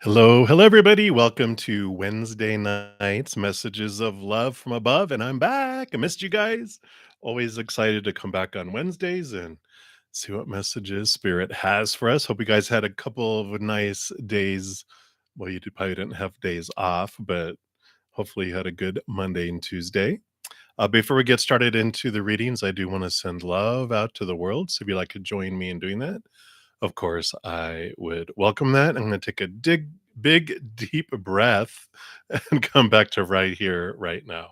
Hello, everybody. Welcome to Wednesday night's Messages of Love from Above. And I'm back. I missed you guys. Always excited to come back on Wednesdays and see what messages Spirit has for us. Hope you guys had a couple of nice days. Well, probably didn't have days off, but hopefully you had a good Monday and Tuesday. Before we get started into the readings, I do want to send love out to the world. So if you'd like to join me in doing that, of course, I would welcome that. I'm going to take a big, deep breath and come back to right here, right now.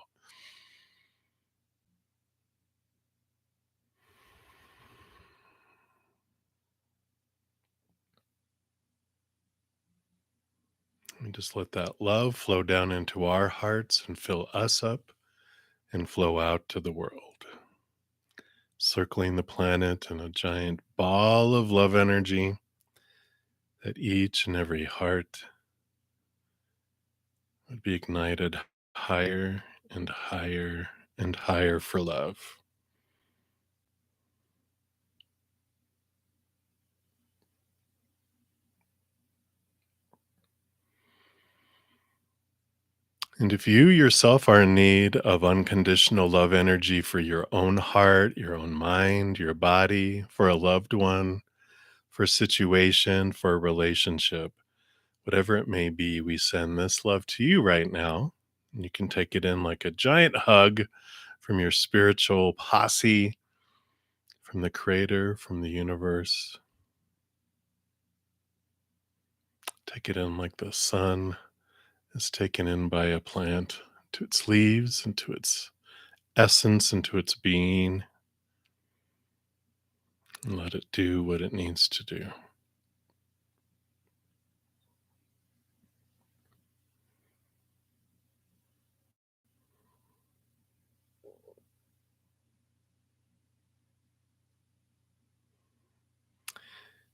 And just let that love flow down into our hearts and fill us up and flow out to the world, circling the planet in a giant ball of love energy that each and every heart would be ignited higher and higher and higher for love. And if you yourself are in need of unconditional love energy for your own heart, your own mind, your body, for a loved one, for a situation, for a relationship, whatever it may be, we send this love to you right now. And you can take it in like a giant hug from your spiritual posse, from the creator, from the universe. Take it in like the sun is taken in by a plant to its leaves, into its essence, into its being, and let it do what it needs to do.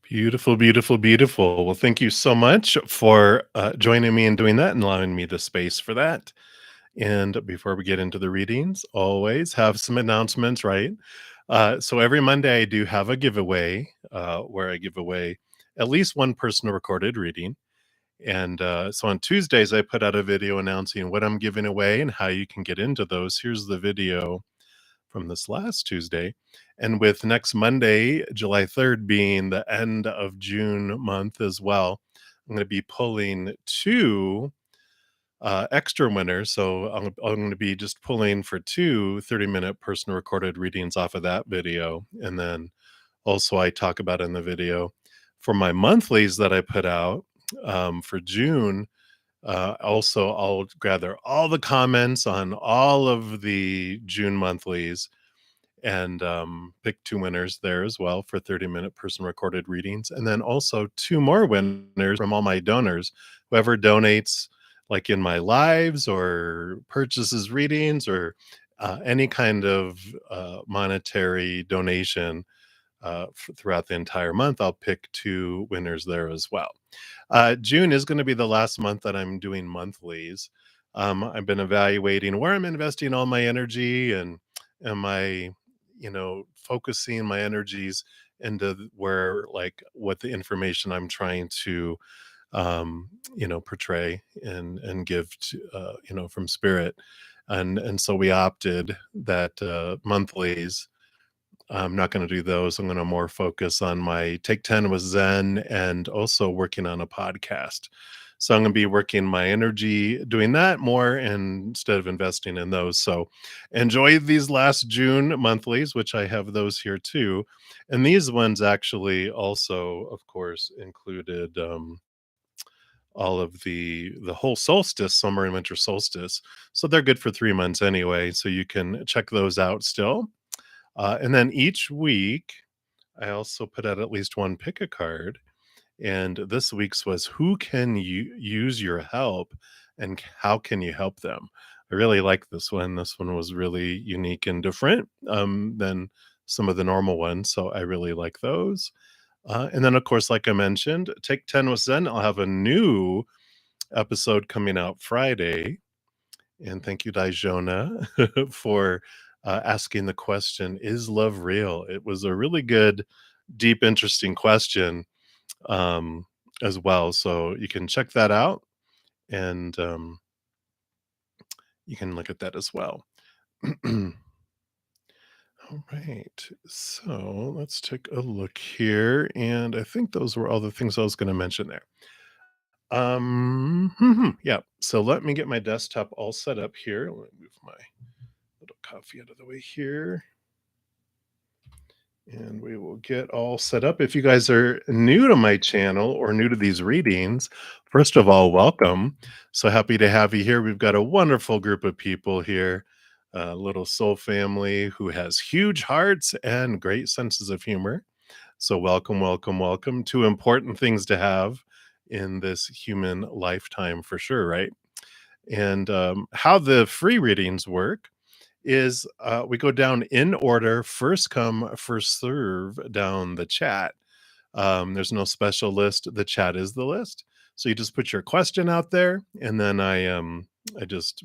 Beautiful, beautiful, beautiful. Well, thank you so much for joining me and doing that and allowing me the space for that. And before we get into the readings, always have some announcements, right? So every Monday, I do have a giveaway where I give away at least one personal recorded reading. And so on Tuesdays, I put out a video announcing what I'm giving away and how you can get into those. Here's the video from this last Tuesday. And with next Monday, July 3rd, being the end of June month as well, I'm going to be pulling two extra winners. So I'm going to be just pulling for two 30-minute personal recorded readings off of that video. And then also, I talk about in the video for my monthlies that I put out for June. Also, I'll gather all the comments on all of the June monthlies and pick two winners there as well for 30-minute person recorded readings. And then also two more winners from all my donors. Whoever donates, like in my lives or purchases readings or any kind of monetary donation throughout the entire month, I'll pick two winners there as well. June is going to be the last month that I'm doing monthlies. I've been evaluating where I'm investing all my energy and am I, focusing my energies into where, like, what the information I'm trying to, portray and give to, from spirit. And so we opted that monthlies I'm not going to do those. I'm going to more focus on my Take 10 with Zen and also working on a podcast. So I'm going to be working my energy doing that more instead of investing in those. So enjoy these last June monthlies, which I have those here too. And these ones actually also, of course, included all of the whole solstice, summer and winter solstice. So they're good for 3 months anyway. So you can check those out still. And then each week, I also put out at least one pick a card. And this week's was who can you use your help and how can you help them? I really like this one. This one was really unique and different than some of the normal ones. So I really like those. And then, of course, like I mentioned, Take 10 with Zen. I'll have a new episode coming out Friday. And thank you, Dijona, for asking the question, is love real? It was a really good, deep, interesting question. Um, as well. So you can check that out, and you can look at that as well. All right. So let's take a look here. And I think those were all the things I was going to mention there. Yeah. So let me get my desktop all set up here. Let me move my little coffee out of the way here. And we will get all set up. If you guys are new to my channel or new to these readings, first of all, welcome. So happy to have you here. We've got a wonderful group of people here, a little soul family who has huge hearts and great senses of humor. So, welcome, welcome, welcome. Two important things to have in this human lifetime for sure, right? And how the free readings work is we go down in order, first come, first serve down the chat. There's no special list. The chat is the list. So you just put your question out there, and then I just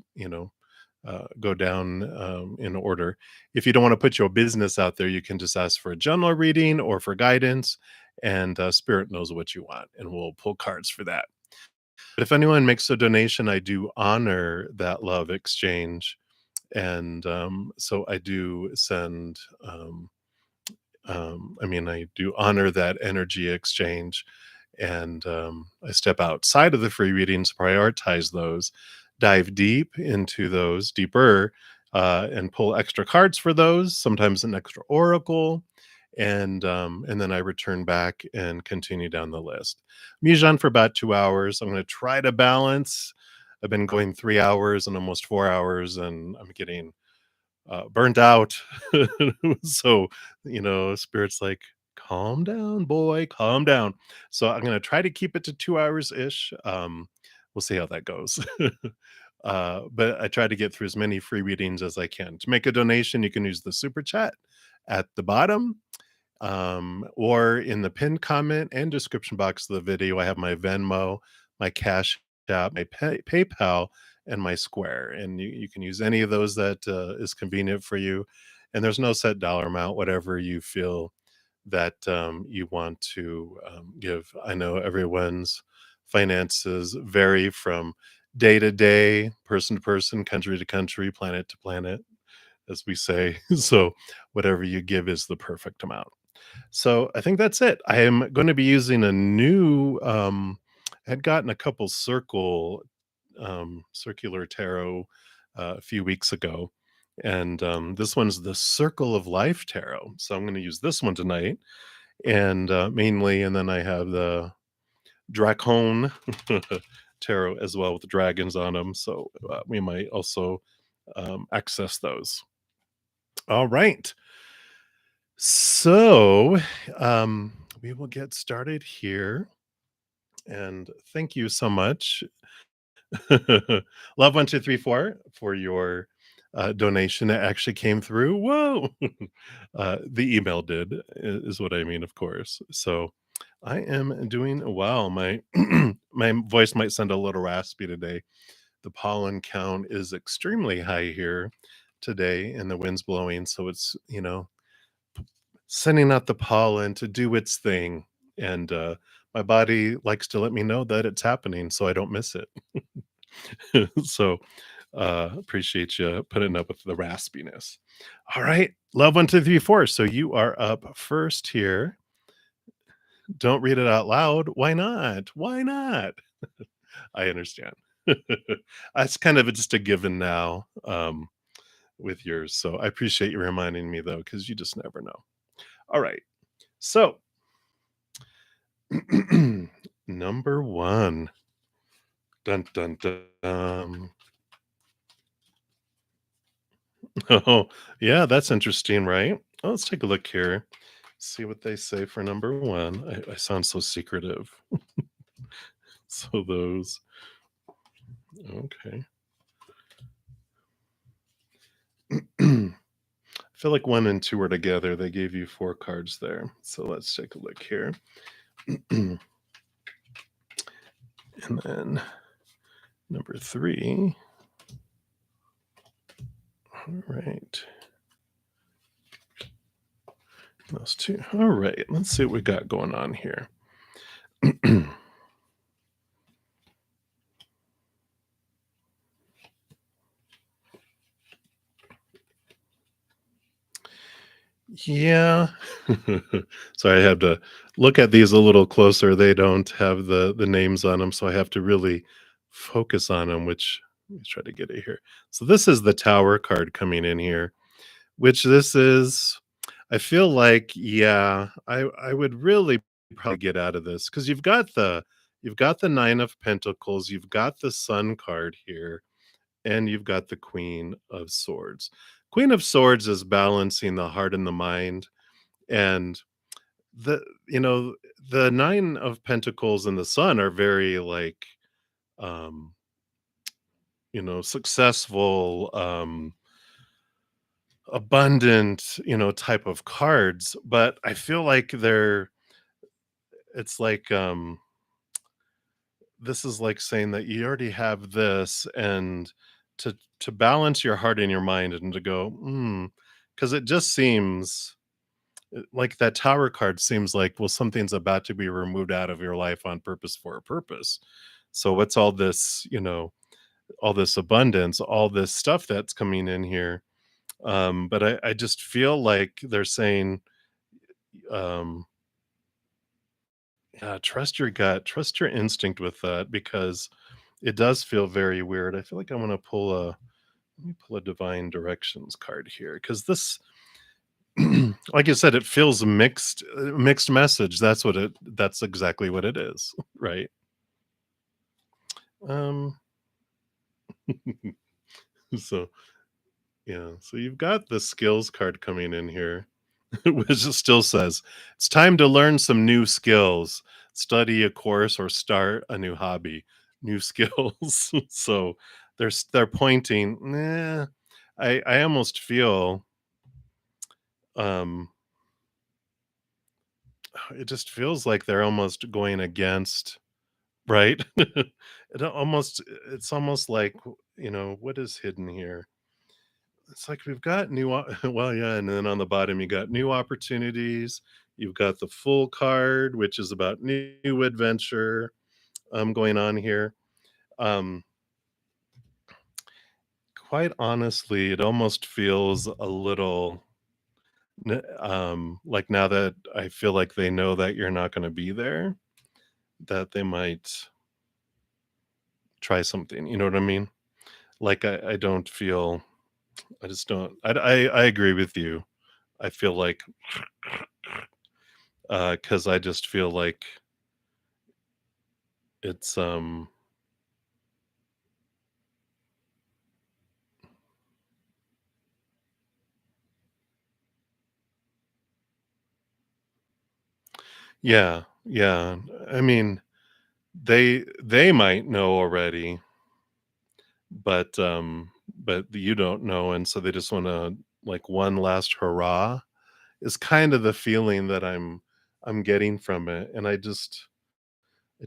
go down in order. If you don't want to put your business out there, you can just ask for a general reading or for guidance, and Spirit knows what you want, and we'll pull cards for that. But if anyone makes a donation, I do honor that love exchange, and so I do send. I mean, I do honor that energy exchange, and I step outside of the free readings, prioritize those, dive deep into those deeper, and pull extra cards for those. Sometimes an extra oracle, and then I return back and continue down the list. I'm usually on for about 2 hours. I'm going to try to balance. I've been going 3 hours and almost 4 hours, and I'm getting burnt out. So, spirit's like, calm down, boy, calm down. So I'm going to try to keep it to 2 hours ish. We'll see how that goes. But I try to get through as many free readings as I can. To make a donation, you can use the super chat at the bottom, or in the pinned comment and description box of the video. I have my Venmo, my Cash App, my PayPal, and my Square. And you can use any of those that is convenient for you. And there's no set dollar amount, whatever you feel that you want to give. I know everyone's finances vary from day to day, person to person, country to country, planet to planet, as we say. So whatever you give is the perfect amount. So I think that's it. I am going to be using a new I had gotten a couple circular tarot a few weeks ago, and this one's the Circle of Life tarot. So I'm going to use this one tonight, and mainly, and then I have the Dracon tarot as well with the dragons on them. So we might also access those. All right. So, we will get started here. And thank you so much, Love 1234, for your donation. That actually came through. Whoa. The email did, is what I mean, of course. So I am doing well. My my voice might sound a little raspy today. The pollen count is extremely high here today, and the wind's blowing. So it's, sending out the pollen to do its thing, and my body likes to let me know that it's happening so I don't miss it. So appreciate you putting up with the raspiness. All right, love 1234, so you are up first here. Don't read it out loud. Why not? Why not? I understand. That's kind of just a given now, with yours, so I appreciate you reminding me though, because you just never know. All right, so number one. Dun dun dun. Oh, yeah, that's interesting, right? Oh, let's take a look here. See what they say for number one. I sound so secretive. So those, okay. I feel like one and two are together. They gave you four cards there. So let's take a look here. And then number three. All right. Those two. All right. Let's see what we got going on here. Yeah. So I have to look at these a little closer. They don't have the names on them, so I have to really focus on them, which let me try to get it here. So this is the Tower card coming in here, which this is I feel like, yeah, I would really probably get out of this because you've got the 9 of Pentacles, you've got the Sun card here, and you've got the Queen of Swords. Queen of Swords is balancing the heart and the mind, and the you know, the 9 of Pentacles and the Sun are very, like, um, successful, abundant, type of cards, but I feel like it's like, this is like saying that you already have this, and to balance your heart and your mind and to go, because it just seems like that Tower card seems like, well, something's about to be removed out of your life on purpose for a purpose. So what's all this, all this abundance, all this stuff that's coming in here? But I just feel like they're saying, um, yeah, trust your gut, trust your instinct with that because it does feel very weird. I feel like I want to let me pull a divine directions card here because this, like I said, it feels mixed message. That's exactly what it is, right? Um, so yeah, so you've got the skills card coming in here, which still says it's time to learn some new skills, study a course, or start a new hobby, new skills. So they're pointing. I almost feel um it just feels like they're almost going against, right? It's almost like what is hidden here. It's like we've got well, yeah, and then on the bottom you got new opportunities. You've got the full card, which is about new adventure going on here. Um, Quite honestly, it almost feels a little like now that I feel like they know that you're not going to be there, that they might try something. You know what I mean? Like I don't feel. I just don't. I agree with you. I feel like because I just feel like it's yeah, yeah. I mean, they might know already, but you don't know, and so they just want to like one last hurrah is kind of the feeling that I'm getting from it, and I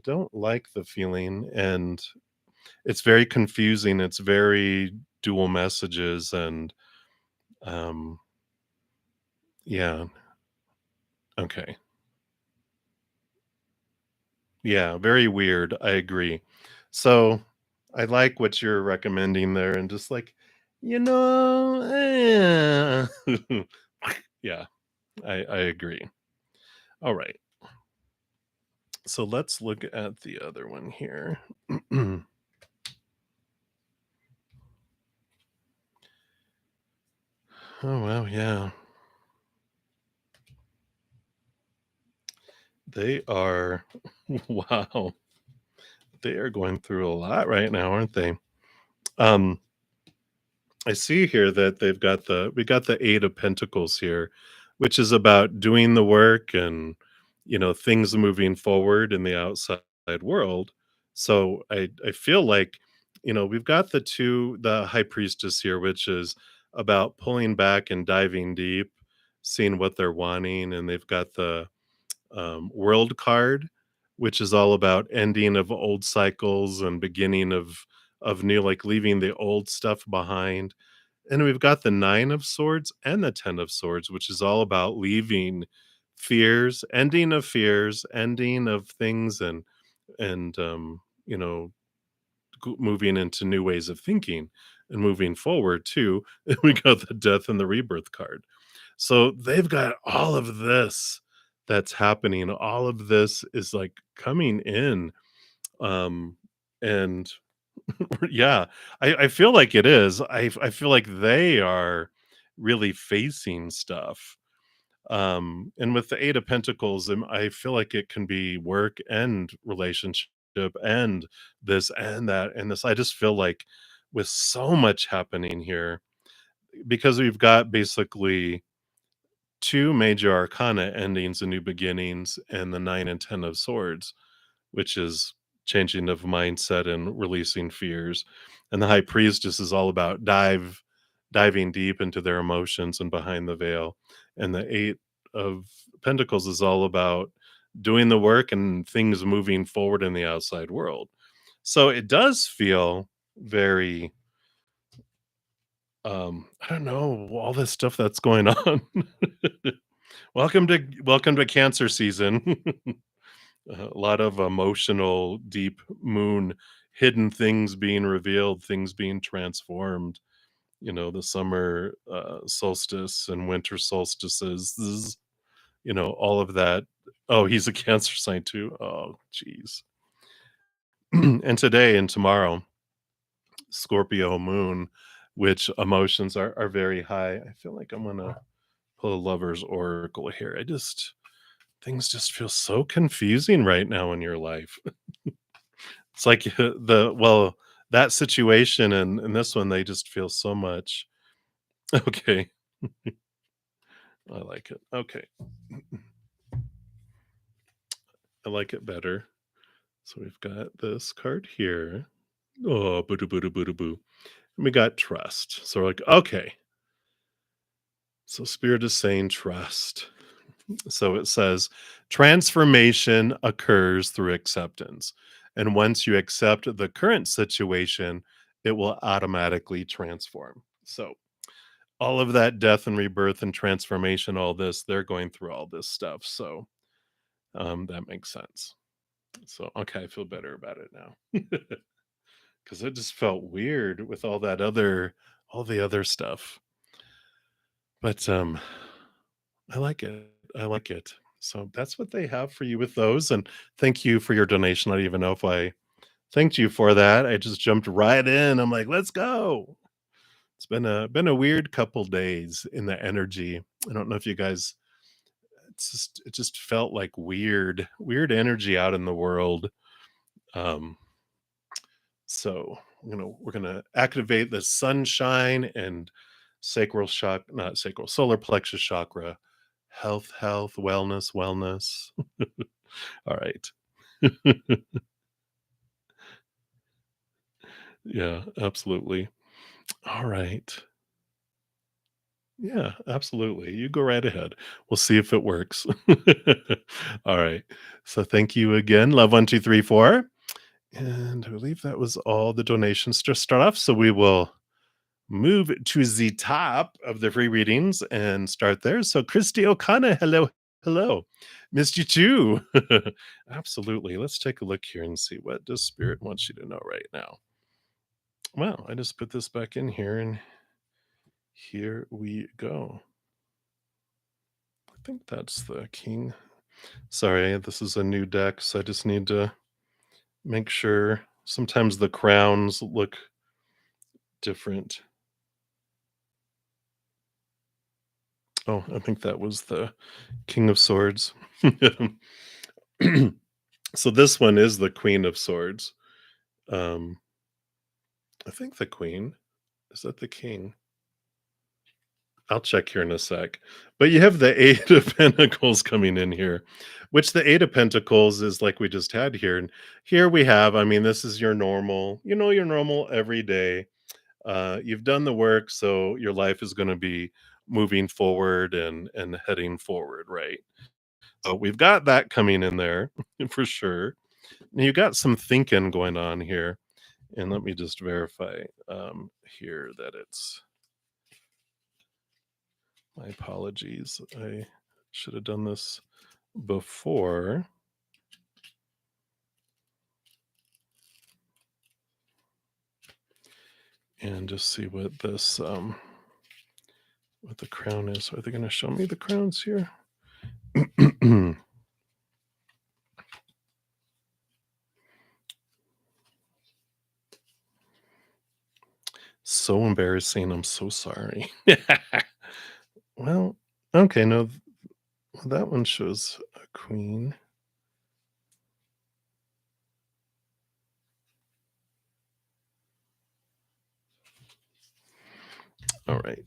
don't like the feeling, and it's very confusing. It's very dual messages, and um, yeah, okay. Yeah, very weird, I agree. So, I like what you're recommending there and just like, yeah, I agree. Alright, so let's look at the other one here. Oh, wow, yeah. They are wow, they are going through a lot right now, aren't they? Um I see here that we got the 8 of Pentacles here, which is about doing the work and, things moving forward in the outside world. So I feel like, we've got the High Priestess here, which is about pulling back and diving deep, seeing what they're wanting, and they've got the World card, which is all about ending of old cycles and beginning of new, like leaving the old stuff behind. And we've got the 9 of Swords and the 10 of Swords, which is all about leaving fears, ending of things, and moving into new ways of thinking and moving forward too. And we got the Death and the Rebirth card. So they've got all of this that's happening. All of this is like coming in. Um, and yeah, I feel like it is. I feel like they are really facing stuff. And with the 8 of Pentacles, I feel like it can be work and relationship and this and that and this. I just feel like with so much happening here, because we've got basically 2 major arcana endings and new beginnings and the 9 and 10 of swords, which is changing of mindset and releasing fears. And the high priestess is all about diving deep into their emotions and behind the veil. And the 8 of pentacles is all about doing the work and things moving forward in the outside world. So it does feel very I don't know, all this stuff that's going on. Welcome to Cancer season. A lot of emotional, deep moon, hidden things being revealed, things being transformed. The summer solstice and winter solstices, all of that. Oh, he's a Cancer sign too. Oh, geez. And today and tomorrow, Scorpio moon, which emotions are very high. I feel like I'm gonna pull a lover's oracle here. Things just feel so confusing right now in your life. It's like that situation and this one, they just feel so much. Okay, I like it. Okay, I like it better. So we've got this card here. Oh, boo boo boo boo boo. And we got trust. So we're like, okay. So spirit is saying trust. So it says transformation occurs through acceptance. And once you accept the current situation, it will automatically transform. So all of that death and rebirth and transformation, all this, they're going through all this stuff. So that makes sense. So, okay, I feel better about it now because it just felt weird with all the other stuff. But I like it. I like it. So that's what they have for you with those. And thank you for your donation. I don't even know if I thanked you for that. I just jumped right in. I'm like, let's go. It's been a weird couple days in the energy. I don't know if you guys it just felt like weird energy out in the world. Um so we're gonna activate the sunshine and sacral shock, not sacral, solar plexus chakra, health, wellness. All right. Yeah, absolutely. All right. Yeah, absolutely. You go right ahead. We'll see if it works. All right. So thank you again. Love 1, 2, 3, 4. And I believe that was all the donations to start off. So we will move to the top of the free readings and start there. So Christy O'Connor, hello, hello. Missed you too. Absolutely. Let's take a look here and see what does Spirit wants you to know right now. Well, I just put this back in here and here we go. I think that's the king. Sorry, this is a new deck, so I just need to make sure. Sometimes the crowns look different. Oh, I think that was the King of Swords. So this one is the Queen of Swords. Um, I think the Queen. Is that the King? I'll check here in a sec. But you have the 8 of Pentacles coming in here, which the 8 of Pentacles is like we just had here. And here we have, I mean, this is your normal, your normal everyday. You've done the work, so your life is going to be moving forward and heading forward, right? So we've got that coming in there for sure. And you got some thinking going on here. And let me just verify here that it's my apologies. I should have done this before. And just see what this what the crown is. Are they going to show me the crowns here? So embarrassing. I'm so sorry. Well, okay, no, well, that one shows a queen. All right.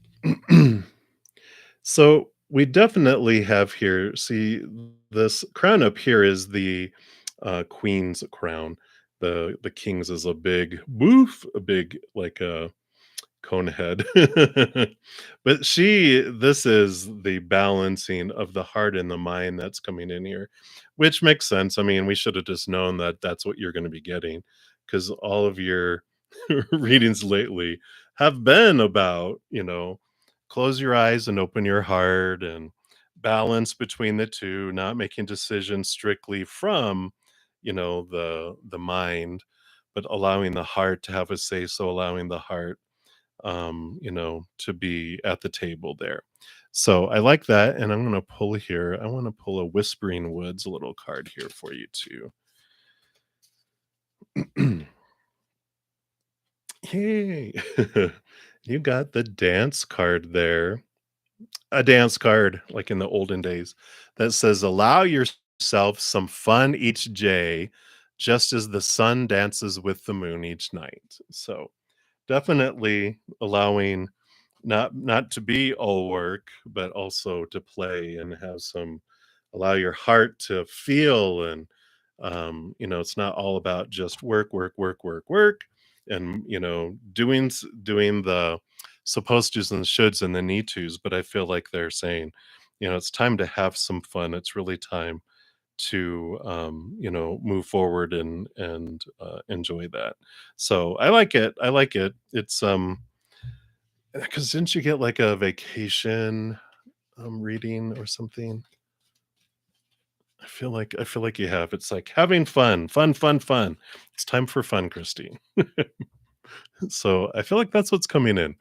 So we definitely have here, see, this crown up here is the queen's crown. The king's is a big woof, a big like a cone head. But this is the balancing of the heart and the mind that's coming in here, which makes sense. I mean, we should have just known that that's what you're going to be getting, because all of your readings lately have been about, close your eyes and open your heart and balance between the two, not making decisions strictly from, the mind, but allowing the heart to have a say, so allowing the heart to be at the table there. So I like that. And I'm going to pull here. I want to pull a Whispering Woods little card here for you too. Yay. You got the dance card there. A dance card like in the olden days that says, allow yourself some fun each day, just as the sun dances with the moon each night. So definitely allowing not to be all work, but also to play and have some, allow your heart to feel, and it's not all about just work, work, work, work, work, and doing the supposed to's and shoulds and the need to's. But I feel like they're saying, it's time to have some fun. It's really time to move forward and enjoy that. So I like it. I like it. It's 'cause didn't you get, like, a vacation, reading or something? I feel like you have. It's like having fun, fun, fun, fun. It's time for fun, Christine. So, I feel like that's what's coming in.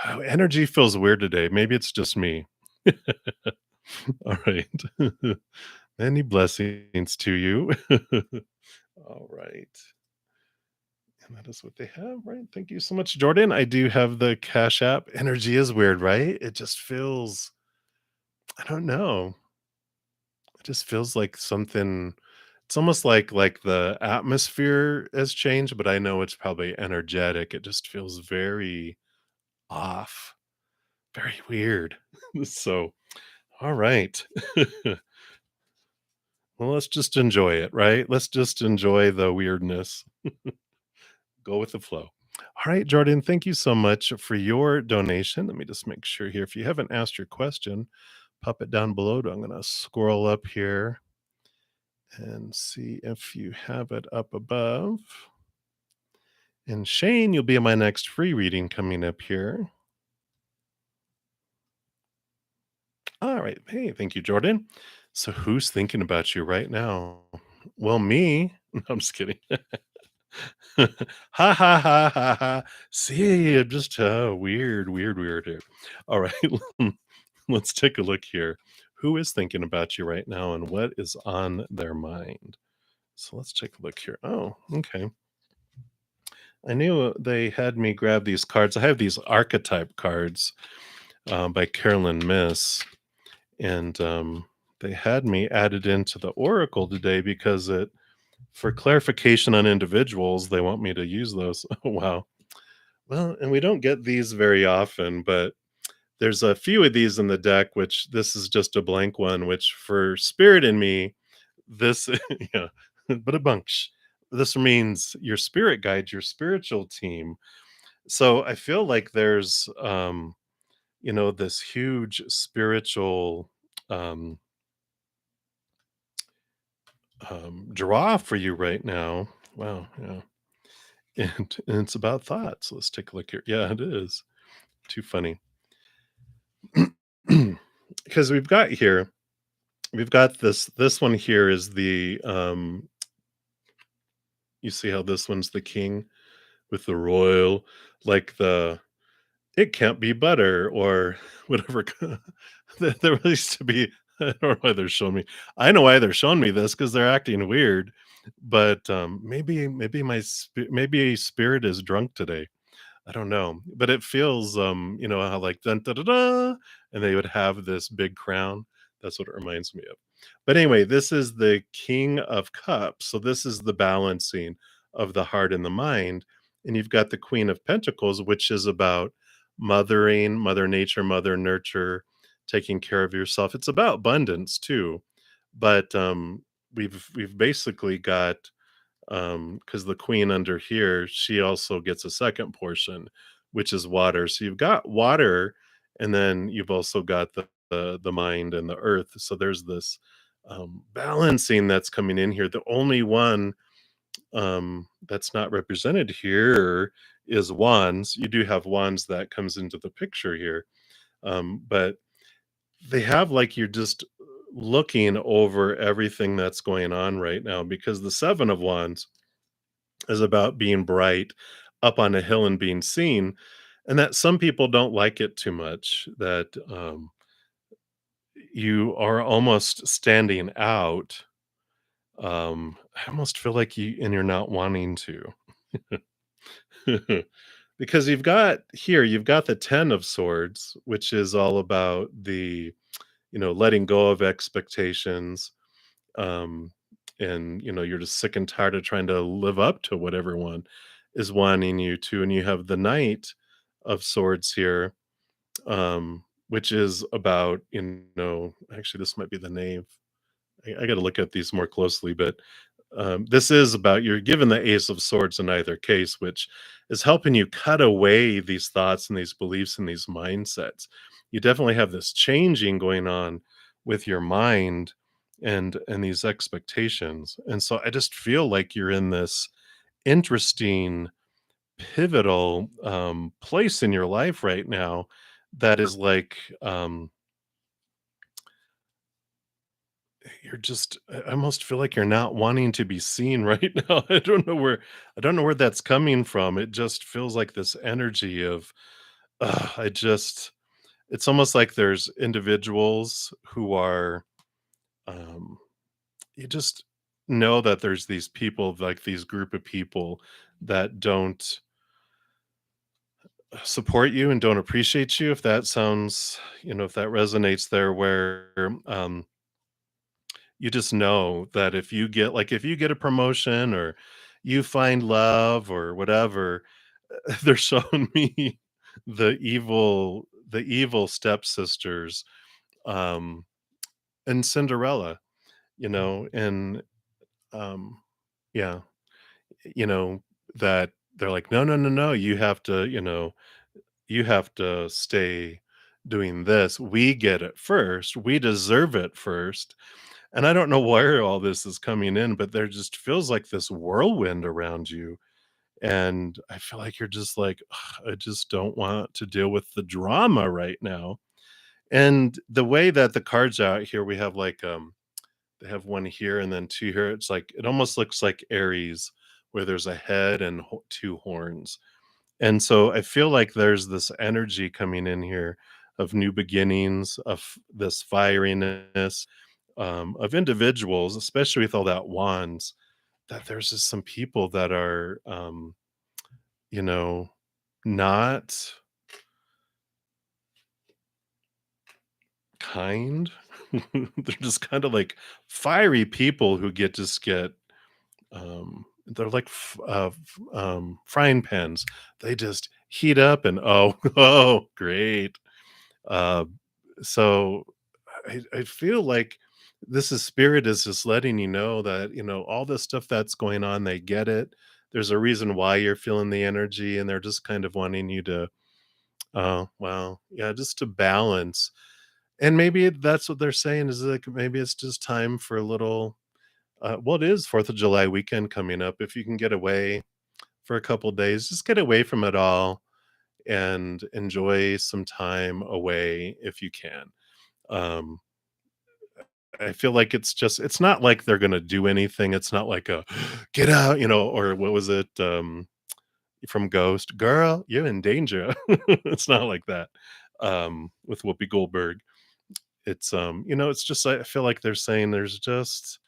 Wow, energy feels weird today. Maybe it's just me. Alright. Many blessings to you. Alright. And that is what they have, right? Thank you so much, Jordan. I do have the Cash App. Energy is weird, right? It just feels, I don't know. It just feels like something, it's almost like the atmosphere has changed, but I know it's probably energetic. It just feels very off, very weird. So, all right. Well, let's just enjoy it, right? Let's just enjoy the weirdness. Go with the flow. All right, Jordan, thank you so much for your donation. Let me just make sure here. If you haven't asked your question, pop it down below. I'm going to scroll up here and see if you have it up above. And Shane, you'll be in my next free reading coming up here. All right. Hey, thank you, Jordan. So, who's thinking about you right now? Well, me. No, I'm just kidding. Ha ha ha ha ha. See, I'm just weird, weird, weird here. All right. Let's take a look here. Who is thinking about you right now and what is on their mind? So, let's take a look here. Oh, okay. I knew they had me grab these cards. I have these archetype cards by Carolyn Miss, and they had me added into the Oracle today because for clarification on individuals, they want me to use those. Oh, wow. Well, and we don't get these very often, but there's a few of these in the deck, which this is just a blank one, which for spirit in me, this, yeah, but a bunch. This means your spirit guide, your spiritual team. So I feel like there's this huge spiritual um draw for you right now. Wow, yeah. And it's about thoughts. Let's take a look here. Yeah, it is. Too funny. Because we've got this one here is the you see how this one's the king with the royal, like the "It can't be butter," or whatever. There used to be I don't know why they're showing me I know why they're showing me this because 'cause they're acting weird, but, maybe maybe a spirit is drunk today. I don't know, but it feels, you know, how like dun da da da, and they would have this big crown. That's what it reminds me of. But anyway, this is the King of Cups. So this is the balancing of the heart and the mind. And you've got the Queen of Pentacles, which is about mothering, Mother Nature, Mother Nurture, taking care of yourself. It's about abundance too. But we've basically got because the queen under here, she also gets a second portion, which is water. So you've got water, and then you've also got the mind and the earth. So there's this balancing that's coming in here. The only one that's not represented here is wands. You do have wands that comes into the picture here, but they have like you're just looking over everything that's going on right now because the seven of wands is about being bright up on a hill and being seen, and that some people don't like it too much, that, you are almost standing out, I almost feel like you're not wanting to. Because you've got the 10 of swords, which is all about the, you know, letting go of expectations, um, and you're just sick and tired of trying to live up to what everyone is wanting you to, and you have the knight of swords here, which is about actually this might be the knave. I got to look at these more closely, but this is about you're given the ace of swords in either case, which is helping you cut away these thoughts and these beliefs and these mindsets. You definitely have this changing going on with your mind and these expectations. And so I just feel like you're in this interesting pivotal place in your life right now that is like you're just I almost feel like you're not wanting to be seen right now. I don't know where that's coming from. It just feels like this energy of I just it's almost like there's individuals who are um you just know that there's these people like these group of people that don't support you and don't appreciate you if that sounds, if that resonates there where you just know that if you get a promotion or you find love or whatever, they're showing me the evil stepsisters, um, and Cinderella, and, um, yeah, you know, that they're like, "No, no, no, no, you have to stay doing this. We get it first. We deserve it first." And I don't know where all this is coming in, but there just feels like this whirlwind around you. And I feel like you're just like, "Ugh, I just don't want to deal with the drama right now." And the way that the cards out here, we have like they have one here and then two here. It's like it almost looks like Aries, where there's a head and two horns. And so I feel like there's this energy coming in here of new beginnings, of this fieriness, of individuals, especially with all that wands, that there's just some people that are, you know, not kind. They're just kind of like fiery people who get they're like frying pans. They just heat up and oh, oh, great. Uh, so I feel like this is spirit is just letting you know that, all this stuff that's going on, they get it. There's a reason why you're feeling the energy, and they're just kind of wanting you to, oh, well, yeah, just to balance. And maybe that's what they're saying is like maybe it's just time for a little well, it is 4th of July weekend coming up. If you can get away for a couple days, just get away from it all and enjoy some time away if you can. Um, I feel like it's not like they're gonna do anything. It's not like a get out, or what was it? from Ghost, "Girl, you're in danger." It's not like that, with Whoopi Goldberg. It's, it's just I feel like they're saying there's just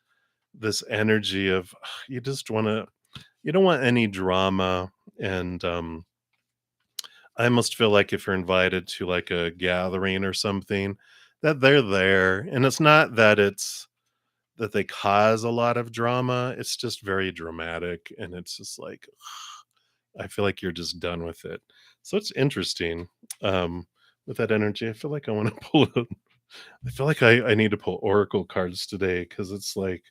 this energy of you just wanna you don't want any drama, and, I almost feel like if you're invited to, like, a gathering or something, that they're there, and it's not that that they cause a lot of drama, it's just very dramatic, and it's just like, I feel like you're just done with it. So it's interesting, with that energy, I feel like I wanna pull a I feel like I need to pull oracle cards today because it's like,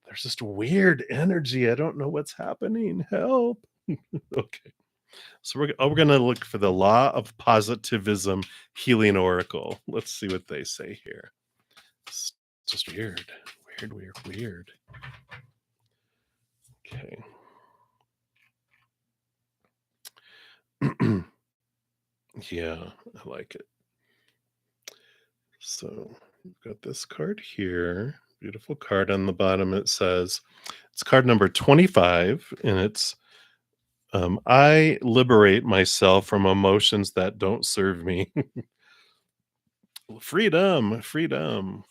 there's just weird energy, I don't know what's happening, help. Okay. So we're gonna look for the law of positivism healing oracle. Let's see what they say here. It's just weird, weird, weird, weird. Okay. Yeah, I like it. So we've got this card here. Beautiful card on the bottom. It says it's card number 25, and it's I liberate myself from emotions that don't serve me. Freedom, freedom.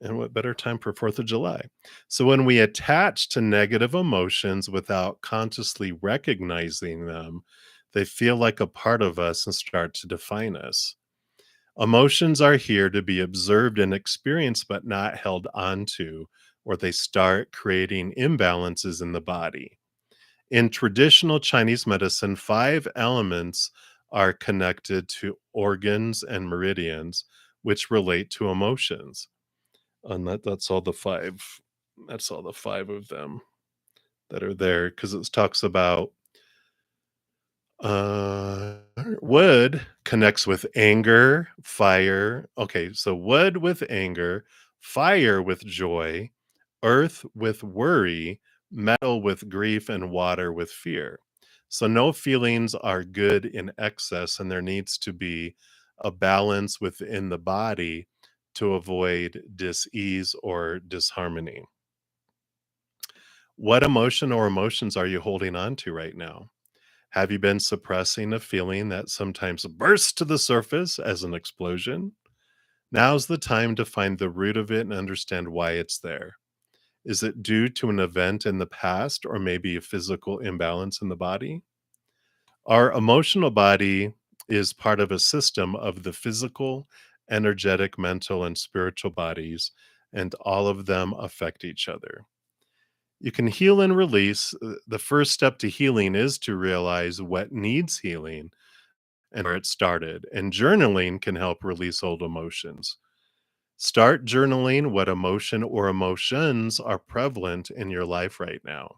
And what better time for 4th of July? So, when we attach to negative emotions without consciously recognizing them, they feel like a part of us and start to define us. Emotions are here to be observed and experienced, but not held onto, or they start creating imbalances in the body. In traditional Chinese medicine, five elements are connected to organs and meridians, which relate to emotions. And that's all the 5 that's all the 5 of them that are there because it talks about, uh, wood connects with anger, fire okay, so wood with anger, fire with joy, earth with worry, metal with grief, and water with fear. So no feelings are good in excess, and there needs to be a balance within the body to avoid dis-ease or disharmony. What emotion or emotions are you holding on to right now? Have you been suppressing a feeling that sometimes bursts to the surface as an explosion? Now's the time to find the root of it and understand why it's there. Is it due to an event in the past or maybe a physical imbalance in the body? Our emotional body is part of a system of the physical, energetic, mental, and spiritual bodies, and all of them affect each other. You can heal and release. The first step to healing is to realize what needs healing and where it started. And journaling can help release old emotions. Start journaling what emotion or emotions are prevalent in your life right now.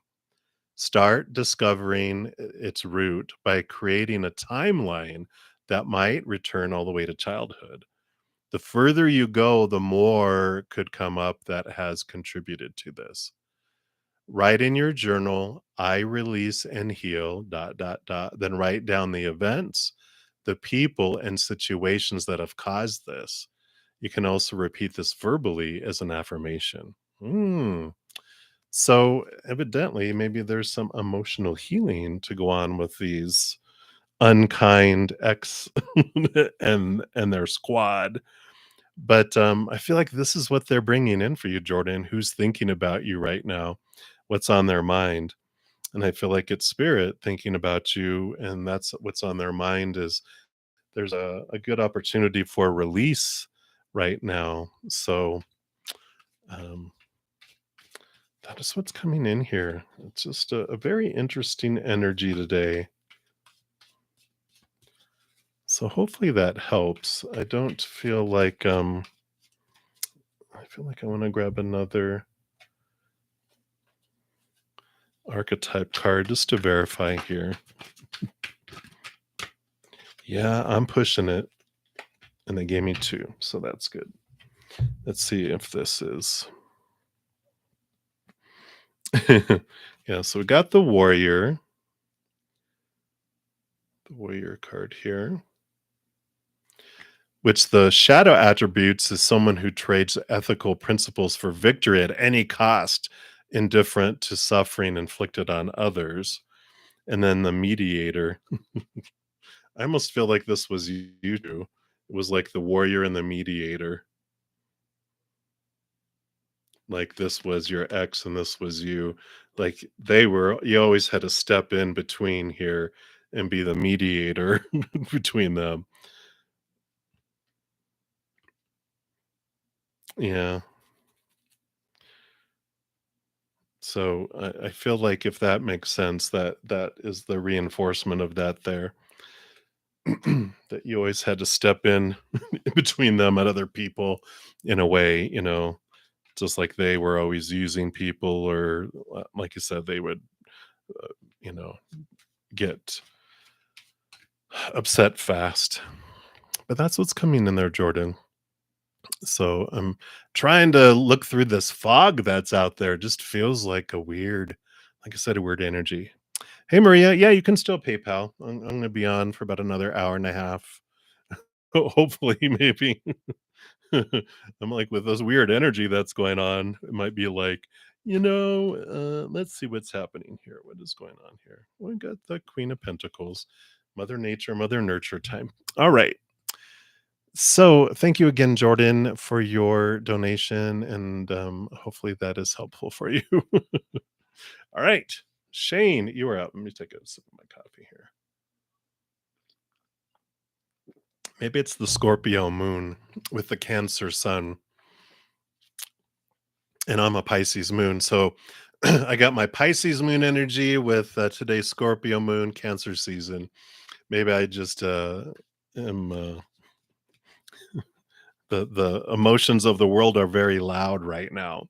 Start discovering its root by creating a timeline that might return all the way to childhood. The further you go, the more could come up that has contributed to this. Write in your journal, I release and heal, dot, dot, dot. Then write down the events, the people, and situations that have caused this. You can also repeat this verbally as an affirmation. Hmm. So, evidently, maybe there's some emotional healing to go on with these unkind ex and their squad. But, I feel like this is what they're bringing in for you, Jordan. Who's thinking about you right now? What's on their mind? And I feel like it's spirit thinking about you, and that's what's on their mind is there's a good opportunity for release right now. So, um, that is what's coming in here. It's just a very interesting energy today. So hopefully that helps. I feel like I want to grab another archetype card just to verify here. Yeah, I'm pushing it. And they gave me two, so that's good. Let's see if this is. Yeah, so we got the warrior card here, which the shadow attributes is someone who trades ethical principles for victory at any cost, indifferent to suffering inflicted on others. and then the mediator. I almost feel like this was you two. It was like the warrior and the mediator. Like this was your ex and this was you. Like they were, you always had to step in between here and be the mediator between them. Yeah. So I feel like if that makes sense, that is the reinforcement of that there. That you always had to step in between them and other people in a way, just like they were always using people, or like you said, they would, uh, you know, get upset fast. But that's what's coming in there, Jordan. So I'm trying to look through this fog that's out there. Just feels like a weird, like I said, a weird energy. Hey, Maria. Yeah, you can still PayPal. I'm going to be on for about another hour and a half. Hopefully, maybe. I'm like, with this weird energy that's going on, it might be like, let's see what's happening here. What is going on here? We got the Queen of Pentacles, Mother Nature, Mother Nurture time. All right. So, thank you again, Jordan, for your donation, and hopefully that is helpful for you. All right, Shane, you are up. Let me take a sip of my coffee here. Maybe it's the Scorpio moon with the Cancer sun, and I'm a Pisces moon. So, I got my Pisces moon energy with today's Scorpio moon, Cancer season. Maybe I just am. The emotions of the world are very loud right now.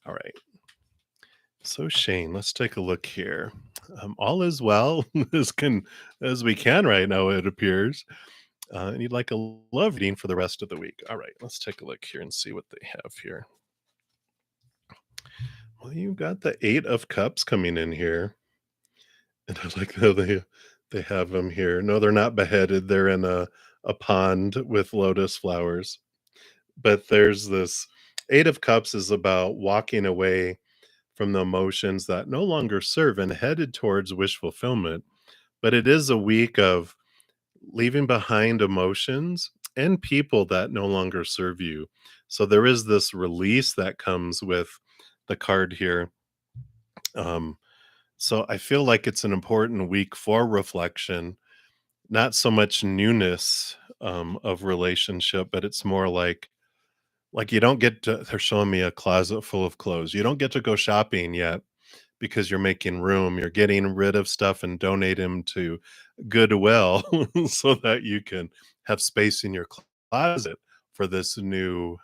All right. So Shane, let's take a look here. All is well as we can right now. It appears, and you'd like a love reading for the rest of the week. All right, let's take a look here and see what they have here. Well, you got the Eight of Cups coming in here, and I like how they have them here. No, they're not beheaded. They're in a pond with lotus flowers. But there's this Eight of Cups is about walking away from the emotions that no longer serve and headed towards wish fulfillment. But it is a week of leaving behind emotions and people that no longer serve you. So there is this release that comes with the card here. Um, so I feel like it's an important week for reflection, not so much newness of relationship, but it's more like you don't get to, they're showing me a closet full of clothes. You don't get to go shopping yet because you're making room. You're getting rid of stuff and donate them to Goodwill so that you can have space in your closet for this new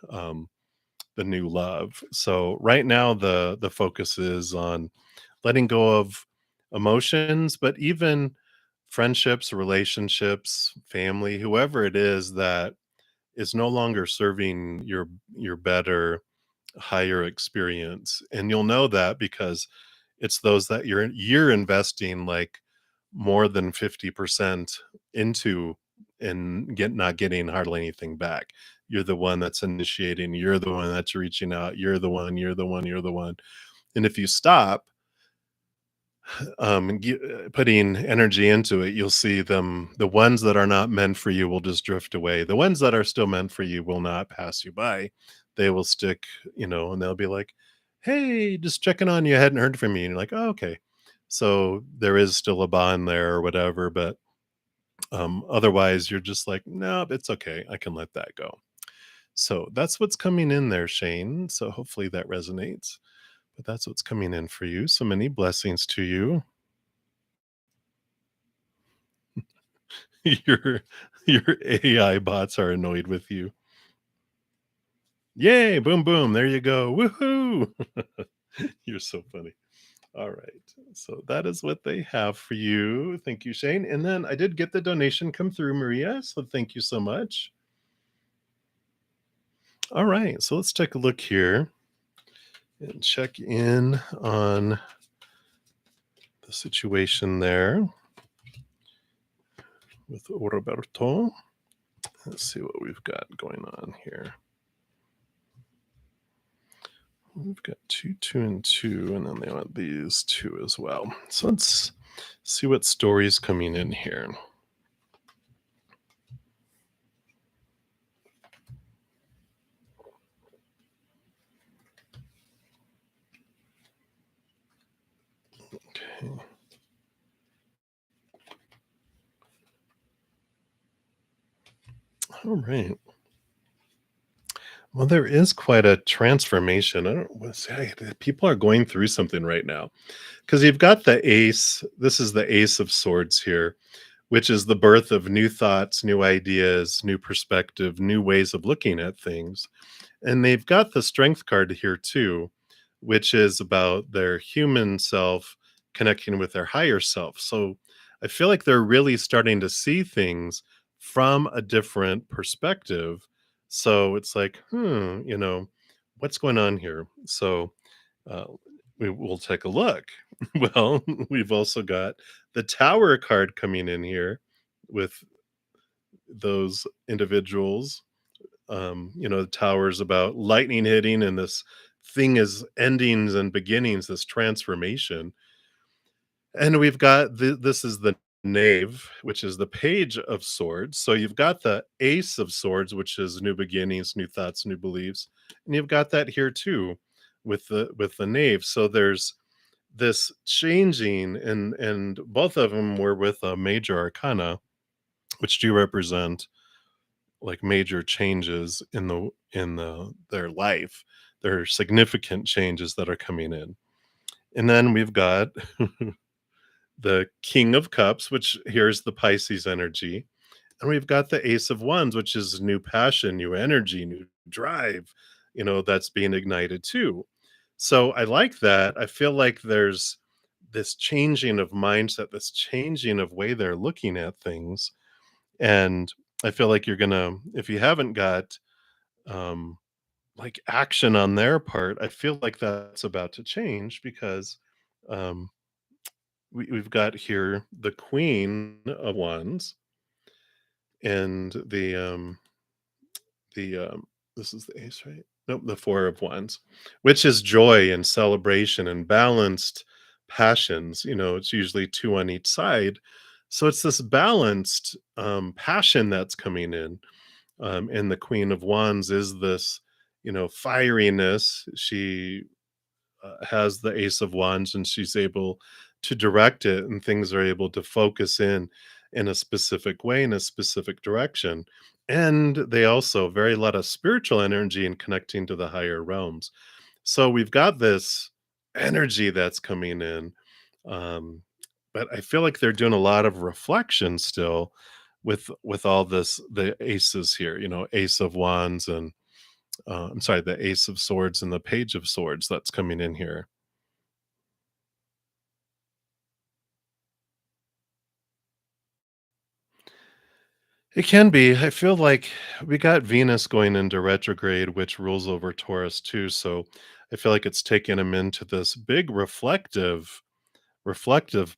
the new love. So right now the focus is on letting go of emotions, but even friendships, relationships, family, whoever it is that is no longer serving your better higher experience. And you'll know that because it's those that you're investing like more than 50% into and not getting hardly anything back. You're the one that's initiating, you're the one that's reaching out, you're the one. And if you stop putting energy into it, you'll see the ones that are not meant for you will just drift away. The ones that are still meant for you will not pass you by. They will stick, and they'll be like, hey, just checking on you. I hadn't heard from you. And you're like, oh, okay. So there is still a bond there or whatever, but otherwise you're just like, no, it's okay. I can let that go. So that's what's coming in there, Shane. So hopefully that resonates. But that's what's coming in for you. So many blessings to you. Your your AI bots are annoyed with you. Yay, boom, boom. There you go. Woohoo. You're so funny. All right. So that is what they have for you. Thank you, Shane. And then I did get the donation come through, Maria. So thank you so much. All right. So let's take a look here and check in on the situation there with Roberto. Let's see what we've got going on here. We've got two, and two, and then they want these two as well. So let's See what stories coming in here. Okay. All right. Well, there is quite a transformation. I don't want to say people are going through something right now because you've got the ace. This is the ace of swords here, which is the birth of new thoughts, new ideas, new perspective, new ways of looking at things. And they've got the strength card here too, which is about their human self connecting with their higher self. So I feel like they're really starting to see things from a different perspective. So it's like, what's going on here? So uh, we will take a look. Well, we've also got the Tower card coming in here with those individuals. The tower's about lightning hitting, and this thing is endings and beginnings, this transformation. And we've got this is the knave, which is the page of swords. So you've got the ace of swords, which is new beginnings, new thoughts, new beliefs, and you've got that here too with the knave. So there's this changing, and both of them were with a major arcana, which do represent like major changes in their life. There are significant changes that are coming in. And then we've got the King of Cups, which here's the Pisces energy. And we've got the Ace of Wands, which is new passion, new energy, new drive, that's being ignited too. So I like that. I feel like there's this changing of mindset, this changing of way they're looking at things. And I feel like you're gonna, if you haven't got um like action on their part, I feel like that's about to change because um we've got here the Queen of Wands and the this is the ace, right? Nope, the Four of Wands, which is joy and celebration and balanced passions. It's usually two on each side. So it's this balanced passion that's coming in. And the Queen of Wands is this, fieriness. She has the Ace of Wands, and she's able to direct it, and things are able to focus in a specific way, in a specific direction. And they also very lot of spiritual energy and connecting to the higher realms. So we've got this energy that's coming in. Um, but I feel like they're doing a lot of reflection still with all this, the aces here, Ace of Wands and I'm sorry, the Ace of Swords and the Page of Swords that's coming in here. It can be. I feel like we got Venus going into retrograde, which rules over Taurus too. So I feel like it's taking him into this big reflective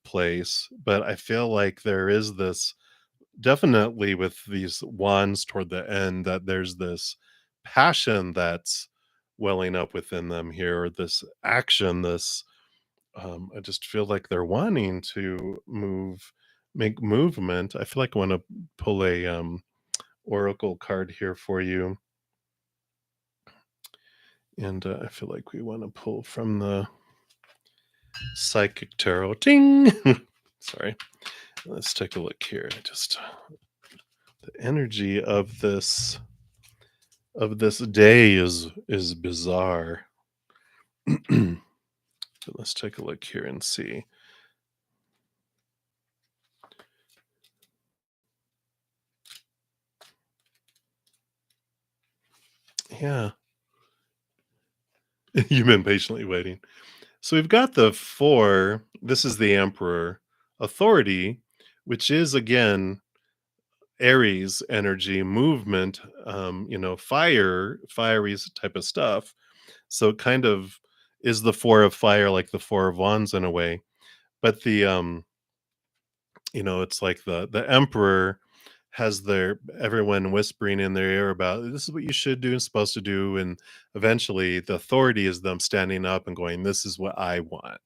place. But I feel like there is this definitely with these wands toward the end that there's this passion that's welling up within them here, this action, this I just feel like they're wanting to make movement. I feel like I want to pull a oracle card here for you, and I feel like we want to pull from the psychic tarot. Ding. Sorry. Let's take a look here. Just the energy of this day is bizarre. But let's take a look here and see. Yeah, you've been patiently waiting. So we've got the four. This is the Emperor authority, which is again Aries energy, movement, fiery type of stuff. So it kind of is the four of fire, like the four of wands in a way. But it's like the Emperor has their everyone whispering in their ear about this is what you should do and supposed to do, and eventually the authority is them standing up and going, "This is what I want."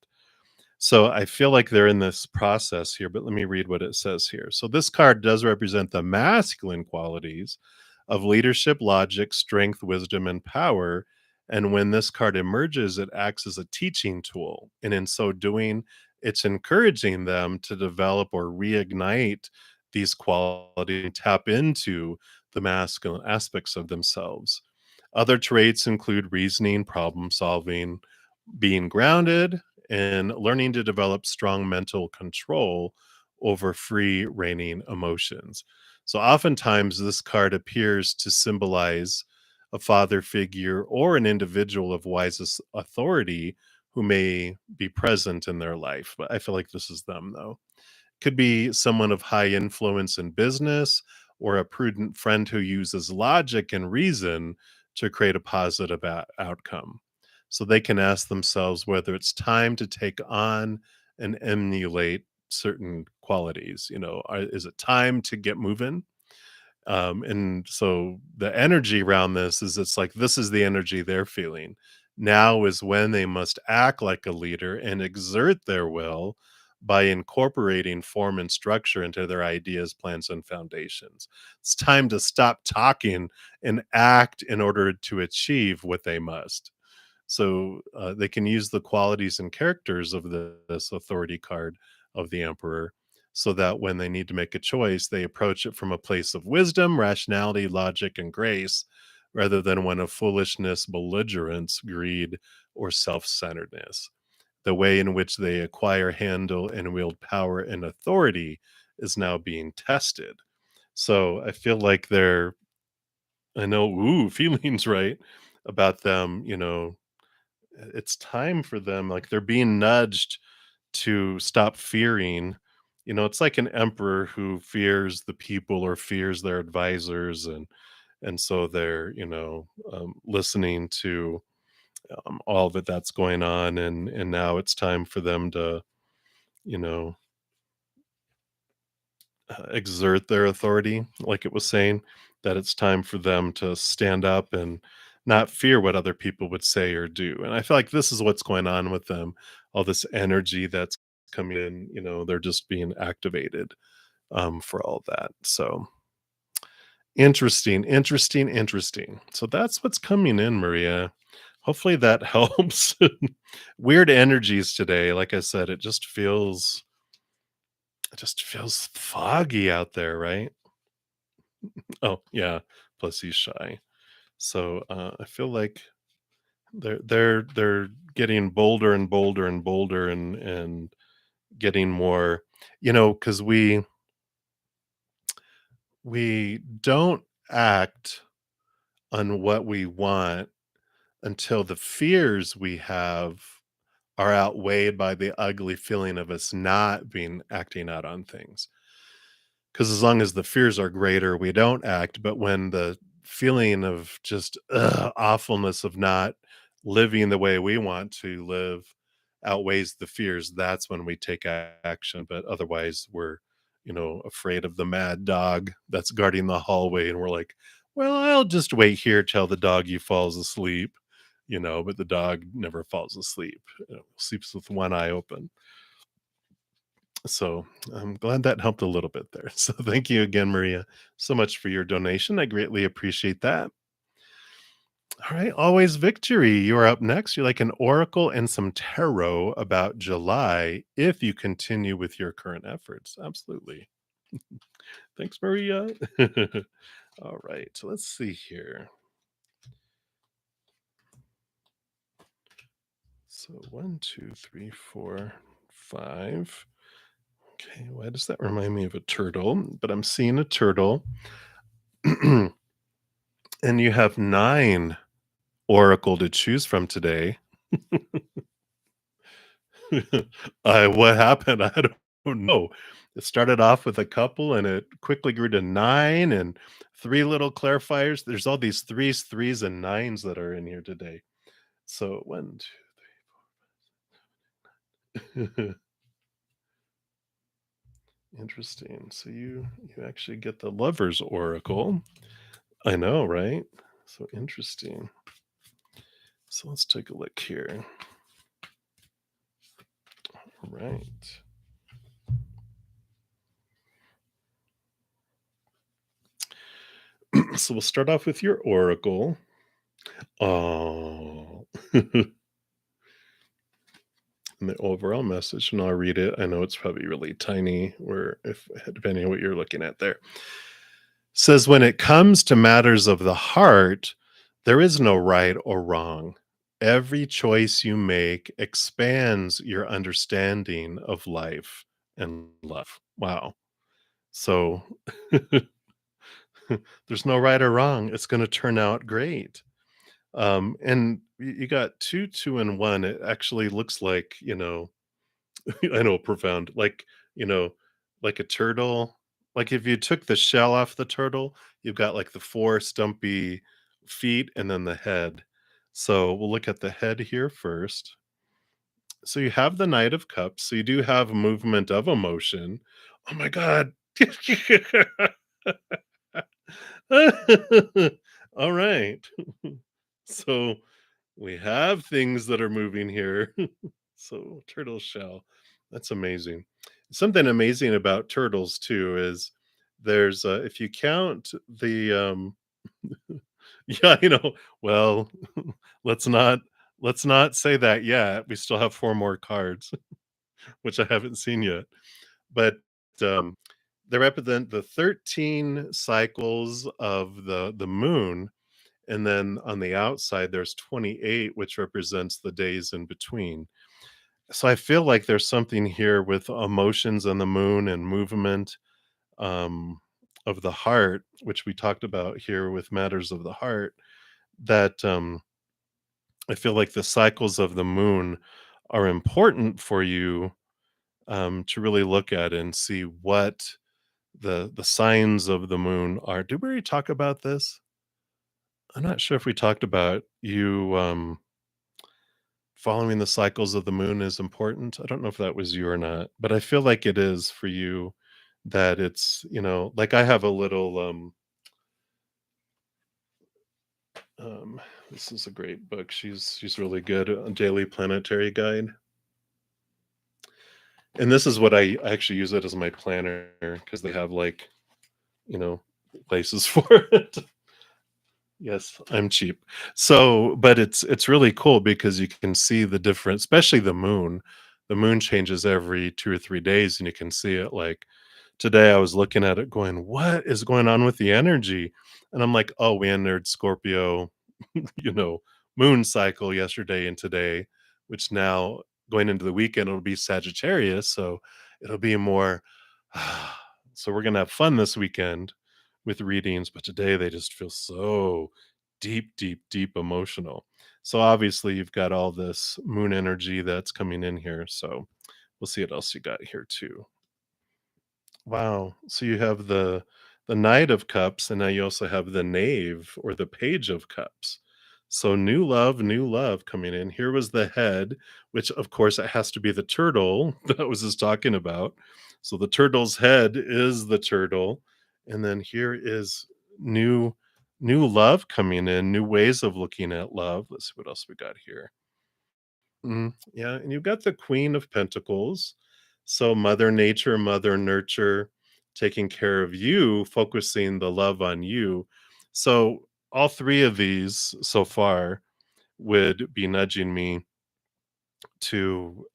So I feel like they're in this process here, but let me read what it says here. So this card does represent the masculine qualities of leadership, logic, strength, wisdom, and power. And when this card emerges, it acts as a teaching tool. And in so doing, it's encouraging them to develop or reignite these qualities and tap into the masculine aspects of themselves. Other traits include reasoning, problem solving, being grounded, and learning to develop strong mental control over free reigning emotions. So, oftentimes, this card appears to symbolize a father figure or an individual of wisest authority who may be present in their life. But I feel like this is them, though. Could be someone of high influence in business or a prudent friend who uses logic and reason to create a positive outcome. So they can ask themselves whether it's time to take on and emulate certain qualities. Is it time to get moving? And so the energy around this is it's like this is the energy they're feeling. Now is when they must act like a leader and exert their will by incorporating form and structure into their ideas, plans, and foundations. It's time to stop talking and act in order to achieve what they must. So they can use the qualities and characters of this authority card of the emperor so that when they need to make a choice, they approach it from a place of wisdom, rationality, logic, and grace, rather than one of foolishness, belligerence, greed, or self centeredness. The way in which they acquire, handle, and wield power and authority is now being tested. So I feel like I know, feelings, right? About them, it's time for them, like, they're being nudged to stop fearing. It's like an emperor who fears the people or fears their advisors, and so they're, listening to, all of it that's going on, and now it's time for them to, you know, exert their authority, like it was saying, that it's time for them to stand up and not fear what other people would say or do. And I feel like this is what's going on with them. All this energy that's coming in, they're just being activated for all that. So interesting, interesting, interesting. So that's what's coming in, Maria. Hopefully that helps. Weird energies today. Like I said, it just feels foggy out there, right? Oh, yeah, plus he's shy. So, I feel like they're getting bolder and bolder and bolder and getting more, because we don't act on what we want until the fears we have are outweighed by the ugly feeling of us not being acting out on things. Because as long as the fears are greater, we don't act. But when the feeling of just awfulness of not living the way we want to live outweighs the fears, that's when we take action. But otherwise, we're, afraid of the mad dog that's guarding the hallway. And we're like, well, I'll just wait here till the doggy falls asleep, but the dog never falls asleep, sleeps with one eye open. So I'm glad that helped a little bit there. So thank you again, Maria, so much for your donation. I greatly appreciate that. All right, always victory. You are up next. You like an oracle and some tarot about July if you continue with your current efforts. Absolutely. Thanks, Maria. All right, so let's see here. So one, two, three, four, five. Okay, why does that remind me of a turtle? But I'm seeing a turtle. And you have 9 oracle to choose from today. What happened? I don't know. It started off with a couple and it quickly grew to 9 and 3 little clarifiers. There's all these threes, threes, and nines that are in here today. So 1, 2. Interesting. So you actually get the Lover's Oracle. I know, right? So interesting. So let's take a look here. Right. So we'll start off with your oracle. Oh. And the overall message, and I'll read it. I know it's probably really tiny, where if depending on what you're looking at there. Says when it comes to matters of the heart, there is no right or wrong. Every choice you make expands your understanding of life and love. Wow. So there's no right or wrong. It's going to turn out great. And you got two, two, and one. It actually looks like, I know, profound. Like, you know, like a turtle. Like if you took the shell off the turtle, you've got like the four stumpy feet and then the head. So we'll look at the head here first. So you have the Knight of Cups. So you do have movement of emotion. Oh my God. All right. So we have things that are moving here. So turtle shell. That's amazing. Something amazing about turtles too is there's if you count the yeah, well, let's not let's not say that yet. We still have four more cards, which I haven't seen yet. But um they represent the 13 cycles of the moon, and then on the outside there's 28, which represents the days in between. So I feel like there's something here with emotions and the moon and movement, um, of the heart, which we talked about here with matters of the heart, that I feel like the cycles of the moon are important for you, to really look at and see what the signs of the moon are. Did we already talk about this? I'm not sure if we talked about you, following the cycles of the moon is important. I don't know if that was you or not, but I feel like it is for you, that it's, like I have a little, um this is a great book. She's really good, a daily planetary guide. And this is what I actually use it as my planner because they have like, you know, places for it. Yes, I'm cheap. So, but it's really cool because you can see the difference, especially the moon. The moon changes every 2 or 3 days, and you can see it, like, today I was looking at it going, "What is going on with the energy?" And I'm like, "Oh, we entered Scorpio, you know, moon cycle yesterday and today, which now going into the weekend, it'll be Sagittarius, so it'll be more, so we're gonna have fun this weekend with readings, but today they just feel so deep, deep, deep emotional. So obviously you've got all this moon energy that's coming in here. So we'll see what else you got here too. Wow. So you have the Knight of Cups, and now you also have the Knave or the Page of Cups. So new love coming in. Here was the head, which of course it has to be the turtle that I was just talking about. So the turtle's head is the turtle. And then here is new new love coming in, new ways of looking at love. Let's see what else we got here. Yeah, and you've got the Queen of Pentacles. So Mother Nature, Mother Nurture, taking care of you, focusing the love on you. So all three of these so far would be nudging me to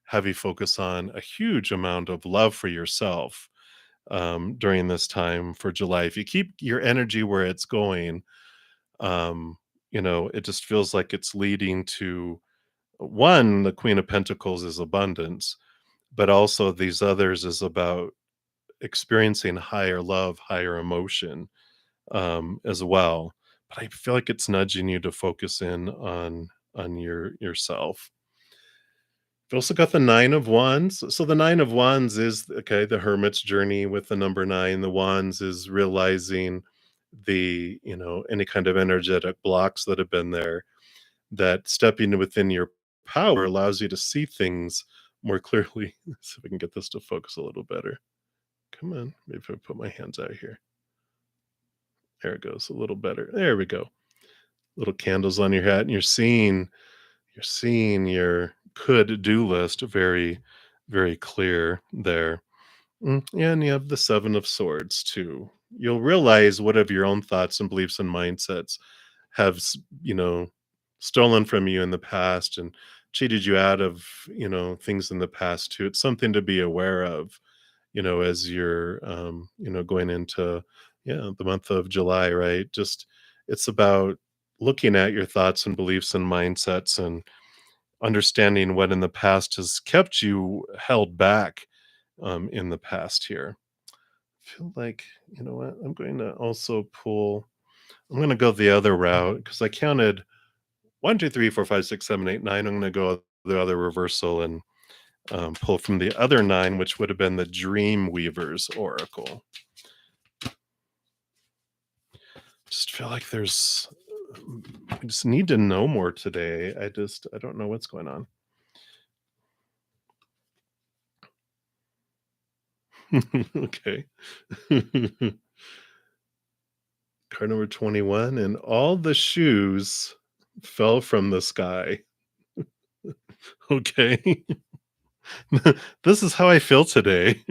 have you focus on a huge amount of love for yourself during this time for July. If you keep your energy where it's going, um, it just feels like it's leading to one, the Queen of Pentacles is abundance, but also these others is about experiencing higher love, higher emotion, as well. But I feel like it's nudging you to focus in on yourself. You've also got the Nine of Wands. So the Nine of Wands is okay, the hermit's journey with the number nine. The wands is realizing any kind of energetic blocks that have been there, that stepping within your power allows you to see things more clearly. Let's see if we can get this to focus a little better. Come on, maybe if I put my hands out here. There it goes, a little better. There we go. Little candles on your hat, and you're seeing your could-do list very, very clear there. Yeah, and you have the 7 of Swords too. You'll realize what of your own thoughts and beliefs and mindsets have, stolen from you in the past and cheated you out of, things in the past too. It's something to be aware of, as you're, going into, yeah, the month of July, right? Just it's about looking at your thoughts and beliefs and mindsets and understanding what in the past has kept you held back in the past here. I feel like, you know what? I'm going to also pull, I'm going to go the other route because I counted 1, 2, 3, 4, 5, 6, 7, 8, 9. I'm going to go the other reversal and pull from the other 9, which would have been the Dream Weaver's Oracle. Just feel like I just need to know more today. I don't know what's going on. Okay. Card number 21, and all the shoes fell from the sky. Okay. This is how I feel today.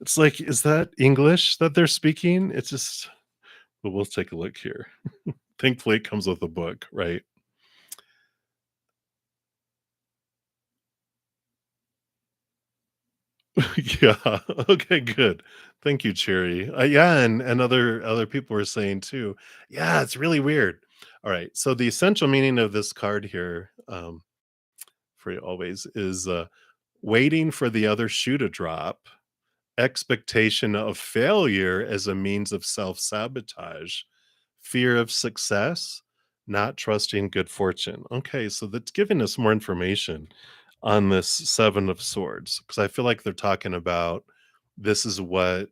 It's like, is that English that they're speaking? It's just, but we'll take a look here. Thankfully, it comes with a book, right? Yeah. Okay, good. Thank you, Cherry. Yeah, and other people were saying too. Yeah, it's really weird. All right. So the essential meaning of this card here, for you always, is waiting for the other shoe to drop, expectation of failure as a means of self sabotage, fear of success, not trusting good fortune. Okay, so that's giving us more information on this 7 of Swords because I feel like they're talking about this is what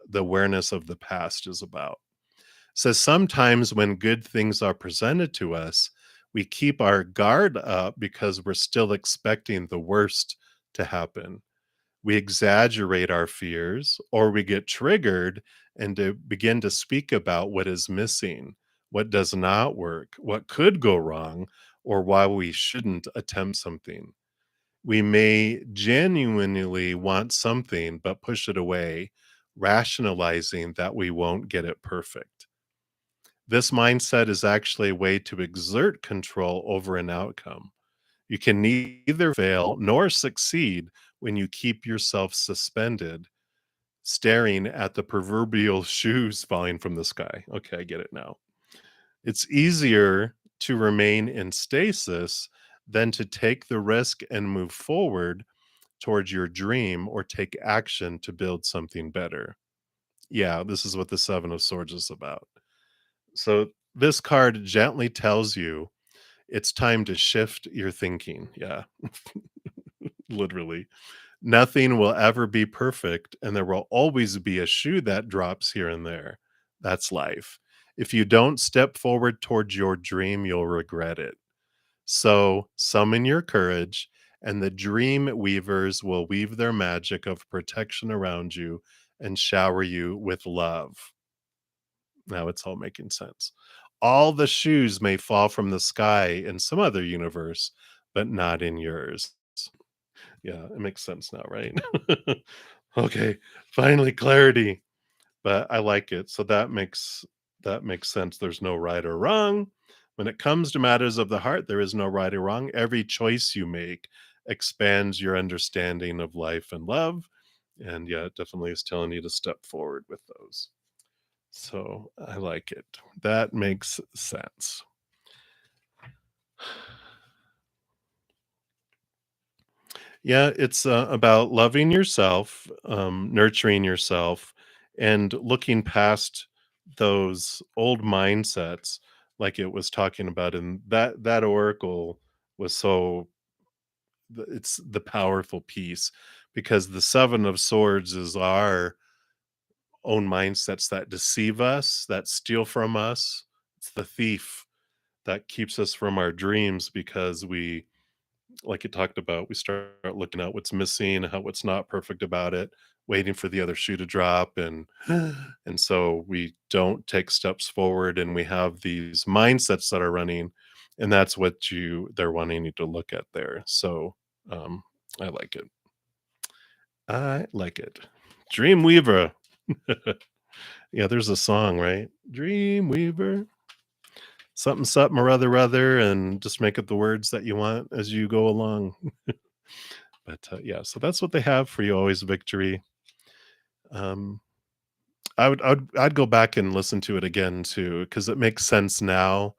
the awareness of the past is about. So sometimes when good things are presented to us, we keep our guard up because we're still expecting the worst to happen. We exaggerate our fears or we get triggered and to begin to speak about what is missing, what does not work, what could go wrong, or why we shouldn't attempt something. We may genuinely want something but push it away, rationalizing that we won't get it perfect. This mindset is actually a way to exert control over an outcome. You can neither fail nor succeed when you keep yourself suspended, staring at the proverbial shoes falling from the sky. Okay, I get it now. It's easier to remain in stasis than to take the risk and move forward towards your dream or take action to build something better. Yeah, this is what the 7 of Swords is about. So, this card gently tells you it's time to shift your thinking. Yeah, literally. Nothing will ever be perfect, and there will always be a shoe that drops here and there. That's life. If you don't step forward towards your dream, you'll regret it. So summon your courage, and the dream weavers will weave their magic of protection around you and shower you with love. Now it's all making sense. All the shoes may fall from the sky in some other universe, but not in yours. Yeah, it makes sense now, right? Okay, finally clarity. But I like it. So that makes sense. There's no right or wrong. When it comes to matters of the heart, there is no right or wrong. Every choice you make expands your understanding of life and love. And yeah, it definitely is telling you to step forward with those. So I like it. That makes sense. Yeah, it's about loving yourself, nurturing yourself, and looking past those old mindsets, like it was talking about. And that oracle was so it's the powerful piece because the 7 of Swords is our own mindsets that deceive us, that steal from us. It's the thief that keeps us from our dreams because we like it talked about, we start looking at what's missing, how what's not perfect about it, waiting for the other shoe to drop, and so we don't take steps forward, and we have these mindsets that are running, and that's what they're wanting you to look at there. So, um, I like it. I like it. Dreamweaver. Yeah, there's a song, right? Dreamweaver, something, something or other, and just make up the words that you want as you go along. But yeah, so that's what they have for you. Always victory. Um, I'd go back and listen to it again too, because it makes sense now.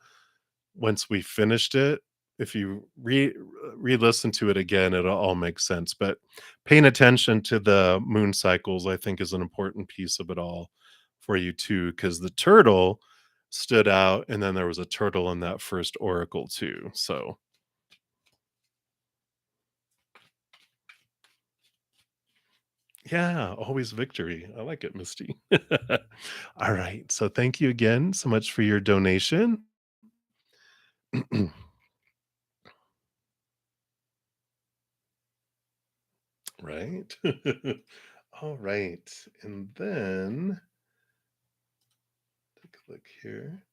Once we finished it, if you re-listen to it again, it'll all make sense. But paying attention to the moon cycles, I think, is an important piece of it all for you too, because the turtle stood out, and then there was a turtle in that first oracle too. So yeah, always victory. I like it, Misty. All right. So thank you again so much for your donation. Right. All right. And then take a look here.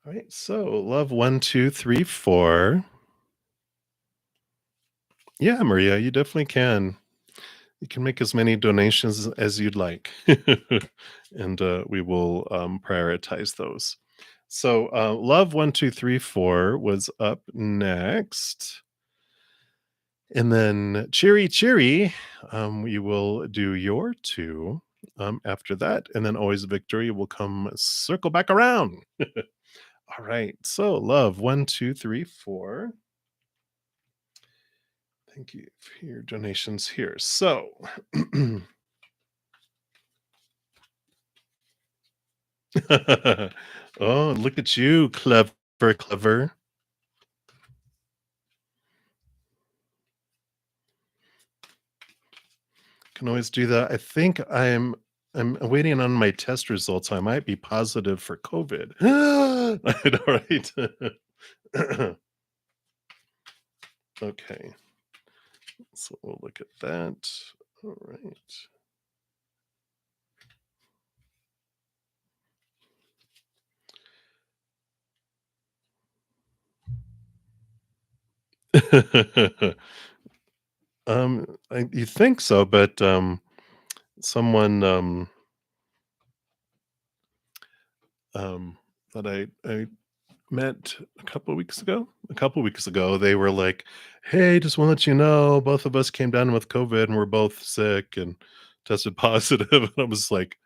All right. So love 1, 2, 3, 4. Yeah, Maria, you definitely can. You can make as many donations as you'd like. And we will prioritize those. So love 1, 2, 3, 4 was up next. And then cheery, cheery, we will do your two after that. And then always victory will come circle back around. All right. So, love 1, 2, 3, 4. Thank you for your donations here. So, oh, look at you, clever, clever. Can always do that. I think I'm waiting on my test results. I might be positive for COVID. I know, right? Okay, so we'll look at that. All right. You think so, but someone that I met a couple weeks ago, they were like, "Hey, just want to let you know, both of us came down with COVID, and we're both sick and tested positive." And I was like,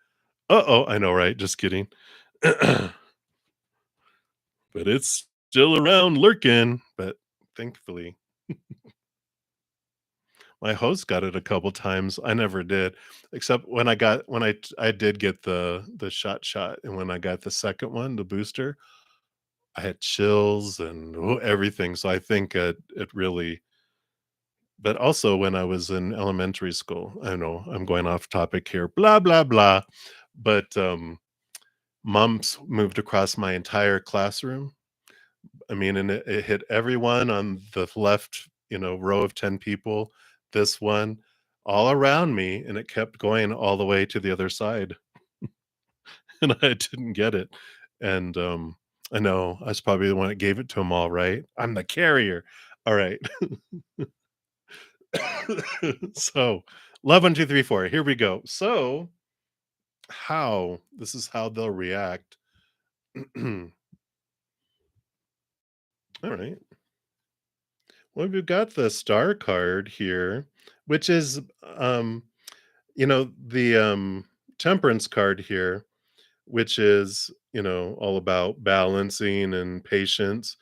"Uh oh, I know, right? Just kidding." But it's still around lurking. But thankfully, my host got it a couple times. I never did, except when I did get the shot, and when I got the second one, the booster, I had chills and everything. So I think it really. But also when I was in elementary school, I know I'm going off topic here, blah blah blah, but mumps moved across my entire classroom. I mean, and it hit everyone on the left, row of 10 people, this one, all around me, and it kept going all the way to the other side, and I didn't get it. And, I know, I was probably the one that gave it to them all, right? I'm the carrier. All right. So, love 1, 2, 3, 4. Here we go. So, this is how they'll react. All right. Well, we've got the star card here, which is, um, the temperance card here, which is, all about balancing and patience.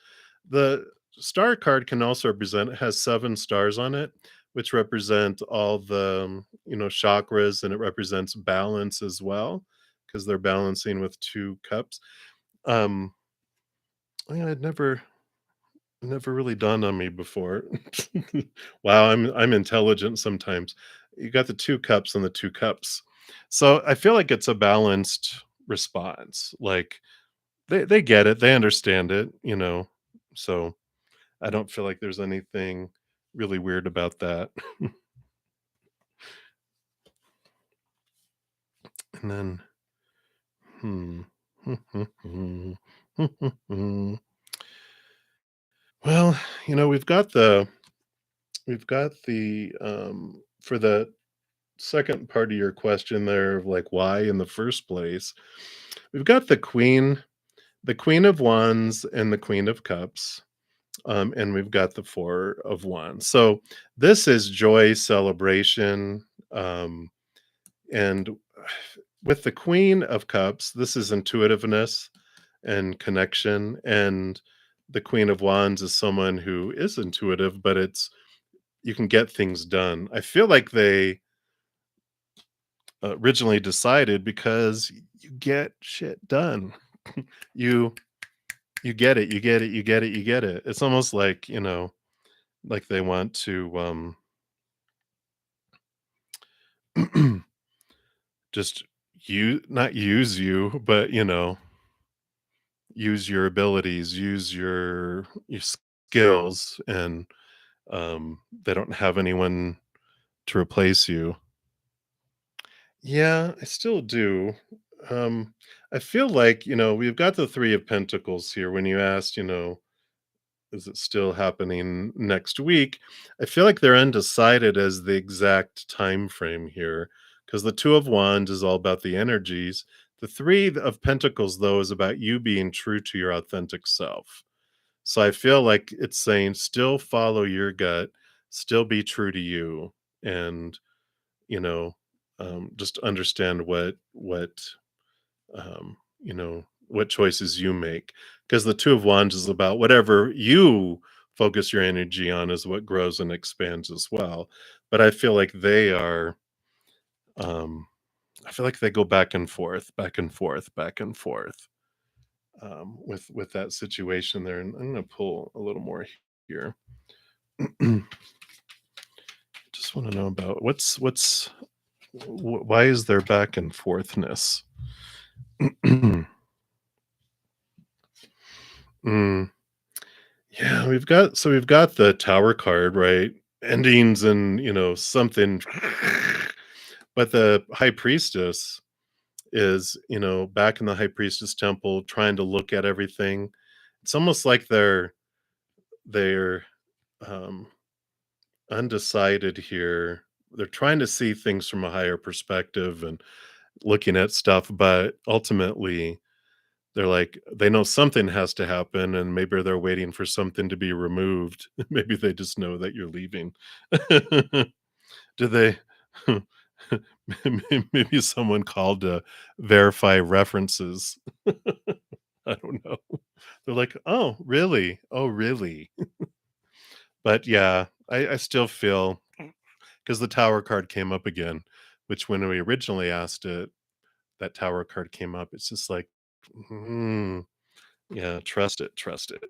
The star card can also represent, it has 7 stars on it, which represent all the, chakras, and it represents balance as well, because they're balancing with 2 cups. Um, yeah, I'd never really dawned on me before. Wow, I'm intelligent sometimes. You got the 2 cups and the 2 cups. So, I feel like it's a balanced response. Like, they get it, they understand it, So, I don't feel like there's anything really weird about that. And then, hmm. Well, we've got the for the second part of your question there of like why in the first place, we've got the Queen of Wands and the Queen of Cups. And we've got the Four of Wands. So this is joy, celebration, and with the Queen of Cups, this is intuitiveness and connection, and the Queen of Wands is someone who is intuitive, but it's you can get things done. I feel like they originally decided because you get shit done. You you get it, you get it, you get it, you get it. It's almost like, like they want to just you not use you, but use your abilities, use your skills, and they don't have anyone to replace you. Yeah, I still do. Um, I feel like, we've got the Three of Pentacles here when you asked, is it still happening next week? I feel like they're undecided as the exact time frame here because the Two of Wands is all about the energies. The Three of Pentacles, though, is about you being true to your authentic self. So I feel like it's saying still follow your gut, still be true to you, and you know, just understand what choices you make. Because the Two of Wands is about whatever you focus your energy on is what grows and expands as well. But um, I feel like they go back and forth, back and forth, back and forth with that situation there. And I'm going to pull a little more here. Just want to know about why is there back and forthness? Mm, yeah, we've got the Tower card, right? Endings and, something. But the High Priestess is, back in the High Priestess temple trying to look at everything. It's almost like they're um undecided here. They're trying to see things from a higher perspective and looking at stuff, but ultimately they're like they know something has to happen and maybe they're waiting for something to be removed. Maybe they just know that you're leaving. Do they maybe someone called to verify references. I don't know. They're like, "Oh, really? Oh, really?" But yeah, I still feel because the Tower card came up again, which when we originally asked it, that Tower card came up. It's just like, mm, yeah, trust it, trust it.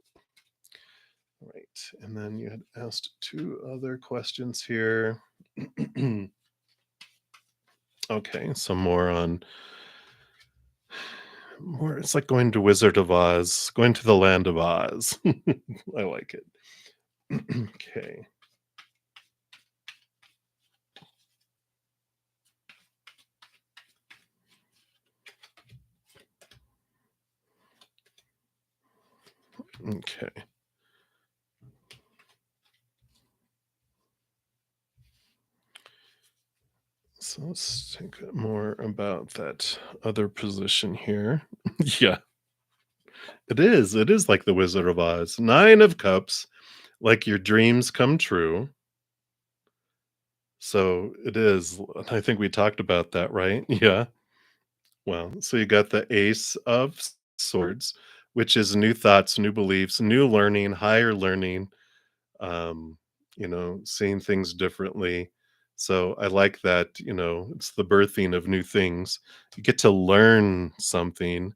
Right. And then you had asked two other questions here. Okay, some more on more. It's like going to Wizard of Oz, going to the land of Oz. I like it. Okay. Okay. So let's think more about that other position here. Yeah, it is. It is like the Wizard of Oz. Nine of Cups, like your dreams come true. So it is. I think we talked about that, right? Yeah. Well, so you got the Ace of Swords, which is new thoughts, new beliefs, new learning, higher learning, um, seeing things differently. So I like that, it's the birthing of new things. You get to learn something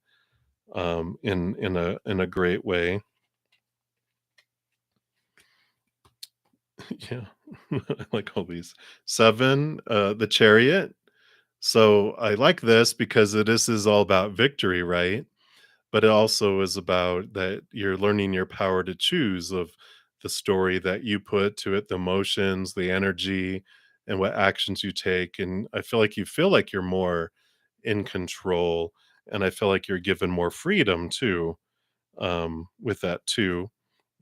in a great way. Yeah. I like all these. Seven, the Chariot. So I like this because this is all about victory, right? But it also is about that you're learning your power to choose of the story that you put to it, the emotions, the energy, and what actions you take. And I feel like you're more in control, and I feel like you're given more freedom too, with that too.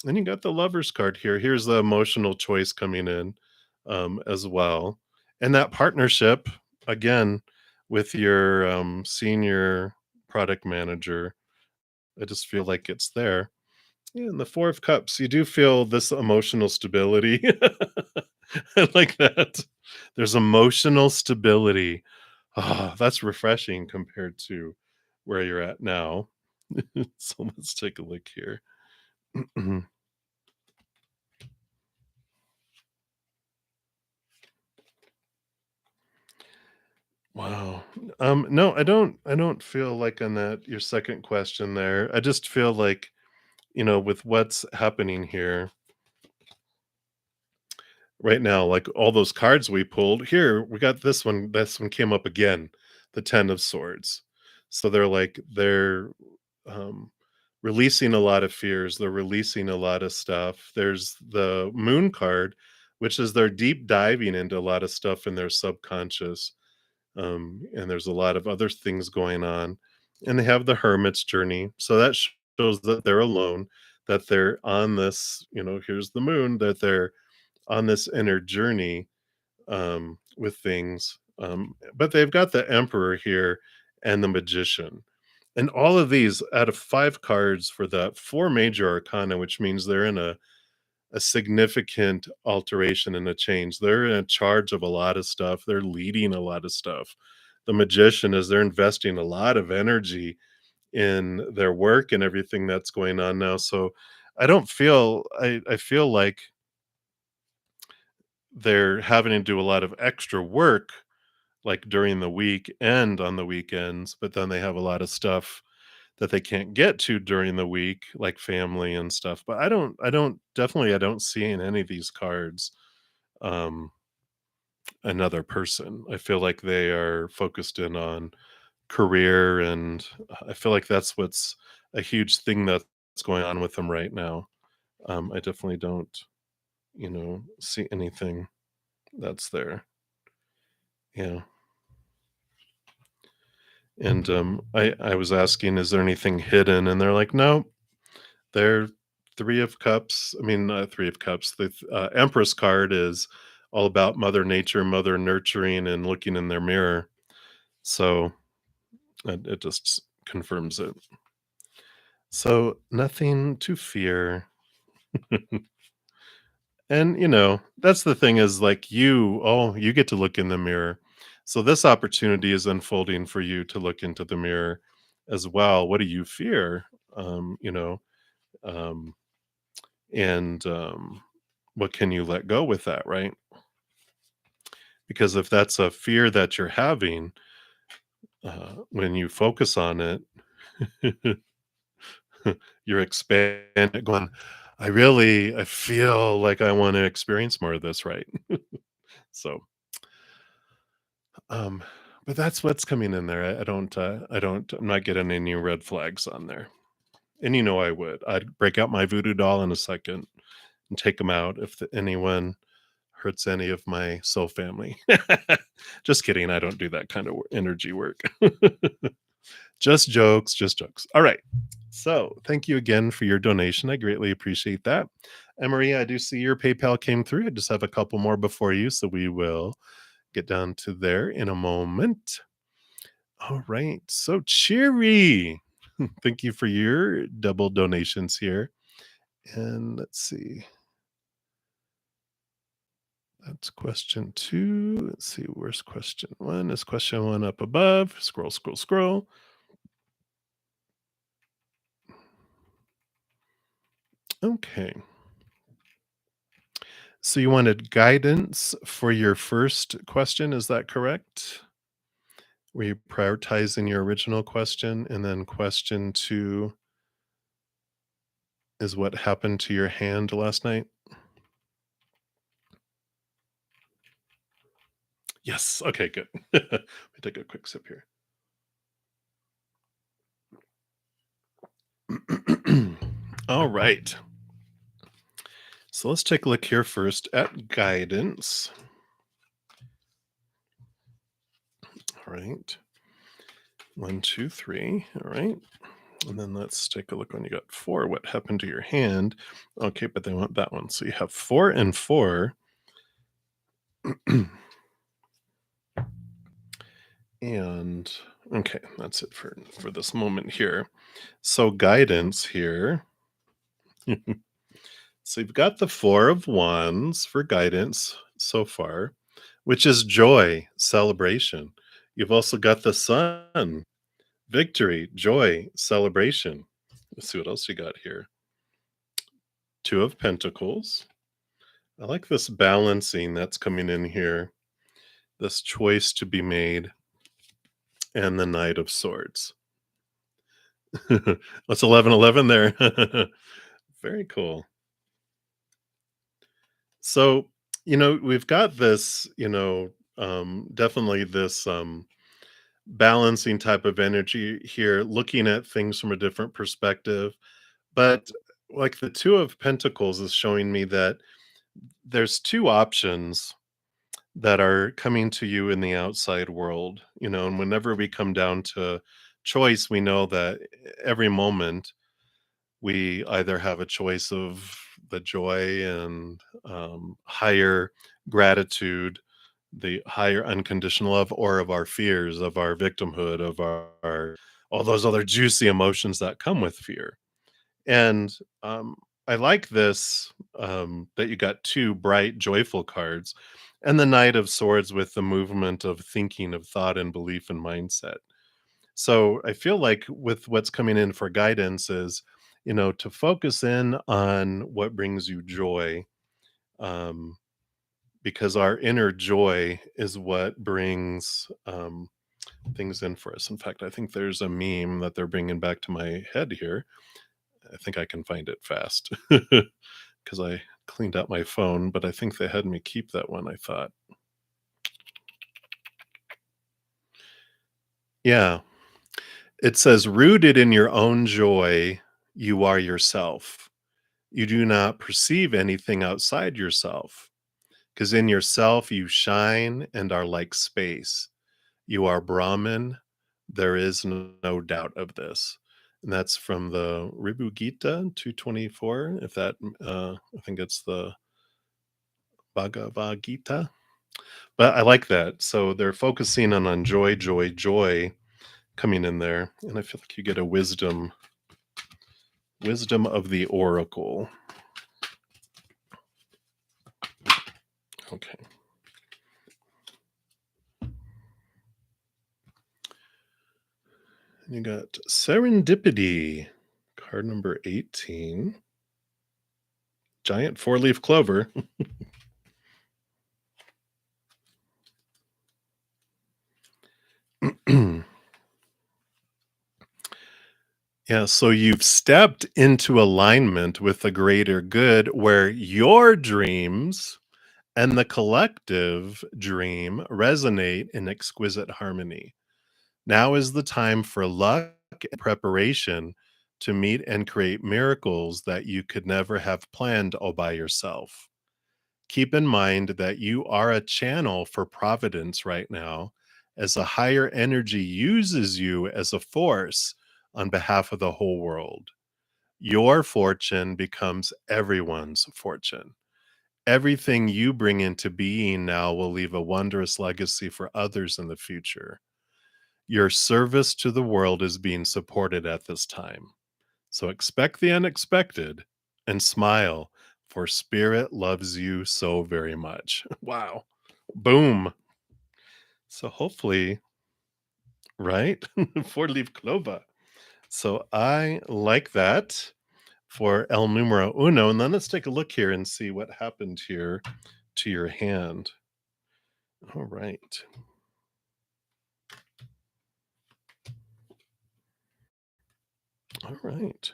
And you got the Lovers card here. Here's the emotional choice coming in, as well. And that partnership, again, with your, senior product manager, I just feel like it's there. Yeah, and the 4 of Cups, you do feel this emotional stability. I like that. There's emotional stability. Ah, that's refreshing compared to where you're at now. So let's take a look here. Wow. No, I don't feel like on that your second question there. I just feel like, with what's happening here right now, like all those cards we pulled, here we got this one. This one came up again, the 10 of swords. So they're um releasing a lot of fears, they're releasing a lot of stuff. There's the moon card, which is they're deep diving into a lot of stuff in their subconscious. And there's a lot of other things going on. And they have the hermit's journey, so that shows that they're alone, that they're on this, here's the moon, that they're on this inner journey, with things. But they've got the emperor here and the magician. And all of these out of 5 cards for the 4 major arcana, which means they're in a significant alteration and a change. They're in charge of a lot of stuff. They're leading a lot of stuff. The magician is they're investing a lot of energy in their work and everything that's going on now. So I feel like they're having to do a lot of extra work like during the week and on the weekends, but then they have a lot of stuff that they can't get to during the week, like family and stuff. But I don't see in any of these cards um another person. I feel like they are focused in on career, and I feel like that's what's a huge thing that's going on with them right now. I definitely don't, see anything that's there. Yeah. And I was asking, is there anything hidden? And they're like, no, they're 3 of Cups. I mean, 3 of Cups. The Empress card is all about Mother Nature, Mother nurturing, and looking in their mirror. So it just confirms it. So nothing to fear. And that's the thing is like you get to look in the mirror. So this opportunity is unfolding for you to look into the mirror as well. What do you fear? Um, and what can you let go with that, right? Because if that's a fear that you're having, when you focus on it, you're expanding, going, I feel like I want to experience more of this, right? So, um, but that's what's coming in there. I'm not getting any red flags on there. And I would. I'd break out my voodoo doll in a second and take them out if anyone hurts any of my soul family. Just kidding. I don't do that kind of energy work. Just jokes, just jokes. All right. So thank you again for your donation. I greatly appreciate that. And Maria, I do see your PayPal came through. I just have a couple more before you. So we will get down to there in a moment. All right. So cheery. Thank you for your double donations here. And let's see. That's question 2. Let's see. Where's question 1? Is question 1 up above? Scroll, scroll, scroll. Okay. So you wanted guidance for your first question, is that correct? Were you prioritizing your original question, and then question 2 is what happened to your hand last night? Yes. Okay, good. Let me take a quick sip here. All right. So let's take a look here first at guidance. All right. 1, 2, 3. All right. And then let's take a look when you got 4. What happened to your hand? Okay, but they want that one. So you have 4 and 4. And okay, that's it for this moment here. So guidance here. So you've got the 4 of wands for guidance so far, which is joy, celebration. You've also got the sun, victory, joy, celebration. Let's see what else you got here. 2 of pentacles. I like this balancing that's coming in here, this choice to be made, and the knight of swords. That's 1111 there. Very cool. So, we've got this, definitely this balancing type of energy here, looking at things from a different perspective. But like the 2 of pentacles is showing me that there's 2 options that are coming to you in the outside world, and whenever we come down to choice, we know that every moment we either have a choice of the joy and higher gratitude, the higher unconditional love, or of our fears, of our victimhood, of our all those other juicy emotions that come with fear. And I like this that you got 2 bright, joyful cards, and the Knight of Swords with the movement of thinking, of thought, and belief and mindset. So I feel like with what's coming in for guidance is, to focus in on what brings you joy, um, because our inner joy is what brings things in for us. In fact, I think there's a meme that they're bringing back to my head here. I think I can find it fast because I cleaned out my phone, but I think they had me keep that one. I thought, yeah, it says, rooted in your own joy, you are yourself. You do not perceive anything outside yourself, because in yourself you shine and are like space. You are Brahman. There is no doubt of this. And that's from the Ribu Gita 224. If that, I think it's the Bhagavad Gita. But I like that. So they're focusing on joy, joy, joy coming in there. And I feel like you get a wisdom of the oracle. Okay. You got serendipity, card number 18. Giant 4-leaf clover. Yeah, so you've stepped into alignment with the greater good where your dreams and the collective dream resonate in exquisite harmony. Now is the time for luck and preparation to meet and create miracles that you could never have planned all by yourself. Keep in mind that you are a channel for providence right now, as a higher energy uses you as a force on behalf of the whole world. Your fortune becomes everyone's fortune. Everything you bring into being now will leave a wondrous legacy for others in the future. Your service to the world is being supported at this time. So expect the unexpected and smile, for spirit loves you so very much. Wow. Boom. So hopefully, right? 4-leaf clover. So I like that for El Numero Uno. And then let's take a look here and see what happened here to your hand. All right. All right.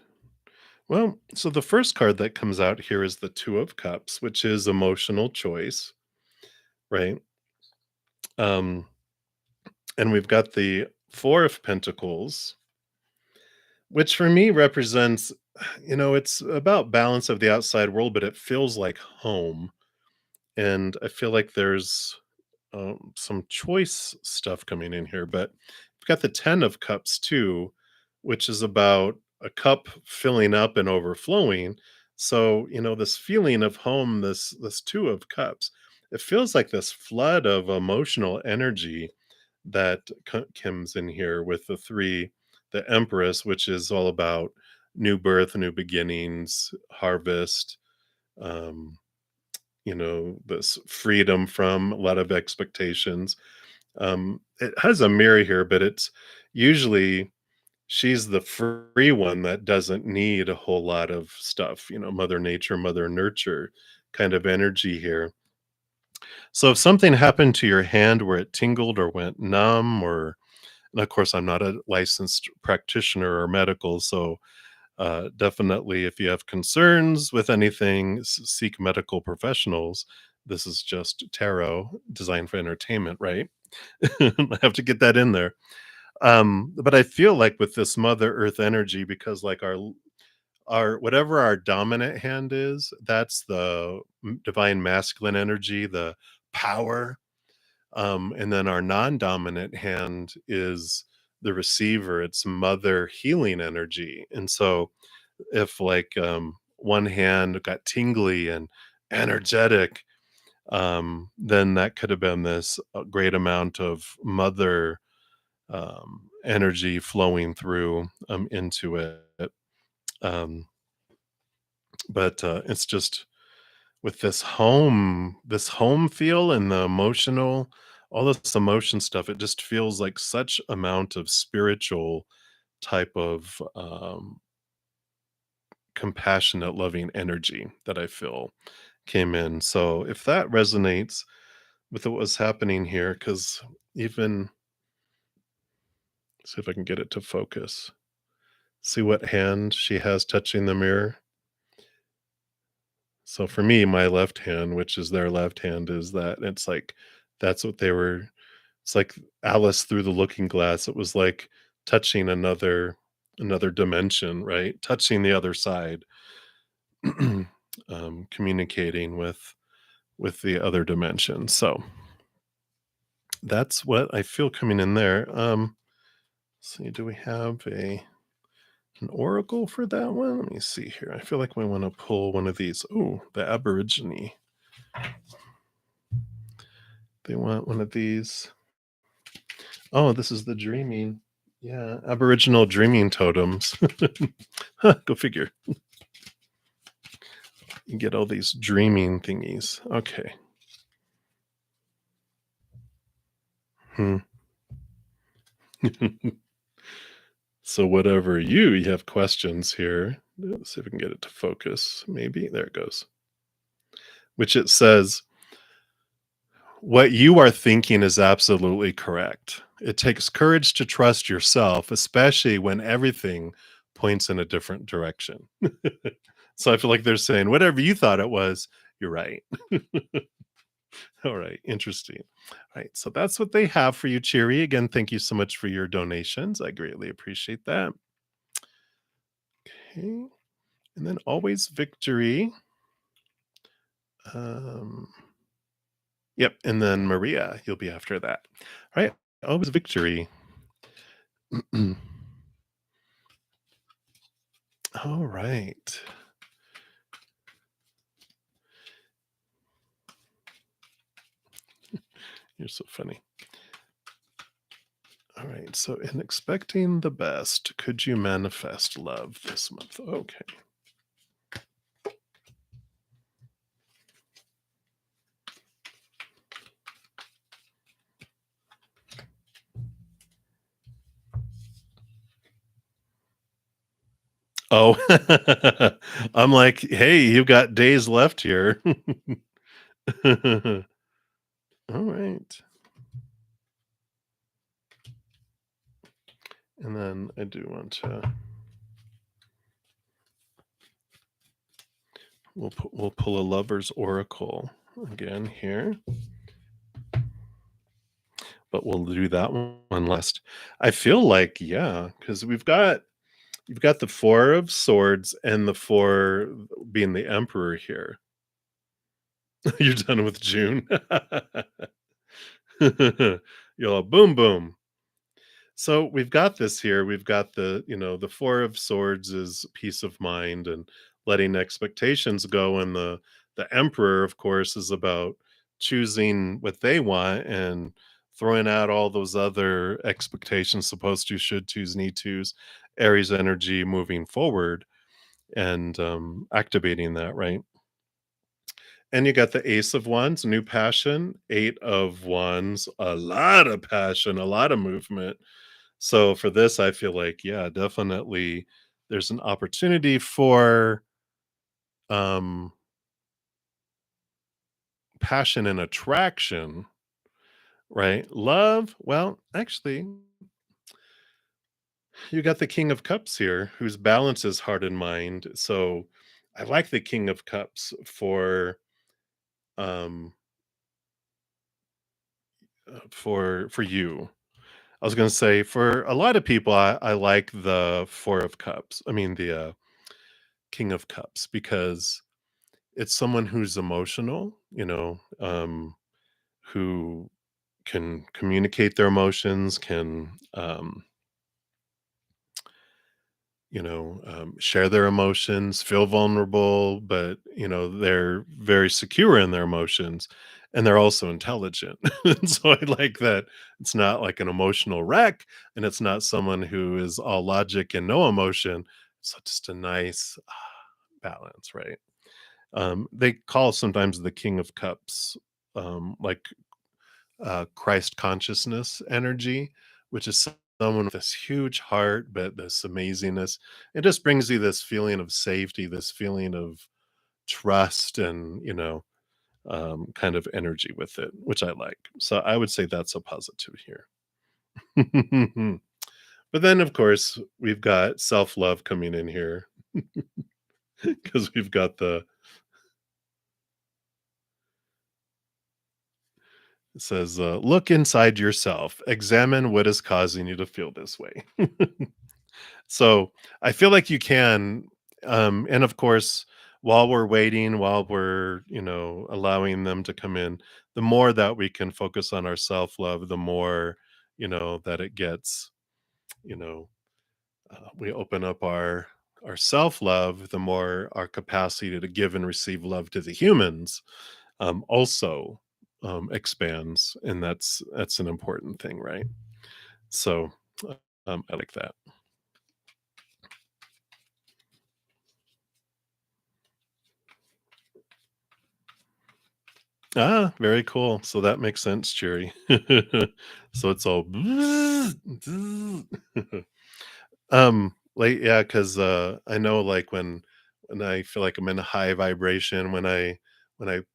Well, so the first card that comes out here is the 2 of Cups, which is emotional choice, right? Um, and we've got the 4 of Pentacles, which for me represents, it's about balance of the outside world, but it feels like home. And I feel like there's some choice stuff coming in here, but we've got the 10 of Cups too, which is about a cup filling up and overflowing. So, this feeling of home, this two of cups, it feels like this flood of emotional energy that comes in here with the three, the Empress, which is all about new birth, new beginnings, harvest, um, this freedom from a lot of expectations. It has a mirror here, but it's usually she's the free one that doesn't need a whole lot of stuff, mother nature, mother nurture kind of energy here. So if something happened to your hand where it tingled or went numb, or and of course I'm not a licensed practitioner or medical, so definitely if you have concerns with anything, seek medical professionals. This is just tarot designed for entertainment, right? I have to get that in there. But I feel like with this Mother Earth energy, because like our whatever our dominant hand is, that's the divine masculine energy, the power. And then our non-dominant hand is the receiver, it's mother healing energy. And so if like one hand got tingly and energetic, then that could have been this great amount of mother energy flowing through into it. Um, but it's just with this home feel and the emotional, all this emotion stuff. It just feels like such amount of spiritual type of compassionate, loving energy that I feel came in. So if that resonates with what was happening here, because even see if I can get it to focus. See what hand she has touching the mirror? So for me, my left hand, which is their left hand, is that it's like that's what they were it's like Alice through the looking glass. It was like touching another dimension, right? Touching the other side, communicating with the other dimension. So that's what I feel coming in there. See, do we have an oracle for that one? Let me see here. I feel like we want to pull one of these. Oh, the Aborigine. They want one of these. Oh, this is the dreaming. Yeah, Aboriginal dreaming totems. Huh, go figure. You get all these dreaming thingies. Okay. Hmm. So whatever you have questions here. Let's see if we can get it to focus. Maybe there it goes. Which it says, what you are thinking is absolutely correct. It takes courage to trust yourself, especially when everything points in a different direction. So I feel like they're saying, whatever you thought it was, you're right. All right, interesting. All right, so that's what they have for you, Cheery. Again, thank you so much for your donations. I greatly appreciate that. Okay, and then always victory. Um, yep, and then Maria, you'll be after that. All right, always victory. All right. You're so funny. All right. So, in expecting the best, could you manifest love this month? Okay. Oh, I'm like, hey, you've got days left here. All right. And then I do want to, we'll pull a lover's oracle again here, but we'll do that one last. I feel like, yeah, because you've got the four of swords and the four being the emperor here. You're done with June. You're all boom boom. So we've got this here. We've got the Four of Swords is peace of mind and letting expectations go. And the Emperor, of course, is about choosing what they want and throwing out all those other expectations, supposed to, should tos, need tos, Aries energy moving forward and activating that, right? And you got the Ace of Wands, new passion, Eight of Wands, a lot of passion, a lot of movement. So for this, I feel like, yeah, definitely there's an opportunity for um passion and attraction, right? Love, well, actually, you got the King of Cups here, whose balance is heart and mind. So I like the King of Cups um for you. I was gonna say for a lot of people, I like the Four of Cups. I mean the King of Cups because it's someone who's emotional, who can communicate their emotions, can share their emotions, feel vulnerable, but they're very secure in their emotions, and they're also intelligent. And so I like that it's not like an emotional wreck, and it's not someone who is all logic and no emotion. So just a nice balance, right? They call sometimes the King of Cups like Christ consciousness energy, which is someone with this huge heart, but this amazingness. It just brings you this feeling of safety, this feeling of trust, and kind of energy with it, which I like. So I would say that's a positive here. But then, of course, we've got self love coming in here because we've got the it says, look inside yourself, examine what is causing you to feel this way. So I feel like you can, and of course, while we're waiting, while we're allowing them to come in, the more that we can focus on our self love, the more that it gets. You know, we open up our self love, the more our capacity to give and receive love to the humans also expands, and that's an important thing, right? So I like that. Ah, very cool. So that makes sense, Jerry. So it's all like yeah, because I know like when I feel like I'm in a high vibration, when I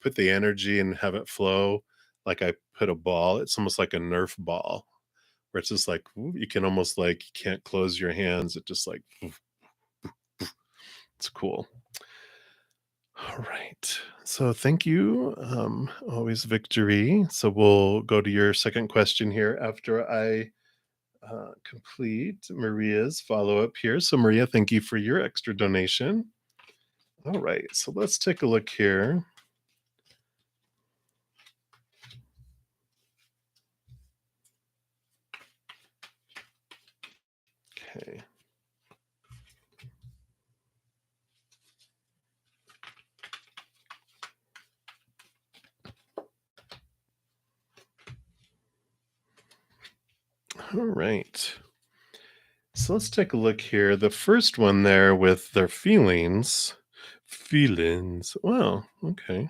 put the energy and have it flow, like I put a ball, it's almost like a Nerf ball where it's just like you can almost like you can't close your hands. It just like it's cool. All right. So thank you. Always victory. So we'll go to your second question here after I complete Maria's follow up here. So, Maria, thank you for your extra donation. All right. So let's take a look here. Okay. All right. So let's take a look here. The first one there with their feelings. Feelings. Well, okay.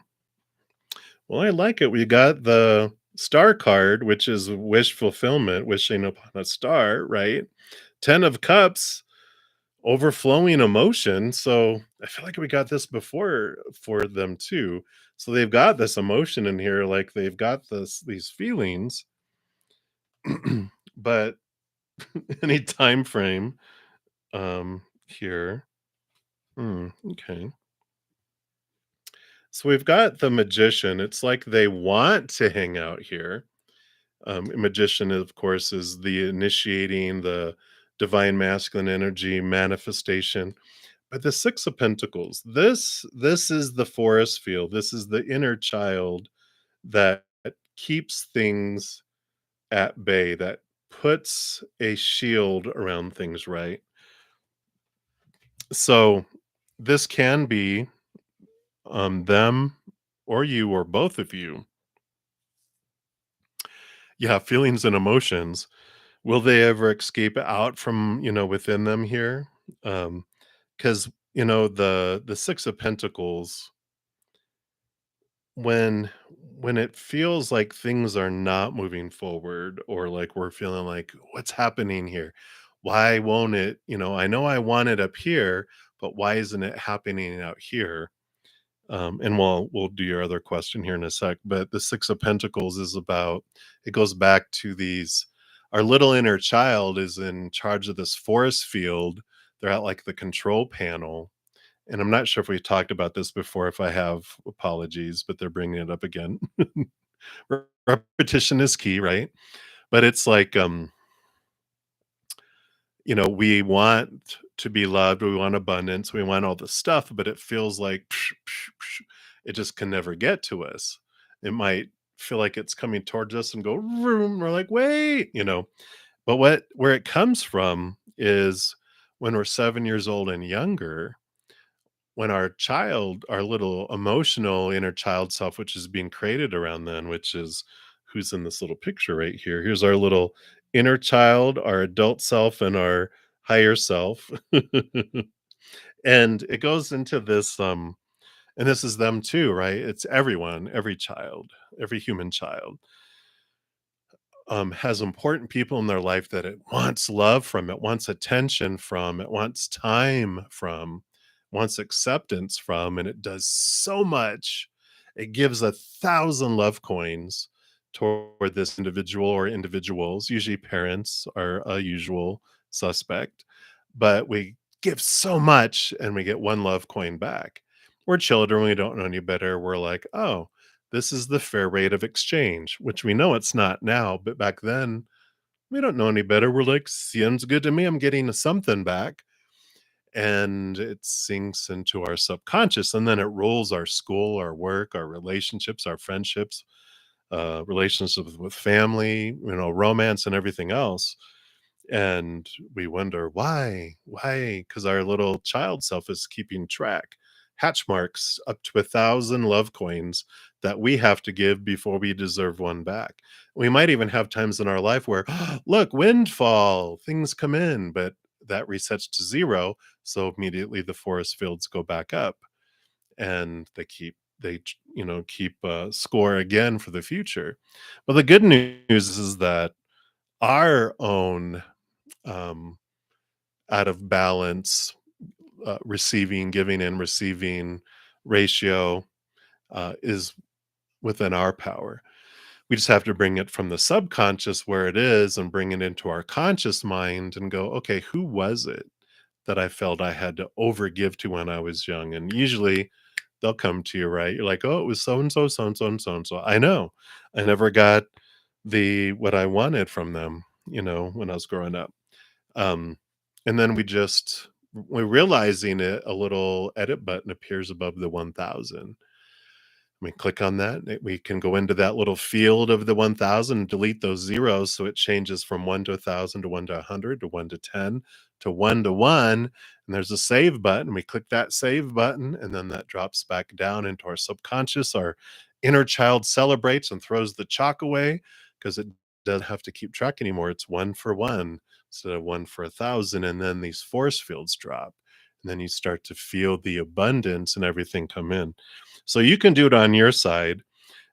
Well, I like it. We got the star card, which is wish fulfillment, wishing upon a star, right? 10 of cups, overflowing emotion. So I feel like we got this before for them too. So they've got this emotion in here, like they've got these feelings, but any time frame here. Okay. So we've got the magician. It's like they want to hang out here. Magician, of course, is the initiating, the divine masculine energy manifestation. But the Six of Pentacles, this is the forest field. This is the inner child that keeps things at bay, that puts a shield around things, right? So this can be them or you or both of you. You have feelings and emotions. Will they ever escape out from, within them here? Because the 6 of Pentacles, when when it feels like things are not moving forward or like we're feeling like, "What's happening here? Why won't it?" "I know I want it up here, but why isn't it happening out here?" And we'll do your other question here in a sec, but the 6 of Pentacles is about, it goes back to these, our little inner child is in charge of this force field. They're at, like, the control panel, and I'm not sure if we talked about this before. If I have, apologies, but they're bringing it up again. Repetition is key, right? But it's like, we want to be loved, we want abundance, we want all the stuff, but it feels like it just can never get to us. It might feel like it's coming towards us and go vroom, we're like, wait, But where it comes from is when we're 7 years old and younger, when our little emotional inner child self, which is being created around then, which is who's in this little picture right here. Here's our little inner child, our adult self, and our higher self. And it goes into this, and this is them too, right? It's everyone, every child, every human child has important people in their life that it wants love from, it wants attention from, it wants time from, wants acceptance from, and it does so much. It gives 1,000 love coins toward this individual or individuals. Usually, parents are a usual suspect, but we give so much and we get one love coin back. We're children, we don't know any better. We're like, oh, this is the fair rate of exchange, which we know it's not now, but back then, we don't know any better. We're like, "Seems good to me, I'm getting something back," and it sinks into our subconscious, and then it rules our school, our work, our relationships, our friendships, relationships with family, romance and everything else, and we wonder why, because our little child self is keeping track. Hatch marks up to 1,000 love coins that we have to give before we deserve one back. We might even have times in our life where, look, windfall, things come in, but that resets to zero. So immediately the forest fields go back up, and they keep score again for the future. But the good news is that our own, um, out of balance, receiving, giving, and receiving ratio is within our power. We just have to bring it from the subconscious where it is and bring it into our conscious mind and go, okay, who was it that I felt I had to overgive to when I was young? And usually they'll come to you, right? You're like, oh, it was so and so, so and so, and so and so. I know. I never got the what I wanted from them, when I was growing up. Um, and then we're realizing it, a little edit button appears above the 1,000. We click on that, we can go into that little field of the 1,000 and delete those zeros, so it changes from 1 to 1,000 to 1 to 100 to 1 to 10 to 1 to 1, and there's a save button. We click that save button, and then that drops back down into our subconscious. Our inner child celebrates and throws the chalk away because it doesn't have to keep track anymore. It's 1 for 1 instead of 1 for 1,000, and then these force fields drop, and then you start to feel the abundance and everything come in. So you can do it on your side.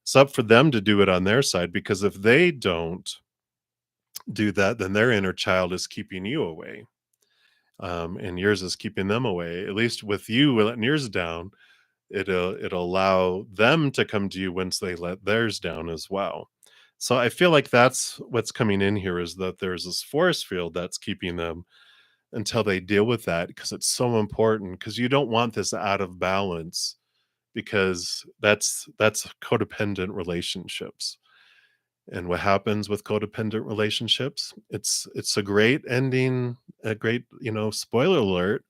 It's up for them to do it on their side, because if they don't do that, then their inner child is keeping you away. And yours is keeping them away. At least with you letting yours down, it'll allow them to come to you once they let theirs down as well. So I feel like that's what's coming in here, is that there's this force field that's keeping them until they deal with that, because it's so important, because you don't want this out of balance, because that's codependent relationships. And what happens with codependent relationships? It's a great ending, a great, spoiler alert,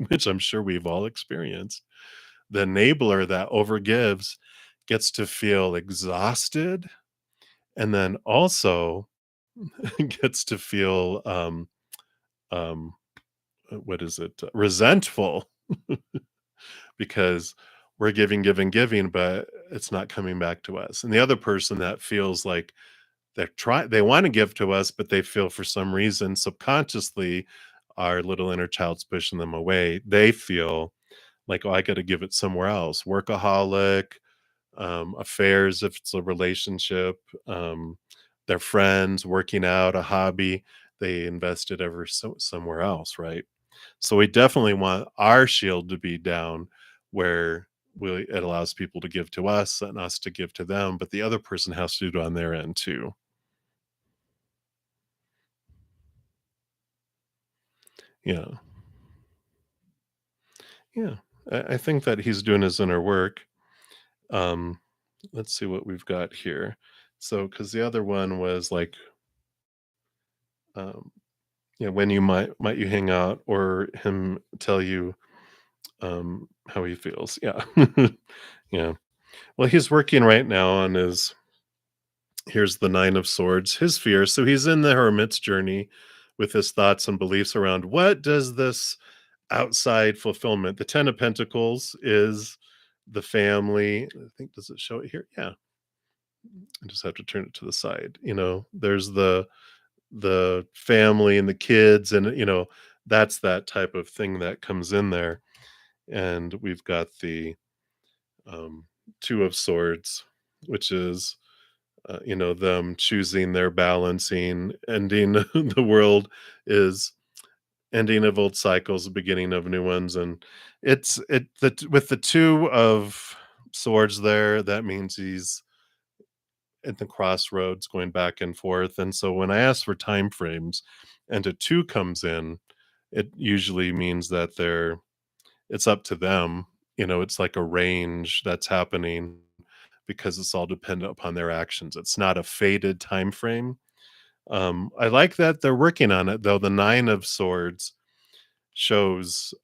which I'm sure we've all experienced. The enabler that overgives gets to feel exhausted, and then also gets to feel, um, what is it? Resentful because we're giving, giving, giving, but it's not coming back to us. And the other person that feels like they want to give to us, but they feel for some reason subconsciously our little inner child's pushing them away. They feel like, oh, I got to give it somewhere else. Workaholic, affairs, if it's a relationship, their friends, working out, a hobby, they invested somewhere else, right? So we definitely want our shield to be down where it allows people to give to us and us to give to them, but the other person has to do it on their end too. Yeah. Yeah. I think that he's doing his inner work. Um, let's see what we've got here. So, because the other one was like, um, yeah, when you might you hang out or him tell you how he feels. Yeah. Yeah. Well, he's working right now on his here's the 9 of swords, his fear. So he's in the hermit's journey with his thoughts and beliefs around what does this outside fulfillment. The 10 of pentacles is the family. I think does it show it here? Yeah. I just have to turn it to the side. There's the family and the kids and that's that type of thing that comes in there. And we've got the um 2 of swords, which is them choosing their balancing, ending the world is ending of old cycles, beginning of new ones, and with the 2 of swords there, that means he's at the crossroads going back and forth. And so when I ask for time frames and a 2 comes in, it usually means that it's up to them. It's like a range that's happening because it's all dependent upon their actions. It's not a faded time frame. I like that they're working on it though. The 9 of swords shows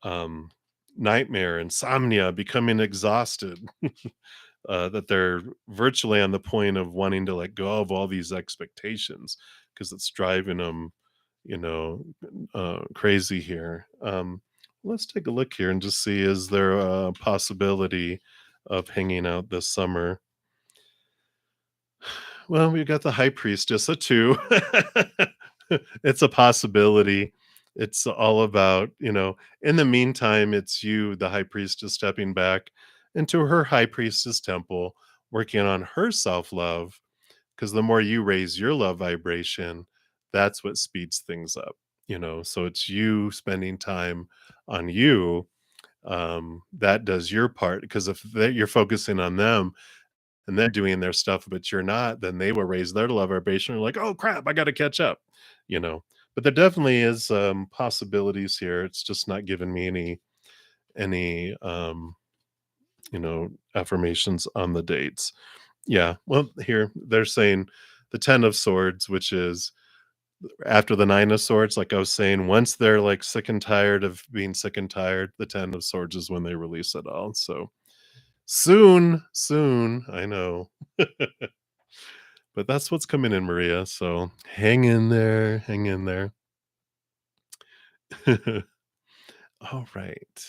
nightmare, insomnia, becoming exhausted, that they're virtually on the point of wanting to let go of all these expectations because it's driving them, you know, crazy here. Let's take a look here and just see is there a possibility of hanging out this summer? Well, we got the high priestess, a 2. It's a possibility. It's all about, in the meantime, it's you, the high priestess, stepping back into her high priestess temple, working on her self-love, because the more you raise your love vibration, that's what speeds things up, So it's you spending time on you, that does your part, because if you're focusing on them, and they're doing their stuff, but you're not, then they will raise their love vibration. You're like, oh crap, I got to catch up, you know. But there definitely is possibilities here. It's just not giving me any affirmations on the dates. Yeah. Well, here they're saying the 10 of swords, which is after the 9 of swords, like I was saying, once they're like sick and tired of being sick and tired, the 10 of swords is when they release it all. So soon, soon, I know. But that's what's coming in, Maria, so hang in there, hang in there. All right.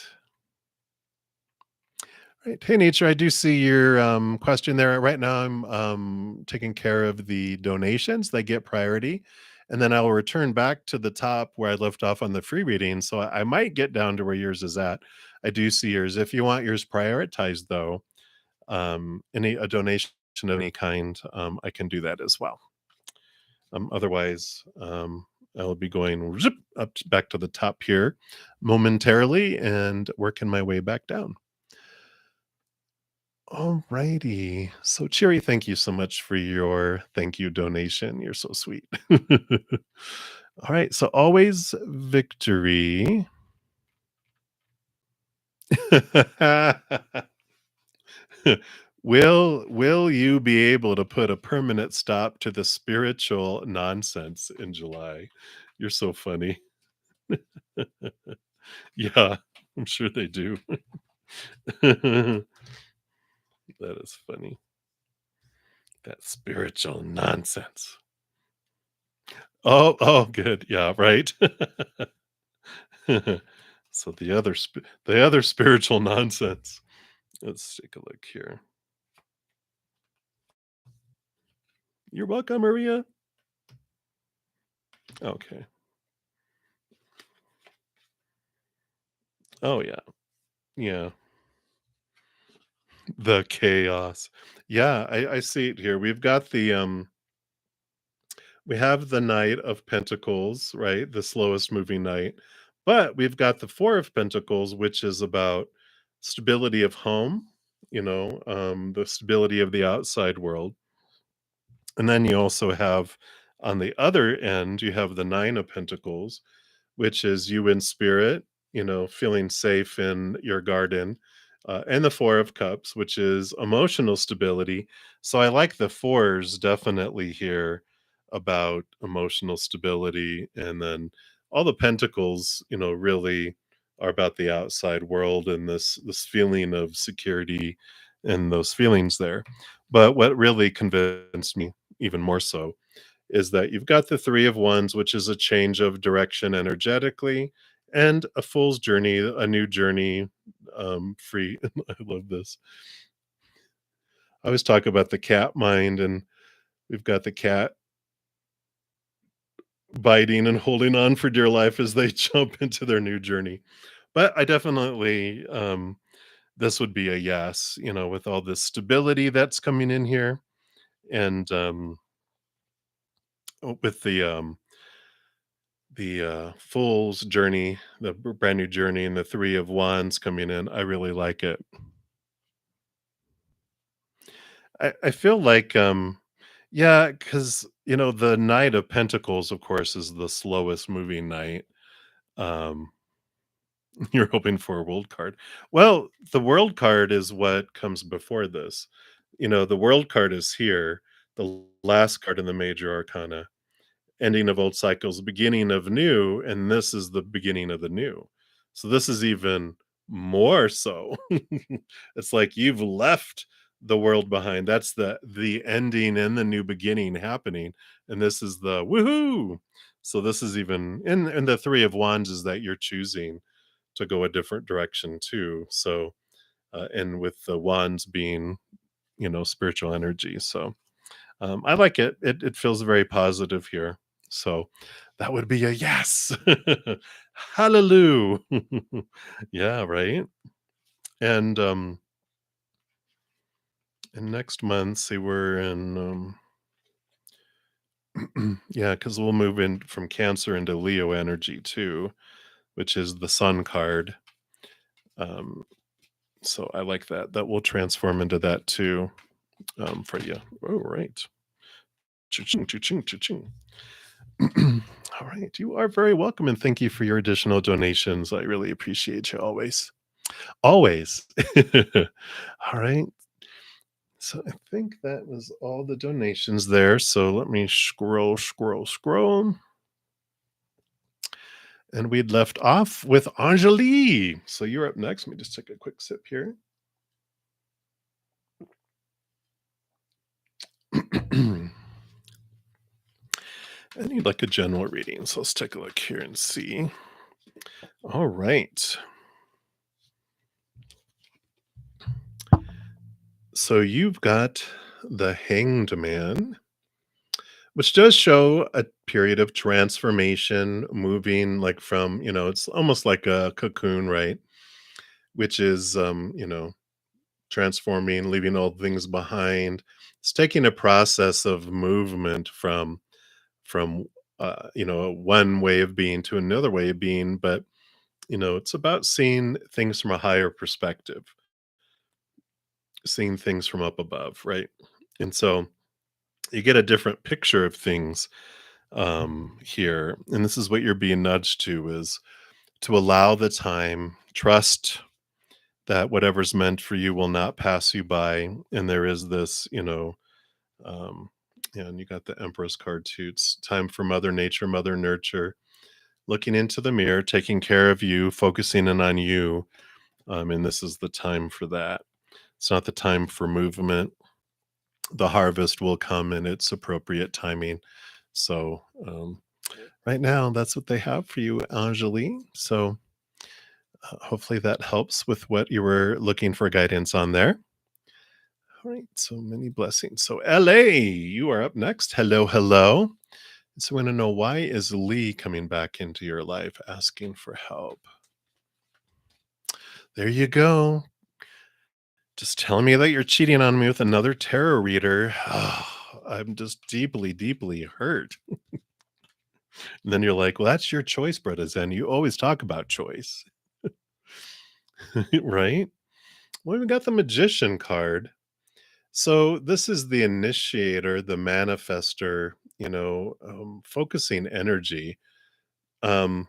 Right. Hey, Nature, I do see your question there. Right now, I'm taking care of the donations. They get priority. And then I'll return back to the top where I left off on the free reading. So I might get down to where yours is at. I do see yours. If you want yours prioritized, though, any a donation of any kind, I can do that as well. Otherwise, I'll be going zip up back to the top here momentarily and working my way back down. All righty. So, Cherry, thank you so much for your thank you donation. You're so sweet. All right. So, always victory. Will you be able to put a permanent stop to the spiritual nonsense in July? You're so funny. Yeah, I'm sure they do. That is funny. That spiritual nonsense. Oh, good. Yeah, right. So the other spiritual nonsense. Let's take a look here. You're welcome, Maria. Okay. Oh, yeah. Yeah. The chaos. Yeah, I see it here. We have the Knight of Pentacles, right? The slowest moving knight. But we've got the Four of Pentacles, which is about stability of home, the stability of the outside world. And then you also have on the other end, you have the Nine of Pentacles, which is you in spirit, feeling safe in your garden, and the Four of Cups, which is emotional stability. So I like the fours definitely here about emotional stability. And then all the pentacles, really are about the outside world and this feeling of security and those feelings there. But what really convinced me even more so is that you've got the Three of Wands, which is a change of direction energetically, and a fool's journey, a new journey, free. I love this. I always talk about the cat mind, and we've got the cat biting and holding on for dear life as they jump into their new journey. But I definitely, this would be a yes, with all this stability that's coming in here, and with the Fool's Journey, the brand new journey, and the Three of Wands coming in. I really like it. I feel like, yeah, because the Knight of Pentacles, of course, is the slowest moving knight. Um, you're hoping for a world card. Well, the world card is what comes before this. The world card is here, the last card in the major arcana. Ending of old cycles, beginning of new, and this is the beginning of the new. So this is even more so. It's like you've left the world behind. That's the ending and the new beginning happening, and this is the woohoo. So this is even and the Three of Wands is that you're choosing to go a different direction too. So and with the wands being, spiritual energy. So I like it. It feels very positive here. So that would be a yes. Hallelujah. Yeah, right. And and next month, see, we're in yeah, because we'll move in from Cancer into Leo energy too, which is the Sun card. Um, so I like that. That will transform into that too, for you. Oh, right. Cha-ching, cha-ching, cha-ching. All right. You are very welcome, and thank you for your additional donations. I really appreciate you always. Always. All right. So I think that was all the donations there. So let me scroll, scroll, scroll. And we'd left off with Anjali. So you're up next. Let me just take a quick sip here. And you'd like a general reading. So let's take a look here and see. All right. So you've got the Hanged Man, which does show a period of transformation, moving like from, it's almost like a cocoon, right? Which is, transforming, leaving old things behind. It's taking a process of movement from one way of being to another way of being, but it's about seeing things from a higher perspective, seeing things from up above, right? And so you get a different picture of things here, and this is what you're being nudged to, is to allow the time, trust that whatever's meant for you will not pass you by. And there is this, um and you got the Empress card too. It's time for Mother Nature, Mother Nurture, looking into the mirror, taking care of you, focusing in on you. And this is the time for that. It's not the time for movement. The harvest will come in its appropriate timing. So Right now, that's what they have for you, Anjali. So hopefully that helps with what you were looking for guidance on there. All right, so many blessings. So LA, you are up next. Hello, hello. So I want to know, why is Lee coming back into your life asking for help? There you go. Just telling me that you're cheating on me with another tarot reader. I'm just deeply, deeply hurt. And then you're like, well, that's your choice, bruddaZEN. You always talk about choice, right? Well, we got the Magician card. So this is the initiator, the manifester, focusing energy. Um,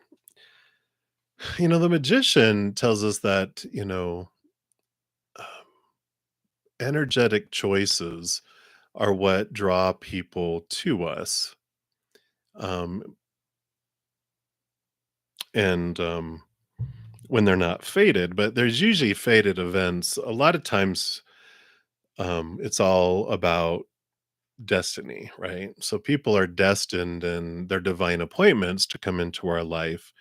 the magician tells us that, um, energetic choices are what draw people to us. Um, and when they're not fated, but there's usually fated events. A lot of times, it's all about destiny, right? So people are destined and their divine appointments to come into our life.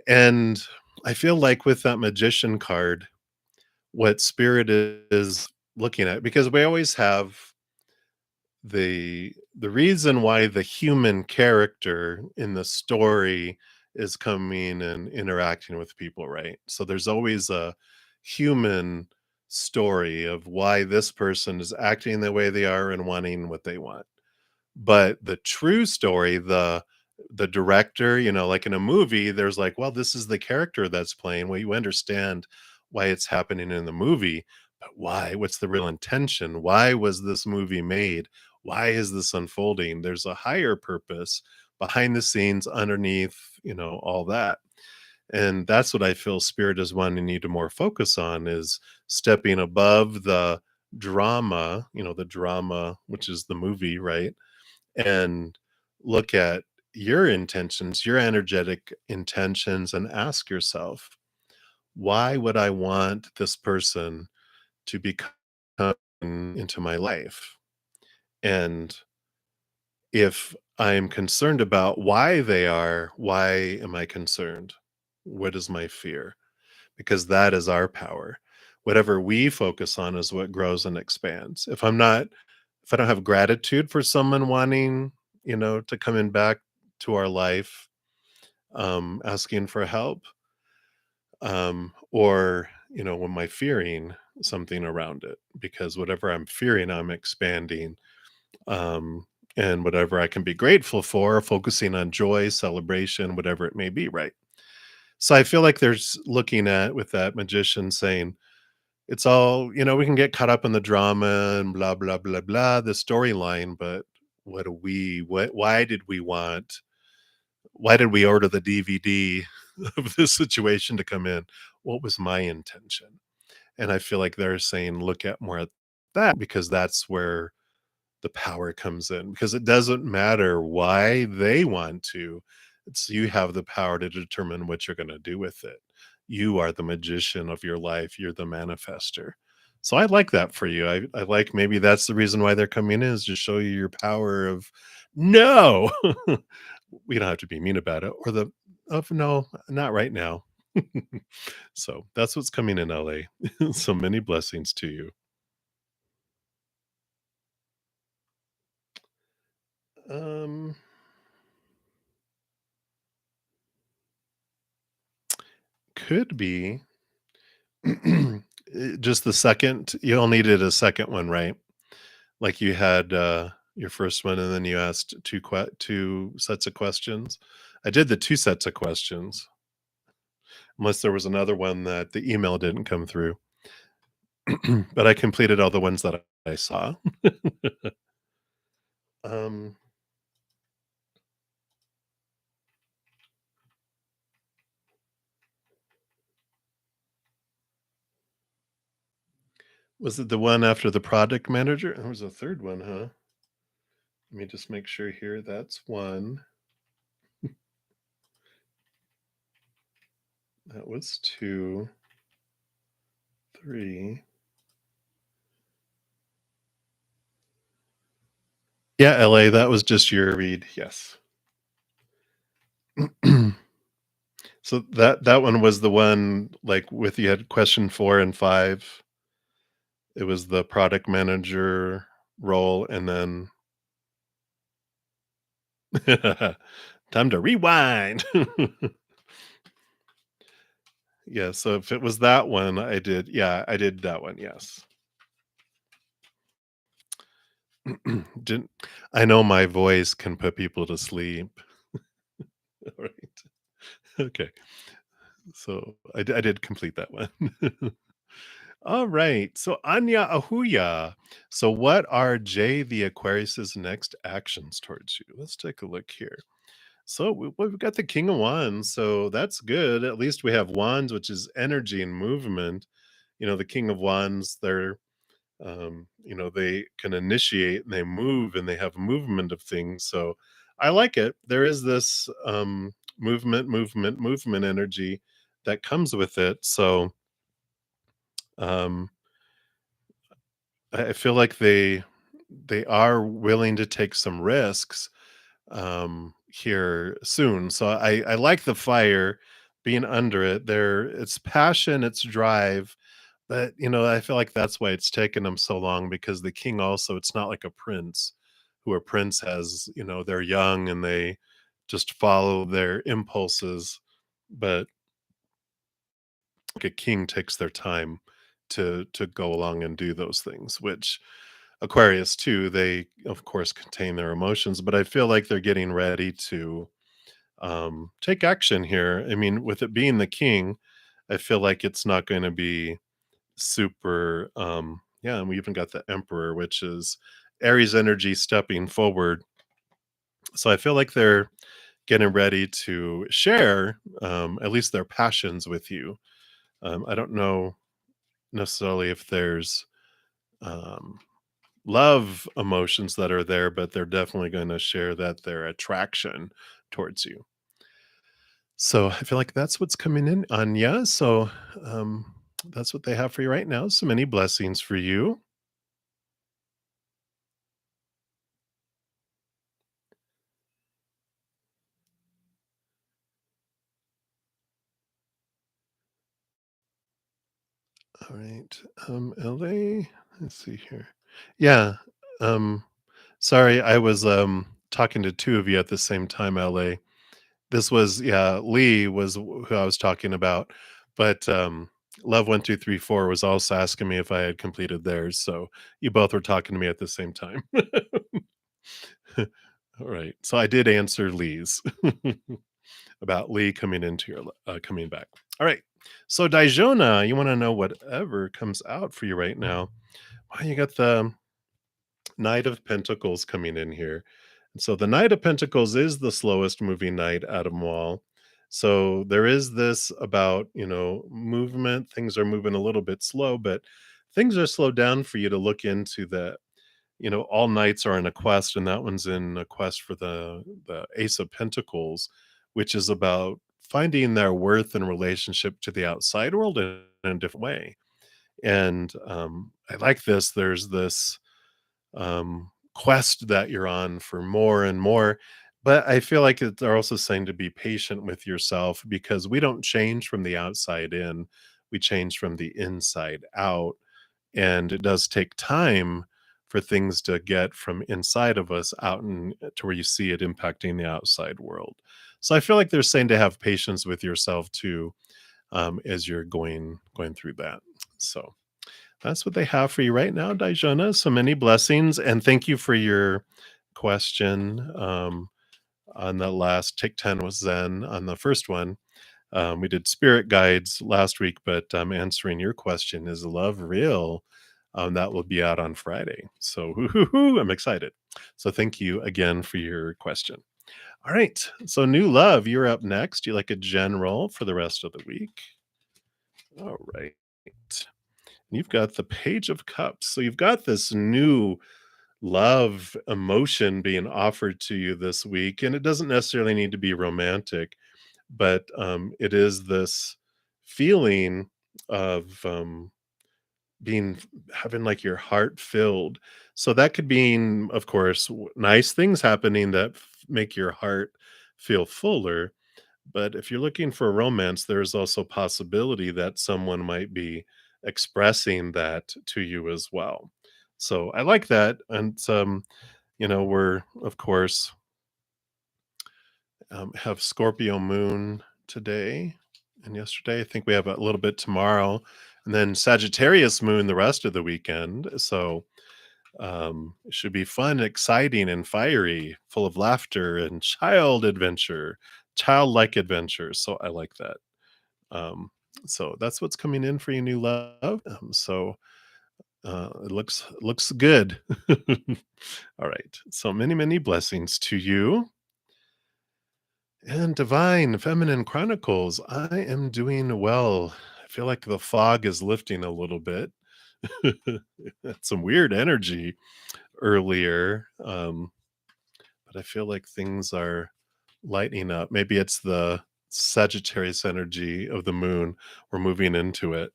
And I feel like with that magician card, what spirit is looking at, because we always have the reason why the human character in the story is coming and interacting with people, right? So there's always a human story of why this person is acting the way they are and wanting what they want. But the true story, the director, like in a movie, there's like, well, this is the character that's playing. Well, you understand why it's happening in the movie, but why? What's the real intention? Why was this movie made? Why is this unfolding? There's a higher purpose behind the scenes, underneath, all that. And that's what I feel spirit is wanting you to more focus on, is stepping above the drama, which is the movie, right? And look at your intentions, your energetic intentions, and ask yourself, why would I want this person to become into my life? And if I'm concerned about why they are, why am I concerned? What is my fear? Because that is our power. Whatever we focus on is what grows and expands. If I don't have gratitude for someone wanting, to come in back to our life, asking for help, or, when my fearing something around it, because whatever I'm fearing, I'm expanding. Um, and whatever I can be grateful for, focusing on joy, celebration, whatever it may be, right? So I feel like there's looking at with that magician saying, it's all, we can get caught up in the drama and blah, blah, blah, blah, the storyline, but why did we order the DVD of this situation to come in? What was my intention? And I feel like they're saying, look at more at that, because that's where the power comes in, because it doesn't matter why they want to. It's you have the power to determine what you're going to do with it. You are the magician of your life. You're the manifester. So I like that for you. I like, maybe that's the reason why they're coming in, is to show you your power of no. We don't have to be mean about it, or the of no, not right now. So that's what's coming in LA. So many blessings to you. Um could be just the second. You all needed a second one, right? Like you had your first one, and then you asked two sets of questions. I did the two sets of questions, unless there was another one that the email didn't come through. But I completed all the ones that I saw. um, was it the one after the product manager? There was a third one, huh? Let me just make sure here. That's one. That was two, three. Yeah, LA, that was just your read. Yes. So that one was the one, like, with you had question 4 and 5. It was the product manager role, and then time to rewind. Yeah, so if it was that one, I did that one, yes. Didn't I know my voice can put people to sleep. Alright. Okay. So I did complete that one. Alright, so Anya Ahuya. So what are Jay the Aquarius's next actions towards you? Let's take a look here. So we've got the King of Wands, so that's good. At least we have Wands, which is energy and movement. The King of Wands, they can initiate and they move and they have movement of things. So I like it. There is this movement energy that comes with it. So um, I feel like they are willing to take some risks here soon. So I like the fire being under it. It's passion, it's drive, but I feel like that's why it's taken them so long because the king also, it's not like a prince who a prince has, they're young and they just follow their impulses, but like a king takes their time to go along and do those things, which Aquarius too, they of course contain their emotions, but I feel like they're getting ready to take action here. I mean, with it being the king, I feel like it's not going to be super. Yeah, and we even got the emperor, which is Aries energy stepping forward. So I feel like they're getting ready to share at least their passions with you. I don't know necessarily if there's um, love emotions that are there, but they're definitely going to share that their attraction towards you. So I feel like that's what's coming in, Anya. So that's what they have for you right now. So many blessings for you. All right. LA. Let's see here. Yeah. Um, sorry, I was talking to two of you at the same time, LA. This was, yeah, Lee was who I was talking about, but Love 1234 was also asking me if I had completed theirs. So you both were talking to me at the same time. All right. So I did answer Lee's about Lee coming into your coming back. All right. So Dijona, you want to know whatever comes out for you right now? Well, you got the Knight of Pentacles coming in here. And so the Knight of Pentacles is the slowest moving knight out of them all. So there is this about, movement. Things are moving a little bit slow, but things are slowed down for you to look into that. All knights are in a quest, and that one's in a quest for the Ace of Pentacles, which is about finding their worth in relationship to the outside world in a different way. And I like this. There's this quest that you're on for more and more. But I feel like they're also saying to be patient with yourself because we don't change from the outside in, we change from the inside out. And it does take time for things to get from inside of us out and to where you see it impacting the outside world. So I feel like they're saying to have patience with yourself too, as you're going through that. So that's what they have for you right now, Dijana. So many blessings, and thank you for your question. On the last Take 10 was Zen. On the first one, we did spirit guides last week, but answering your question, is love real? That will be out on Friday. So I'm excited. So thank you again for your question. All right. So new love, you're up next. You like a general for the rest of the week? All right. You've got the Page of Cups. So you've got this new love emotion being offered to you this week. And it doesn't necessarily need to be romantic, but it is this feeling of being having like your heart filled. So that could mean, of course, nice things happening that make your heart feel fuller. But if you're looking for romance, there's also possibility that someone might be expressing that to you as well. So I like that. And we're of course have Scorpio moon today and yesterday. I think we have a little bit tomorrow, and then Sagittarius moon the rest of the weekend. So it should be fun, exciting, and fiery, full of laughter and childlike adventures. So I like that. Um, so that's what's coming in for you, new love. It looks good. All right. So many blessings to you. And Divine Feminine Chronicles, I am doing well. I feel like the fog is lifting a little bit. Had some weird energy earlier, but I feel like things are lightening up. Maybe it's the Sagittarius energy of the moon. We're moving into it.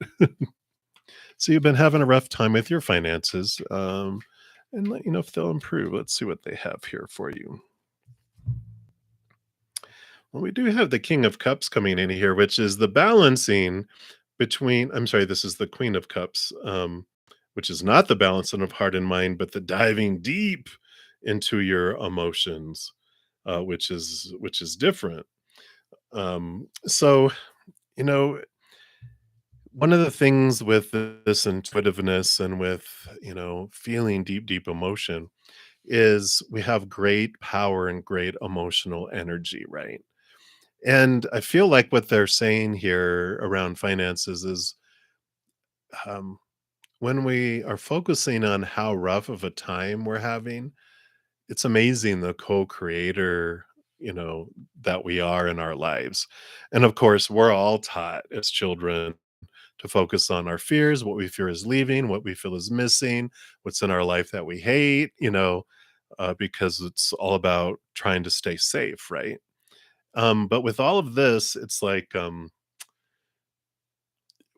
So you've been having a rough time with your finances, and let you know if they'll improve. Let's see what they have here for you. Well, we do have the King of Cups coming in here, which is the balancing between, I'm sorry, this is the Queen of Cups, which is not the balancing of heart and mind, but the diving deep into your emotions, which is different. So, you know, one of the things with this intuitiveness and with, feeling deep emotion is we have great power and great emotional energy, right? And I feel like what they're saying here around finances is, um, when we are focusing on how rough of a time we're having, it's amazing the co-creator, that we are in our lives. And of course, we're all taught as children to focus on our fears, what we fear is leaving, what we feel is missing, what's in our life that we hate, because it's all about trying to stay safe, right? But with all of this, it's like,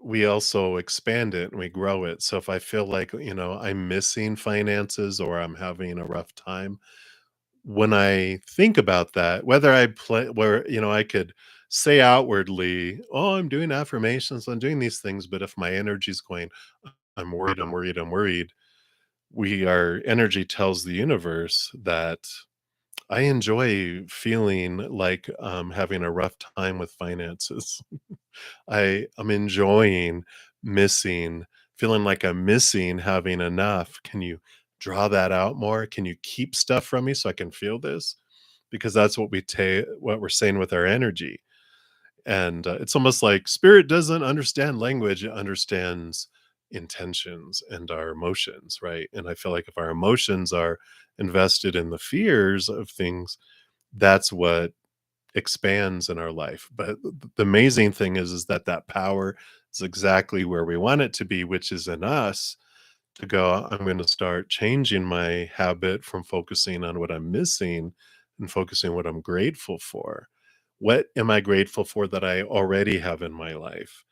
we also expand it and we grow it. So if I feel like, I'm missing finances or I'm having a rough time, when I think about that, whether I play where, I could say outwardly, oh, I'm doing affirmations, I'm doing these things, but if my energy's going, I'm worried, I'm worried, I'm worried, our energy tells the universe that I enjoy feeling like having a rough time with finances. I'm enjoying missing, feeling like I'm missing having enough. Can you draw that out more? Can you keep stuff from me so I can feel this? Because that's what we're saying with our energy. And it's almost like spirit doesn't understand language, it understands intentions and our emotions, right? And I feel like if our emotions are invested in the fears of things, that's what expands in our life. But the amazing thing is that power is exactly where we want it to be, which is in us to go, I'm going to start changing my habit from focusing on what I'm missing and focusing what I'm grateful for. What am I grateful for that I already have in my life?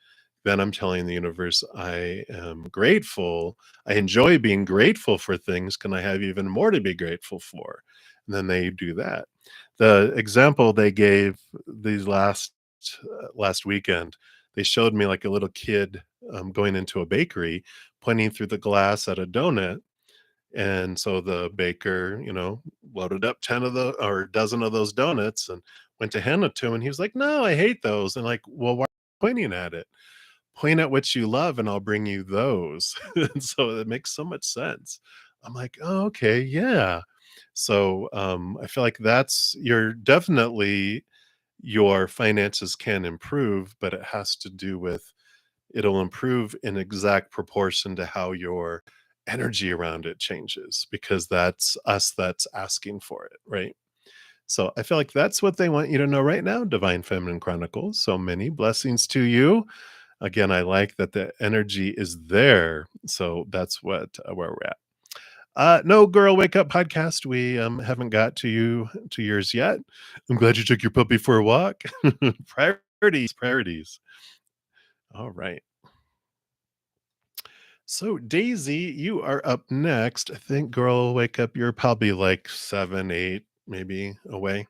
Then I'm telling the universe, I am grateful. I enjoy being grateful for things. Can I have even more to be grateful for? And then they do that. The example they gave these last weekend, they showed me like a little kid going into a bakery, pointing through the glass at a donut. And so the baker, loaded up 10 of the or a dozen of those donuts and went to hand it to him. And he was like, no, I hate those. And like, well, why are you pointing at it? Point at what you love and I'll bring you those. And so it makes so much sense. I'm like, oh, okay, yeah. So I feel like you're definitely, your finances can improve, but it has to do with, it'll improve in exact proportion to how your energy around it changes, because that's us that's asking for it, right? So I feel like that's what they want you to know right now, Divine Feminine Chronicles. So many blessings to you. Again, I like that the energy is there. So that's where we're at. No, Girl Wake Up podcast. We haven't got to yours yet. I'm glad you took your puppy for a walk. Priorities. All right. So Daisy, you are up next. I think Girl Wake Up, you're probably like 7, 8 maybe away.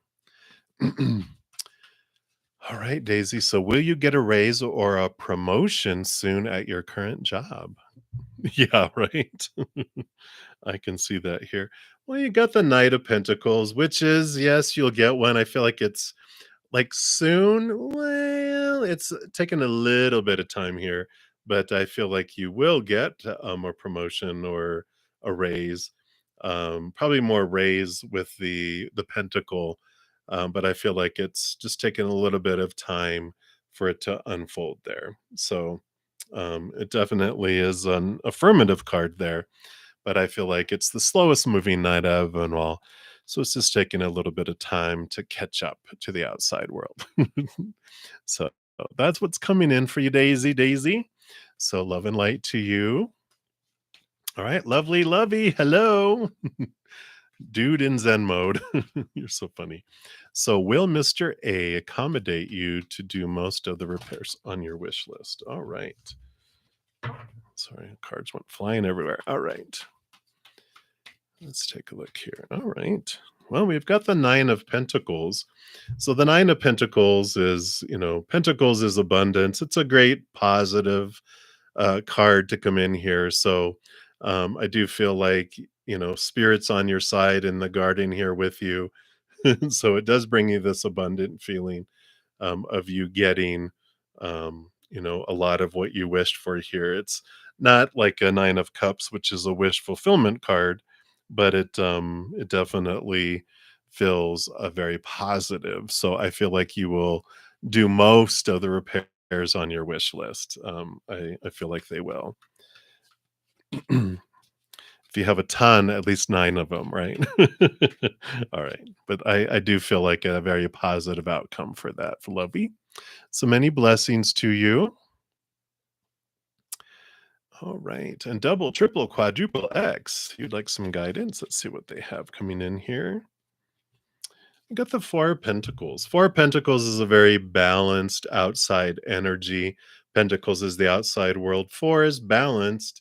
All right, Daisy. So, will you get a raise or a promotion soon at your current job? Yeah, right. I can see that here. Well, you got the Knight of Pentacles, which is, yes, you'll get one. I feel like it's like soon. Well, it's taken a little bit of time here, but I feel like you will get a promotion or a raise. Probably more raise with the pentacle, but I feel like it's just taken a little bit of time for it to unfold there. So it definitely is an affirmative card there, but I feel like it's the slowest moving night of them all. So it's just taking a little bit of time to catch up to the outside world. So that's what's coming in for you, Daisy. Daisy. So love and light to you. All right, lovely, lovey. Hello, dude in Zen mode. You're so funny. So will Mr. A accommodate you to do most of the repairs on your wish list? All right. Sorry, cards went flying everywhere. All right. Let's take a look here. All right. Well, we've got the Nine of Pentacles. So the Nine of Pentacles is, Pentacles is abundance. It's a great positive card to come in here. So I do feel like, spirit's on your side in the garden here with you. So it does bring you this abundant feeling of you getting, a lot of what you wished for here. It's not like a Nine of Cups, which is a wish fulfillment card, but it definitely feels very positive. So I feel like you will do most of the repairs on your wish list. I feel like they will. If you have a ton, at least 9 of them, right? All right. But I do feel like a very positive outcome for that, for Lovey. So many blessings to you. All right. And double, triple, quadruple X. You'd like some guidance? Let's see what they have coming in here. I got the Four of Pentacles. Four of Pentacles is a very balanced outside energy. Pentacles is the outside world. Four is balanced.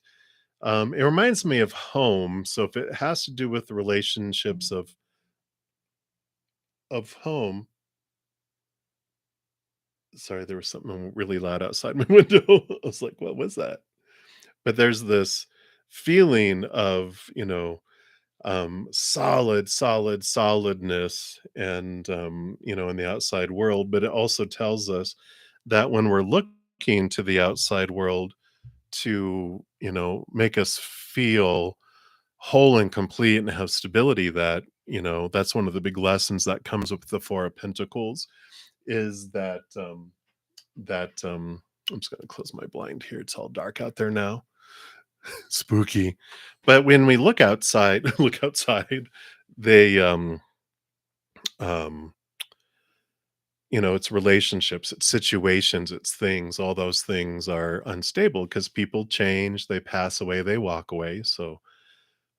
It reminds me of home. So if it has to do with the relationships of home, sorry, there was something really loud outside my window. I was like, what was that? But there's this feeling of, solidness and, in the outside world. But it also tells us that when we're looking to the outside world to, make us feel whole and complete and have stability, that, that's one of the big lessons that comes with the Four of Pentacles is that I'm just going to close my blind here. It's all dark out there now. Spooky. But when we look outside, look outside, they um it's relationships, it's situations, it's things, all those things are unstable because people change, they pass away, they walk away. So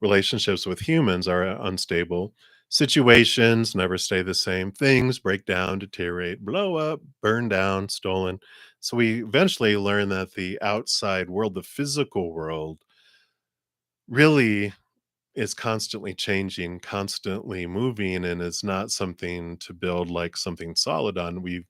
relationships with humans are unstable. Situations never stay the same. Things break down, deteriorate, blow up, burn down, stolen. So we eventually learn that the outside world, the physical world, really is constantly changing, constantly moving, and it's not something to build like something solid on. We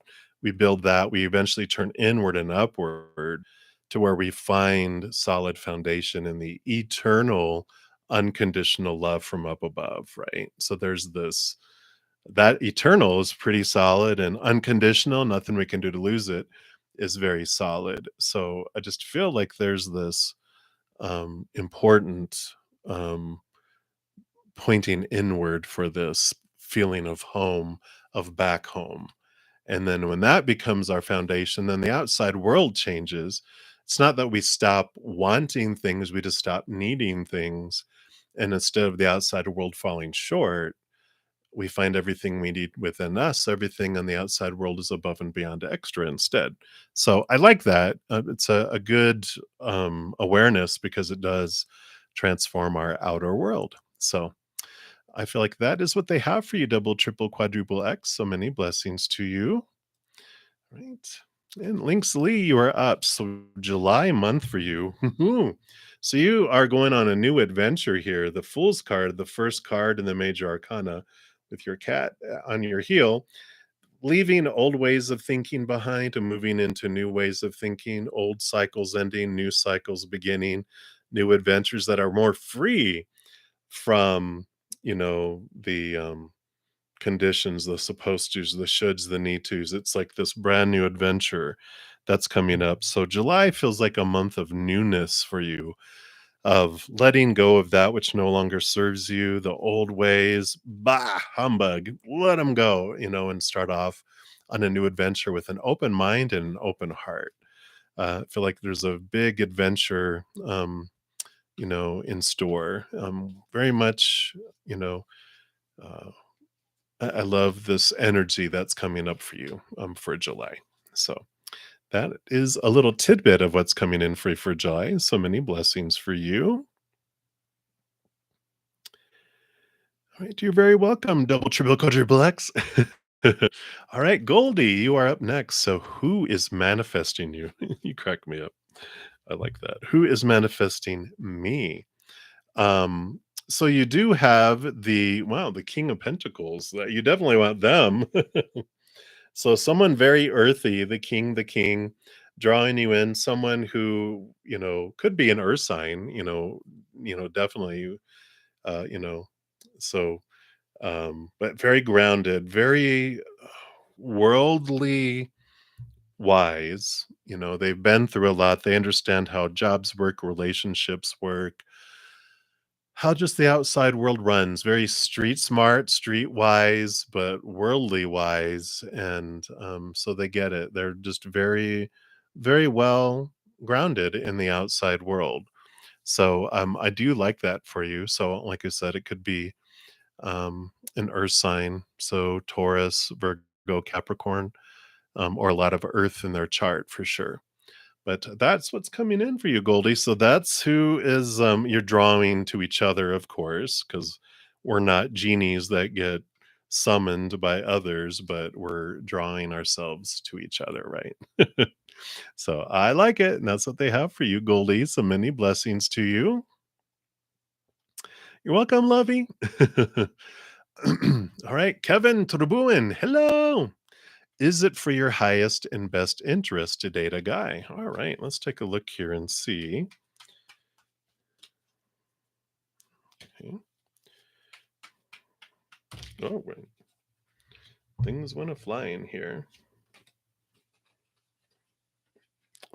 build that, we eventually turn inward and upward to where we find solid foundation in the eternal unconditional love from up above, right? So there's this that eternal is pretty solid, and unconditional, nothing we can do to lose it, is very solid. So I just feel like there's this important um pointing inward for this feeling of home, of back home. And then when that becomes our foundation, then the outside world changes. It's not that we stop wanting things, we just stop needing things. And instead of the outside world falling short, we find everything we need within us. Everything on the outside world is above and beyond extra instead. So I like that. It's a good awareness because it does transform our outer world. So I feel like that is what they have for you, double, triple, quadruple X. So many blessings to you. Right. And Links Lee, you are up. So July month for you. So you are going on a new adventure here. The Fool's card, the first card in the Major Arcana with your cat on your heel. leaving old ways of thinking behind and moving into new ways of thinking, old cycles ending, new cycles beginning, new adventures that are more free from, the conditions, the supposed tos, the shoulds, the need tos. It's like this brand new adventure that's coming up. So July feels like a month of newness for you, of letting go of that which no longer serves you, the old ways, bah, humbug, let them go, and start off on a new adventure with an open mind and an open heart. I feel like there's a big adventure, in store. Very much, you know, uh, I love this energy that's coming up for you for July. So that is a little tidbit of what's coming in for July. So many blessings for you. All right, you're very welcome. Double, triple, quadruple X. All right, Goldie, you are up next. So, who is manifesting you? You crack me up. I like that. Who is manifesting me? Um, so you do have the King of Pentacles. That you definitely want them. So someone very earthy, the king, drawing you in, someone who, could be an earth sign, definitely, uh, you know, so, but very grounded, very worldly wise. They've been through a lot. They understand how jobs work, relationships work, how just the outside world runs. Very street smart, street wise, but worldly wise. And so they get it. They're just very, very well grounded in the outside world. So I do like that for you. So, like I said, it could be an earth sign. So Taurus, Virgo, Capricorn, or a lot of earth in their chart for sure. But that's what's coming in for you, Goldie. So that's who is you're drawing to each other, of course, because we're not genies that get summoned by others, but we're drawing ourselves to each other, right? So I like it, and that's what they have for you, Goldie. So many blessings to you. You're welcome, Lovey. All right, Kevin Trubuin. Hello. Is it for your highest and best interest to date a guy? All right, let's take a look here and see. Okay. Oh, wait. Things went a flying here.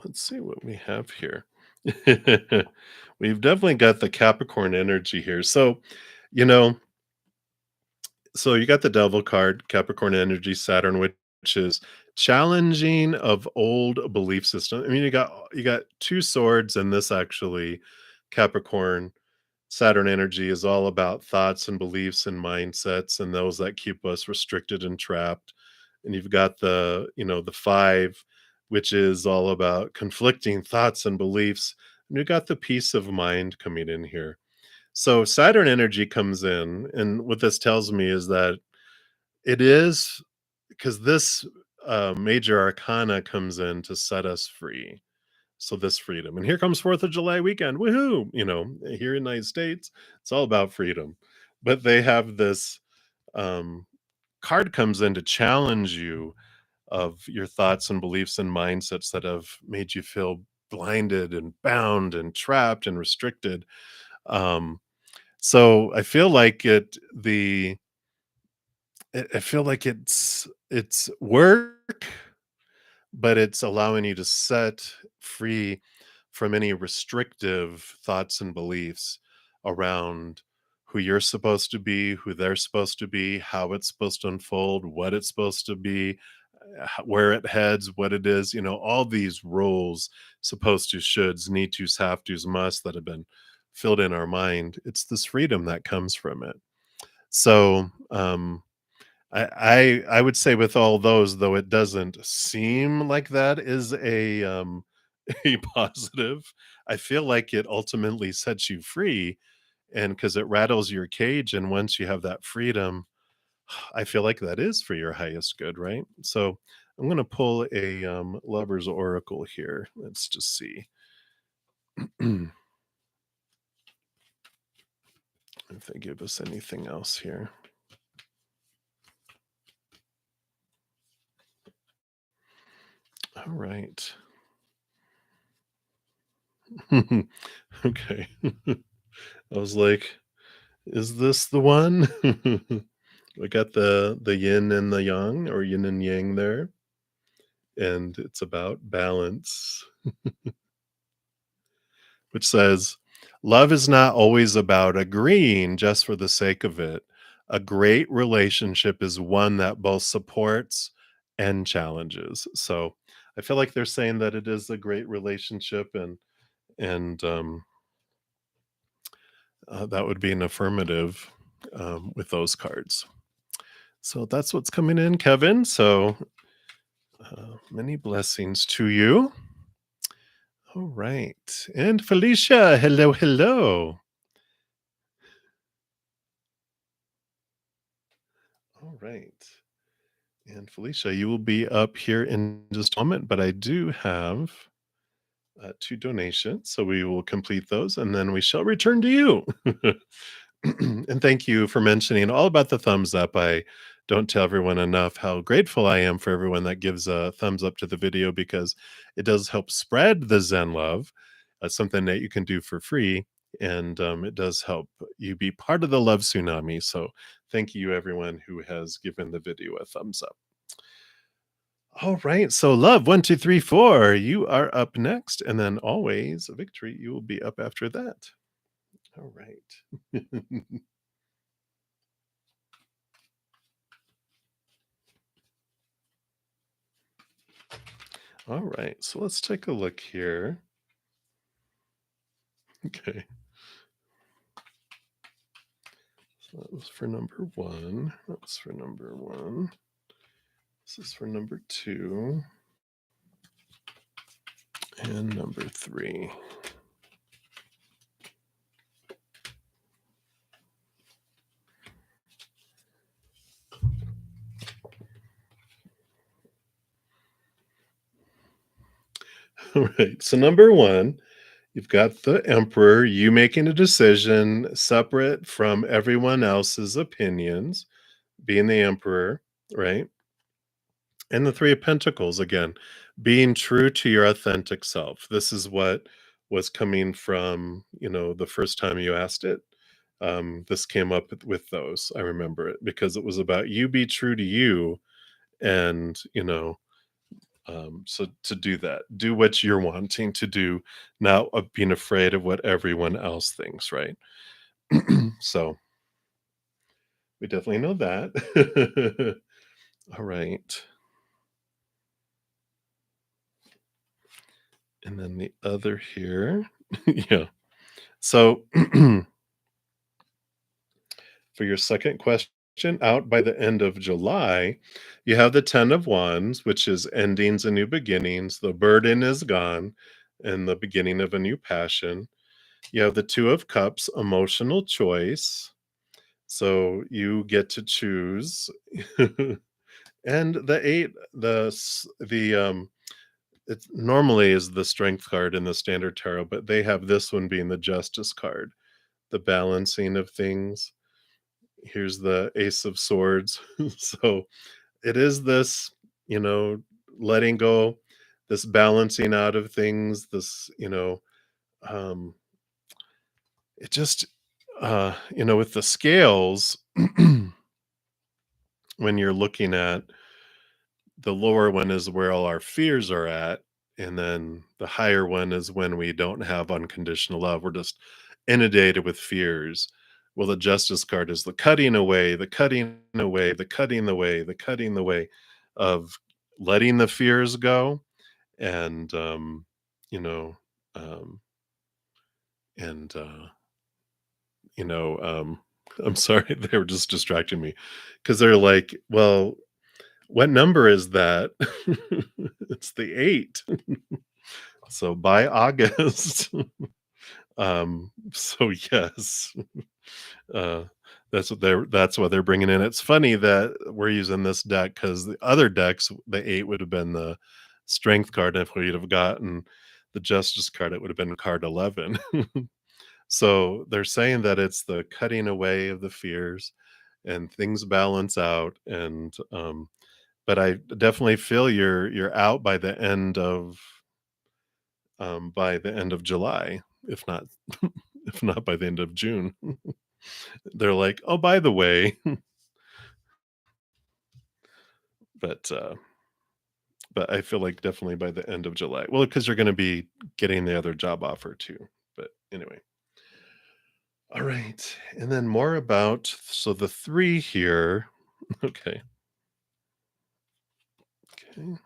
Let's see what we have here. We've definitely got the Capricorn energy here. You know, so you got the Devil card, Capricorn energy, Saturn, which is challenging of old belief system. I mean, you got two swords, and this actually Capricorn Saturn energy is all about thoughts and beliefs and mindsets and those that keep us restricted and trapped. And you've got the five, which is all about conflicting thoughts and beliefs. And you got the peace of mind coming in here. So Saturn energy comes in, and what this tells me is that it is because this major arcana comes in to set us free. So this freedom, and here comes Fourth of July weekend, woohoo! Here in the United States, it's all about freedom. But they have this um, card comes in to challenge you of your thoughts and beliefs and mindsets that have made you feel blinded and bound and trapped and restricted. Um, so I feel like I feel like it's work, but it's allowing you to set free from any restrictive thoughts and beliefs around who you're supposed to be, who they're supposed to be, how it's supposed to unfold, what it's supposed to be, where it heads, what it is, all these roles, supposed to, shoulds, need tos, have tos, must that have been filled in our mind. It's this freedom that comes from it. So, I would say with all those, though it doesn't seem like that is a positive, I feel like it ultimately sets you free, and because it rattles your cage, and once you have that freedom, I feel like that is for your highest good, right? So, I'm gonna pull a, Lover's Oracle here. Let's just see if they give us anything else here. All right. Okay. I was like, is this the one? I got the yin and the yang, or yin and yang there, and it's about balance, which says, love is not always about agreeing just for the sake of it. A great relationship is one that both supports and challenges. So I feel like they're saying that it is a great relationship, and that would be an affirmative with those cards. So that's what's coming in, Kevin. So many blessings to you. All right. And Felicia, hello, hello. All right. And Felicia, you will be up here in just a moment, but I do have two donations. So we will complete those and then we shall return to you. And thank you for mentioning all about the thumbs up. I don't tell everyone enough how grateful I am for everyone that gives a thumbs up to the video because it does help spread the Zen love. Something that you can do for free. And it does help you be part of the love tsunami. So thank you, everyone who has given the video a thumbs up. All right. So, love, 1, 2, 3, 4. You are up next. And then always, victory, you will be up after that. All right. All right, so let's take a look here. Okay, so that was for number one. That was for number one. This is for number two and number three. All right, so number one, you've got the emperor, you making a decision separate from everyone else's opinions, being the emperor, right? And the Three of Pentacles again, being true to your authentic self. This is what was coming from, the first time you asked it. This came up with those. I remember it because it was about you be true to you, and so to do that, do what you're wanting to do, not being afraid of what everyone else thinks, right? So we definitely know that. All right. And then the other here. Yeah. So for your second question, out by the end of July, you have the 10 of Wands, which is endings and new beginnings. The burden is gone and the beginning of a new passion. You have the Two of Cups, emotional choice. So you get to choose. And the eight, it normally is the strength card in the standard tarot, but they have this one being the justice card, the balancing of things. Here's the Ace of Swords. So it is this, you know, letting go, this balancing out of things, um, it just, with the scales, when you're looking at the lower one is where all our fears are at. And then the higher one is when we don't have unconditional love. We're just inundated with fears. Well, the justice card is the cutting away, the cutting away, the cutting away, the cutting away of letting the fears go. And, you know, um, and, I'm sorry, they were just distracting me because they're like, well, what number is that? It's the 8. So by August. So yes. Uh, that's what they're bringing in. It's funny that we're using this deck because the other decks, the 8 would have been the strength card. If we'd have gotten the justice card, it would have been card 11. So they're saying that it's the cutting away of the fears and things balance out, and but I definitely feel you're out by the end of July, if not if not by the end of June. They're like, "Oh, by the way," but, uh but I feel like definitely by the end of July. Well, because 'cause you're gonna be getting the other job offer too, but anyway. Alright, and then more about so the 3 here. Okay, okay,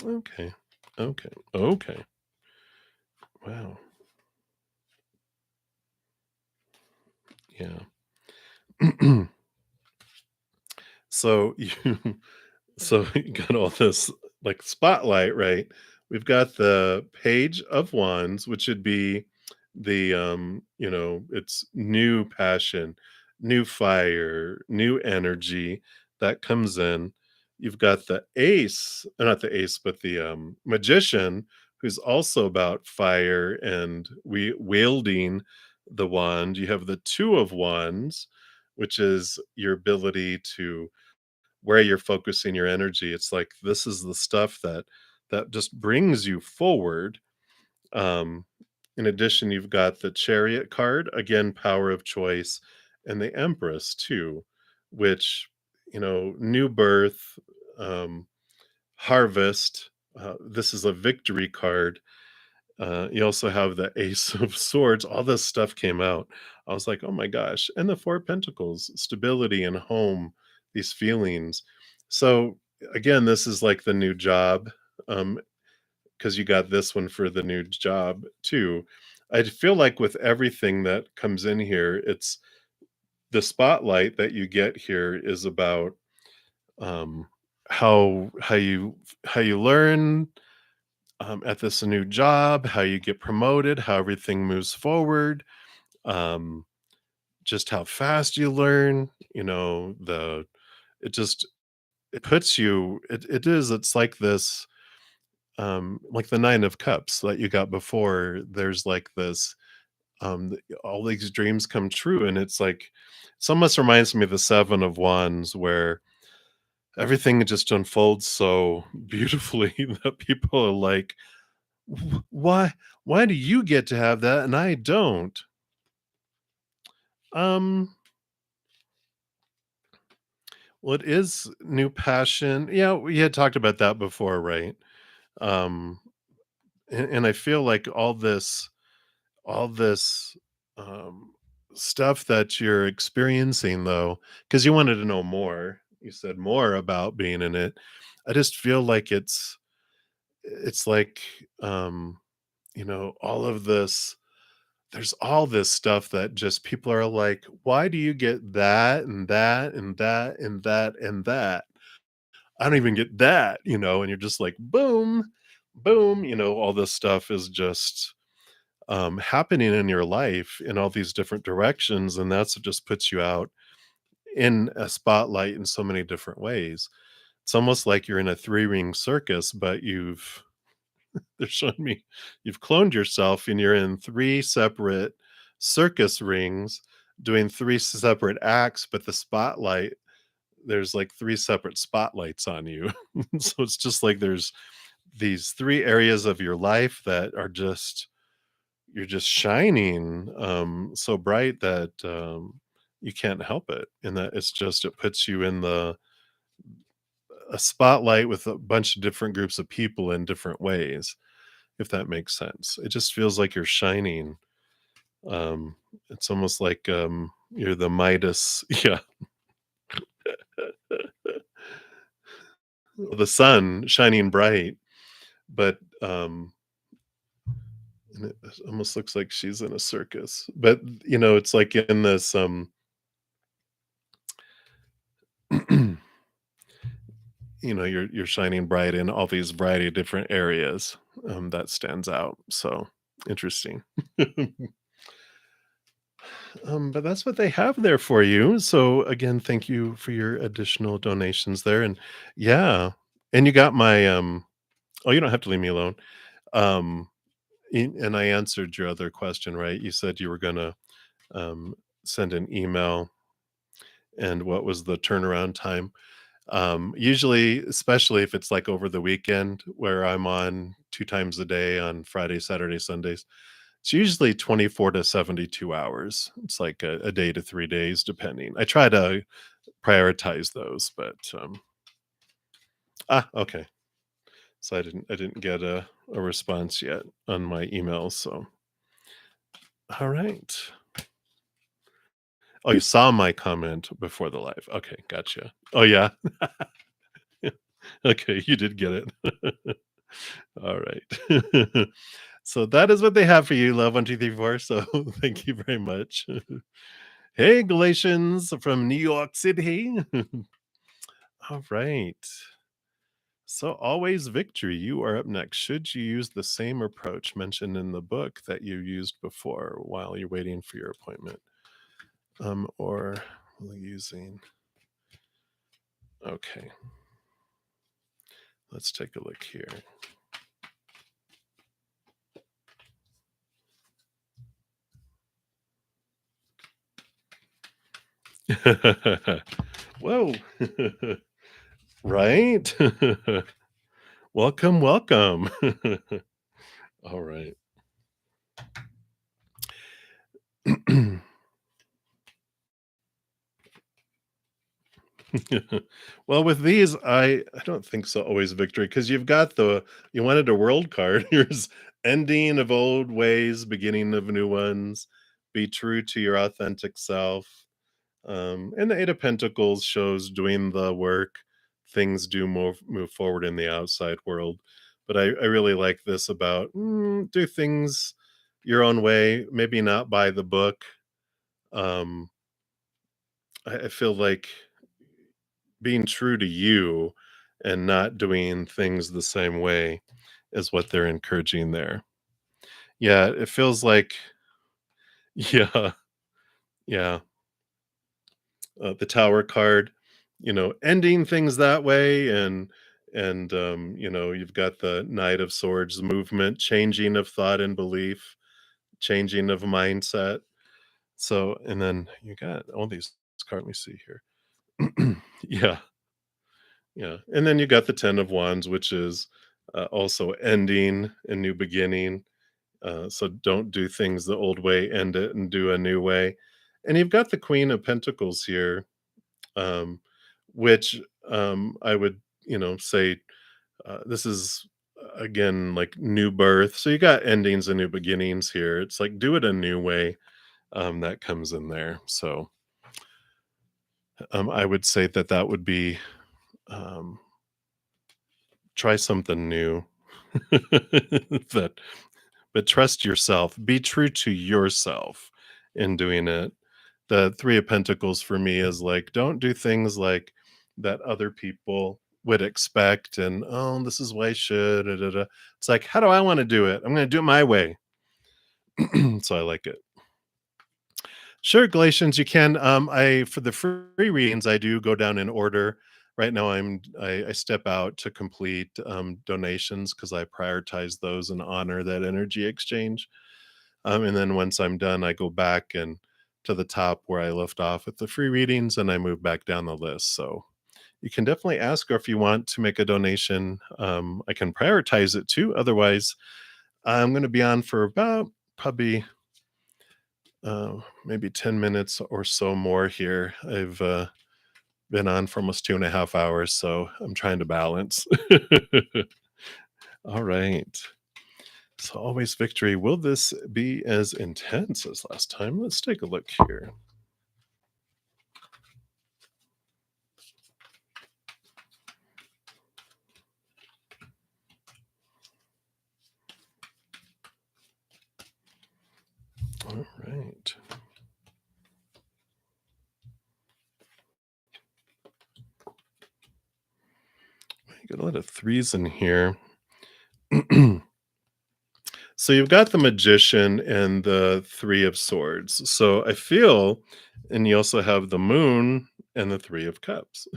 okay, okay, okay. Wow, yeah. So you so you got all this like spotlight, right? We've got the page of wands, which would be it's new passion, new fire, new energy that comes in. You've got the ace, not the ace, but the magician, who's also about fire and we wielding the wand. You have the two of wands, which is your ability to where you're focusing your energy. It's like this is the stuff that just brings you forward. Um, in addition, you've got the Chariot card, again, power of choice, and the Empress too, which new birth, um, harvest. This is a victory card. You also have the Ace of Swords. All this stuff came out. I was like, oh my gosh. And the Four of Pentacles, stability and home, these feelings. So, again, this is like the new job because you got this one for the new job too. I feel like with everything that comes in here, it's the spotlight that you get here is about um, how you learn at this new job, how you get promoted, how everything moves forward, um, just how fast you learn. It just it puts you. It's like this, like the Nine of Cups that you got before. There's like this, all these dreams come true, and it's almost reminds me of the Seven of Wands, where everything just unfolds so beautifully that people are like, Why do you get to have that and I don't?" Um, well, it is new passion. Yeah, we had talked about that before, right? Um, and I feel like all this, um, stuff that you're experiencing though, because you wanted to know more. You said more about being in it. I just feel like it's like, um, all of this. There's all this stuff that just people are like, "Why do you get that and that and that and that and that? I don't even get that," and you're just like, "Boom, boom," all this stuff is just, happening in your life in all these different directions, and that's what just puts you out in a spotlight in so many different ways. It's almost like you're in a three-ring circus, but they're showing me you've cloned yourself and you're in three separate circus rings doing three separate acts, but there's like three separate spotlights on you. So it's just like there's these three areas of your life that are just you're just shining so bright that you can't help it. And that it puts you in the a spotlight with a bunch of different groups of people in different ways, if that makes sense. It just feels like you're shining. Um, it's almost like, you're the Midas yeah, the sun shining bright, but, and it almost looks like she's in a circus, but, it's like in this, you're shining bright in all these variety of different areas, that stands out, so interesting. But that's what they have there for you. So again, thank you for your additional donations there. And yeah, and you got my oh, you don't have to leave me alone. Um and I answered your other question, right? You said you were gonna um send an email and what was the turnaround time? Usually, especially if it's like over the weekend where I'm on 2 times a day on Friday, Saturday, Sundays, it's usually 24 to 72 hours. It's like a day to 3 days depending. I try to prioritize those, but, okay. So I didn't get a response yet on my email, so alright. Oh, you saw my comment before the live. Okay, gotcha. Oh, yeah? Okay, you did get it. Alright. So that is what they have for you, love 1, 2, 3, 4. So thank you very much. Hey, Galatians from New York City. All right. So always victory. You are up next. Should you use the same approach mentioned in the book that you used before while you're waiting for your appointment? Or using okay, let's take a look here. Whoa. Right? Welcome, welcome. All right. Well, with these, I don't think so always victory because you've got the you wanted a world card. Here's ending of old ways, beginning of new ones, be true to your authentic self. And the Eight of Pentacles shows doing the work, things do move forward in the outside world. But I really like this about do things your own way, maybe not by the book. Um, I feel like being true to you and not doing things the same way is what they're encouraging there. Yeah, it feels like yeah, yeah, the Tower card, ending things that way and you've got the Knight of Swords movement, changing of thought and belief, changing of mindset. So, and then you got all these cards. Let me see here. Yeah, yeah, and then you got the 10 of Wands, which is, also ending a new beginning, so don't do things the old way, end it and do a new way, and you've got the Queen of Pentacles here, um, which, I would, say, this is, again, like, new birth, so you got endings and new beginnings here, it's like, do it a new way, that comes in there, so, I would say that that would be, um try something new. That but trust yourself. Be true to yourself in doing it. The 3 of Pentacles for me is like, don't do things like that other people would expect and, "Oh, this is what I should, da, da, da." It's like, "How do I wanna do it? I'm gonna do it my way." So I like it. Sure, Galatians, you can. I for the free readings, I do go down in order. Right now, I step out to complete donations because I prioritize those and honor that energy exchange. And then once I'm done, I go back and to the top where I left off with the free readings, and I move back down the list. So you can definitely ask, or if you want to make a donation, I can prioritize it too. Otherwise, I'm going to be on for about probably maybe 10 minutes or so more here. I've been on for almost 2.5 hours, so I'm trying to balance. All right. So, always victory. Will this be as intense as last time? Let's take a look here. All right. You got a lot of threes in here. So you've got the magician and the 3 of Swords. So I feel, and you also have the moon and the 3 of Cups.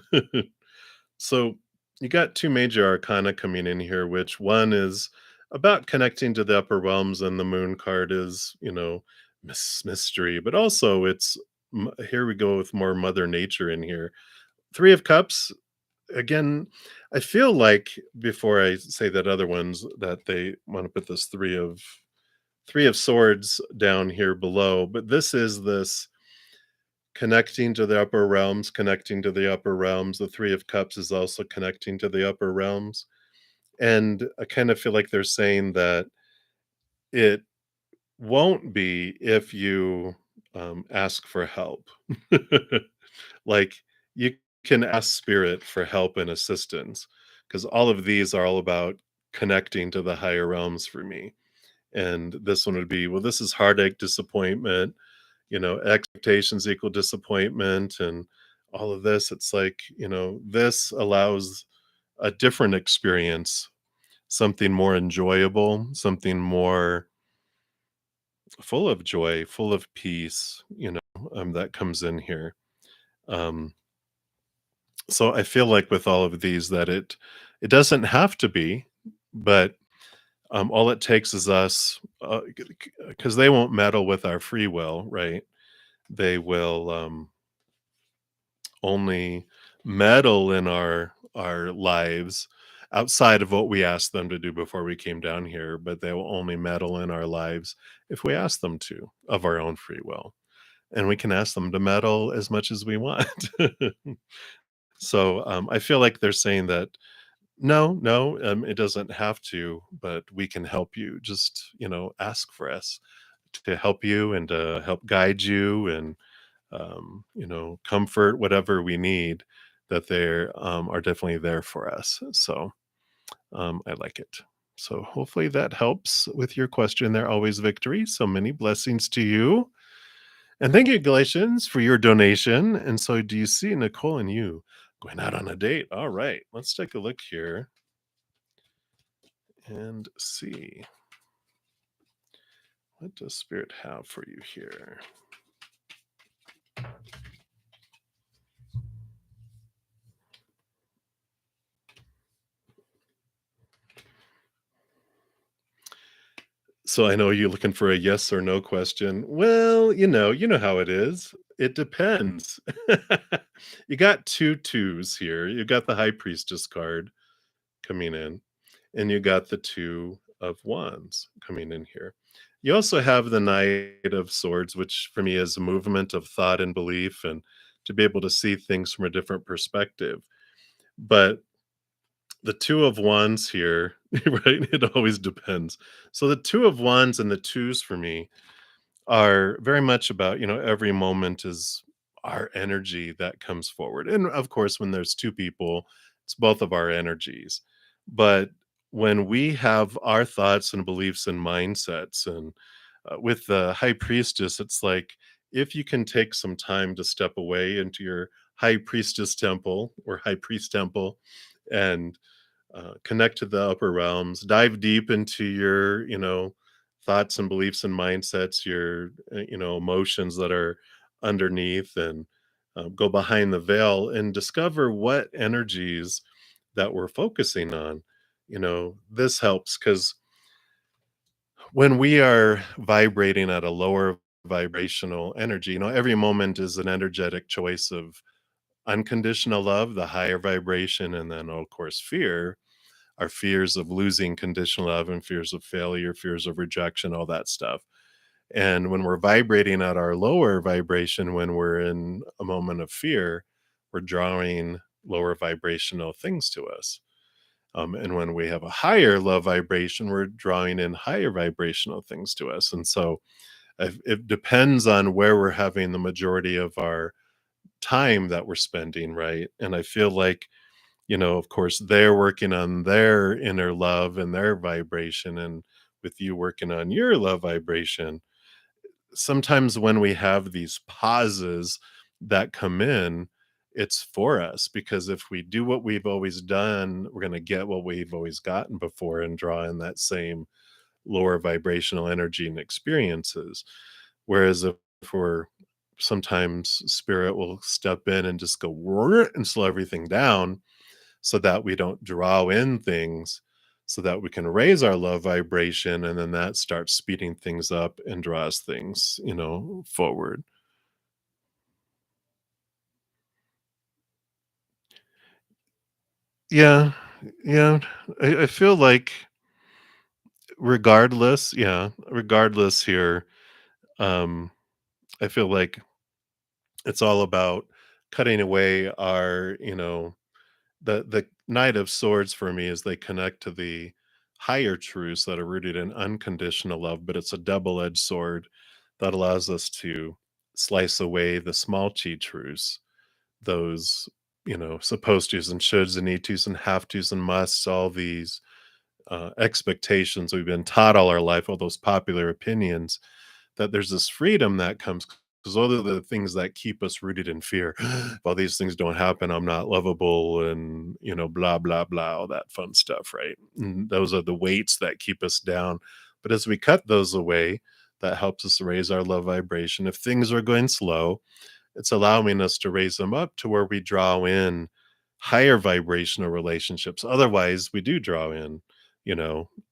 So you got two major arcana coming in here, which one is about connecting to the upper realms, and the moon card is, mystery, but also it's here we go with more Mother Nature in here. 3 of Cups again, I feel like before I say that other ones that they want to put this three of swords down here below, but this is this connecting to the upper realms, connecting to the upper realms. The three of cups is also connecting to the upper realms. And I kind of feel like they're saying that it won't be if you ask for help. Like, you can ask spirit for help and assistance, because all of these are all about connecting to the higher realms for me. And this one would be, well, this is heartache, disappointment, expectations equal disappointment, and all of this. It's like, this allows a different experience, something more enjoyable, something more full of joy, full of peace, that comes in here. Um, so I feel like with all of these that it doesn't have to be, but all it takes is us, because they won't meddle with our free will, right? They will only meddle in our lives outside of what we asked them to do before we came down here, but they will only meddle in our lives if we ask them to, of our own free will. And we can ask them to meddle as much as we want. So I feel like they're saying that no, no, it doesn't have to, but we can help you. Just, ask for us to help you and to help guide you and, comfort, whatever we need, that they are definitely there for us. So I like it. So hopefully that helps with your question there. Always victory. So many blessings to you. And thank you, Galatians, for your donation. And so, do you see Nicole and you going out on a date? All right, let's take a look here and see, what does Spirit have for you here? So I know you're looking for a yes or no question. Well, you know how it is. It depends. You got two twos here. You got the High Priestess card coming in, and you got the Two of Wands coming in here. You also have the Knight of Swords, which for me is a movement of thought and belief, and to be able to see things from a different perspective. But the Two of Wands here, right? It always depends. So the Two of Wands and the twos for me are very much about, every moment is our energy that comes forward. And of course, when there's two people, it's both of our energies. But when we have our thoughts and beliefs and mindsets, and with the High Priestess, it's like if you can take some time to step away into your High Priestess temple or High Priest temple and connect to the upper realms, dive deep into your, thoughts and beliefs and mindsets, your, emotions that are underneath, and go behind the veil and discover what energies that we're focusing on. This helps because when we are vibrating at a lower vibrational energy, every moment is an energetic choice of unconditional love, the higher vibration, and then, of course, fear, our fears of losing conditional love and fears of failure, fears of rejection, all that stuff. And when we're vibrating at our lower vibration, when we're in a moment of fear, we're drawing lower vibrational things to us. And when we have a higher love vibration, we're drawing in higher vibrational things to us. And so it depends on where we're having the majority of our time that we're spending, right? And I feel like, of course, they're working on their inner love and their vibration, and with you working on your love vibration. Sometimes when we have these pauses that come in, it's for us, because if we do what we've always done, we're going to get what we've always gotten before and draw in that same lower vibrational energy and experiences. Whereas if we're sometimes spirit will step in and just go "Whirr," and slow everything down so that we don't draw in things, so that we can raise our love vibration, and then that starts speeding things up and draws things, forward. Yeah, yeah. I feel like regardless here, um, I feel like it's all about cutting away our, the Knight of Swords for me is they connect to the higher truths that are rooted in unconditional love, but it's a double-edged sword that allows us to slice away the small chi truths, those, supposed tos and shoulds and need tos and have tos and musts, all these expectations we've been taught all our life, all those popular opinions, that there's this freedom that comes because those are the things that keep us rooted in fear. If all these things don't happen, I'm not lovable, and blah blah blah, all that fun stuff, right? And those are the weights that keep us down. But as we cut those away, that helps us raise our love vibration. If things are going slow, it's allowing us to raise them up to where we draw in higher vibrational relationships. Otherwise, we do draw in,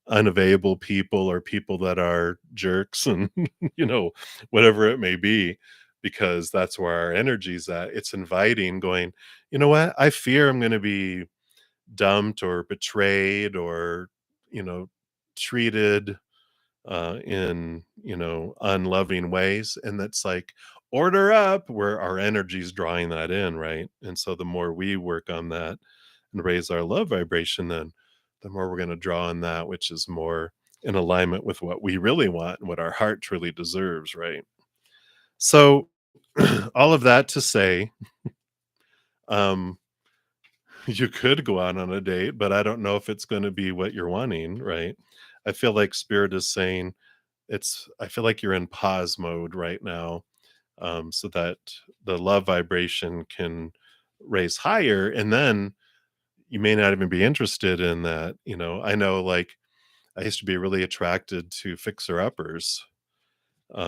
unavailable people or people that are jerks and, you know, whatever it may be, because that's where our energy's at. It's inviting, going, you know what? I fear I'm going to be dumped or betrayed or, you know, treated in unloving ways, and that's like order up, where our energy's drawing that in, right? And so the more we work on that and raise our love vibration, then the more we're going to draw on that which is more in alignment with what we really want and what our heart truly deserves, right? So all of that to say, um you could go out on a date, but I don't know if it's going to be what you're wanting, right? I feel like spirit is saying, I feel like you're in pause mode right now, so that the love vibration can raise higher, and then you may not even be interested in that. I know, like, I used to be really attracted to fixer uppers,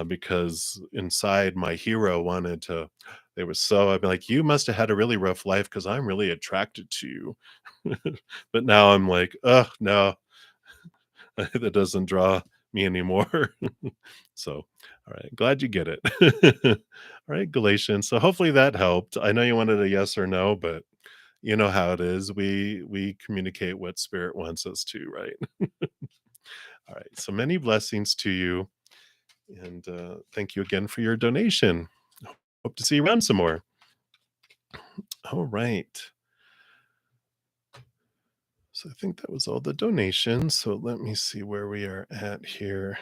because inside my hero wanted to. They were so. I'd be like, you must have had a really rough life because I'm really attracted to you. But now I'm like, oh no, that doesn't draw me anymore. So, all right, glad you get it. All right, Galatians. So hopefully that helped. I know you wanted a yes or no, but you know how it is. We communicate what spirit wants us to, right? All right. So many blessings to you, and thank you again for your donation. Hope to see you around some more. All right. So I think that was all the donations. So let me see where we are at here.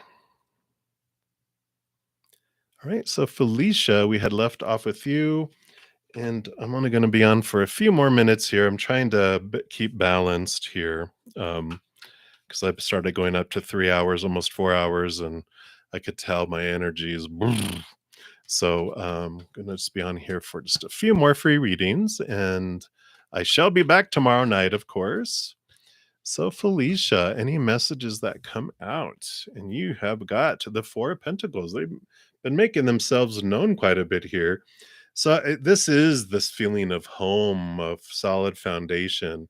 All right. So Felicia, we had left off with you. And I'm only going to be on for a few more minutes here. I'm trying to keep balanced here, because I've started going up to 3 hours, almost 4 hours, and I could tell my energy is. So I'm going to just be on here for just a few more free readings. And I shall be back tomorrow night, of course. So, Felicia, any messages that come out? And you have got the Four of Pentacles. They've been making themselves known quite a bit here. So, this is this feeling of home, of solid foundation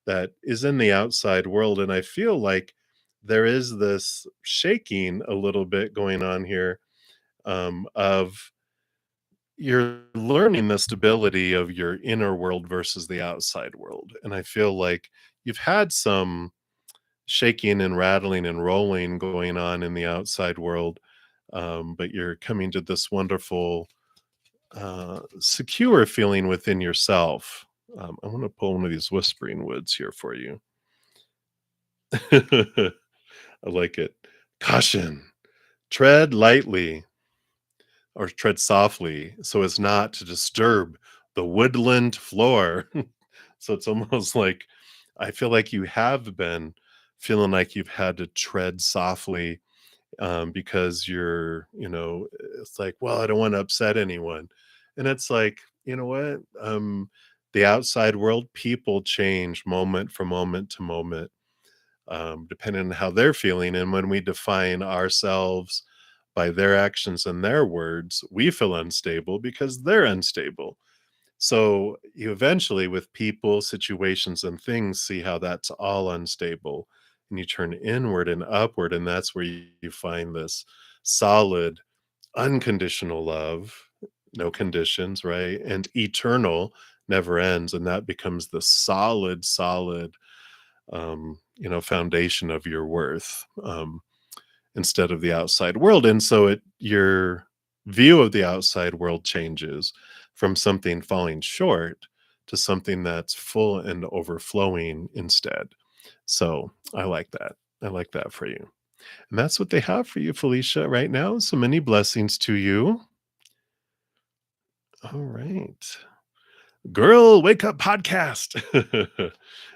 that is in the outside world. And I feel like there is this shaking a little bit going on here, of you're learning the stability of your inner world versus the outside world. And I feel like you've had some shaking and rattling and rolling going on in the outside world, but you're coming to this wonderful, secure feeling within yourself. I want to pull one of these whispering woods here for you. I like it. Caution, tread lightly or tread softly so as not to disturb the woodland floor. So it's almost like I feel like you have been feeling like you've had to tread softly, because it's like, well, I don't want to upset anyone. And it's like, you know what? The outside world, people change moment from moment to moment, depending on how they're feeling. And when we define ourselves by their actions and their words, we feel unstable because they're unstable. So you eventually, with people, situations, and things, see how that's all unstable. And you turn inward and upward. And that's where you find this solid, unconditional love, no conditions, right? And eternal, never ends, and that becomes the solid, foundation of your worth, instead of the outside world. And so your view of the outside world changes from something falling short to something that's full and overflowing instead. So I like that. I like that for you. And that's what they have for you, Felicia, right now. So many blessings to you. All right. Girl, Wake Up Podcast.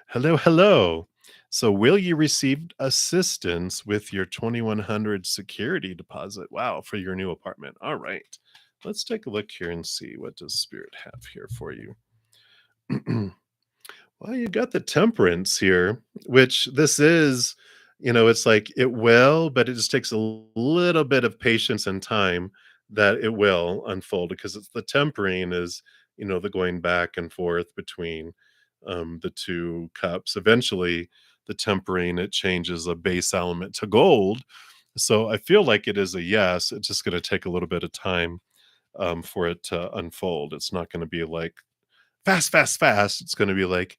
Hello, hello. So, will you receive assistance with your 2100 security deposit? Wow, for your new apartment. All right. Let's take a look here and see what does Spirit have here for you. Well, you got the temperance here, which this is, it's like it will, but it just takes a little bit of patience and time that it will unfold because it's the tempering is, the going back and forth between the two cups. Eventually, the tempering, it changes a base element to gold. So I feel like it is a yes. It's just going to take a little bit of time for it to unfold. It's not going to be like fast, fast, fast. It's going to be like,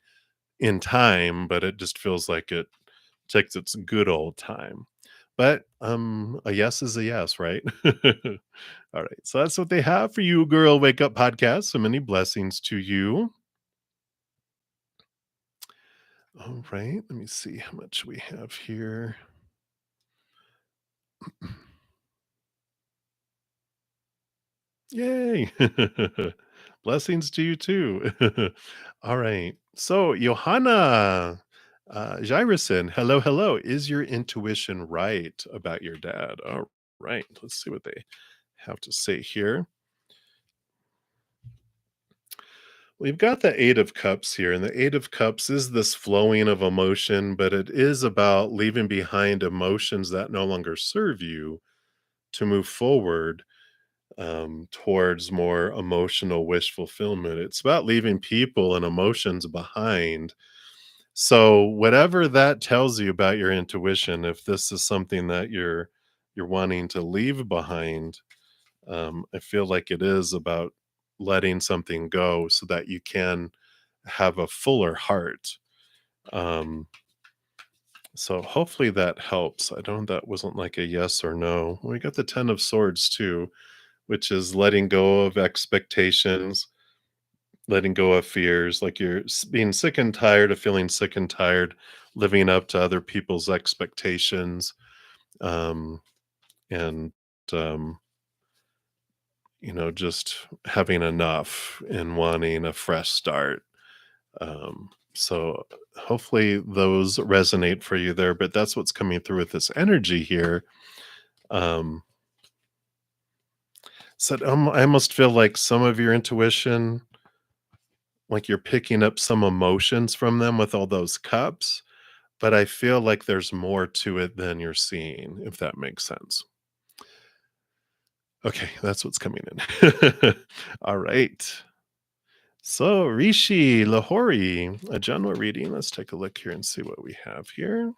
in time, but it just feels like it takes its good old time. But a yes is a yes, right? All right. So that's what they have for you, Girl Wake Up Podcast. So many blessings to you. All right. Let me see how much we have here. Yay. Blessings to you too. All right. So, Johanna, Jairison, hello, hello. Is your intuition right about your dad? All right. Let's see what they have to say here. We've got the Eight of Cups here, and the Eight of Cups is this flowing of emotion, but it is about leaving behind emotions that no longer serve you to move forward towards more emotional wish fulfillment. It's about leaving people and emotions behind. So whatever that tells you about your intuition, if this is something that you're wanting to leave behind, I feel like it is about letting something go so that you can have a fuller heart. Um, so hopefully that helps. I don't that wasn't like a yes or no. We got the 10 of swords too, which is letting go of expectations, letting go of fears, like you're being sick and tired of feeling sick and tired, living up to other people's expectations, um, and um, just having enough and wanting a fresh start. So hopefully those resonate for you there, but that's what's coming through with this energy here. Um, I almost feel like some of your intuition, like you're picking up some emotions from them with all those cups, but I feel like there's more to it than you're seeing, if that makes sense. Okay, that's what's coming in. All right. So, Rishi Lahori, a general reading. Let's take a look here and see what we have here.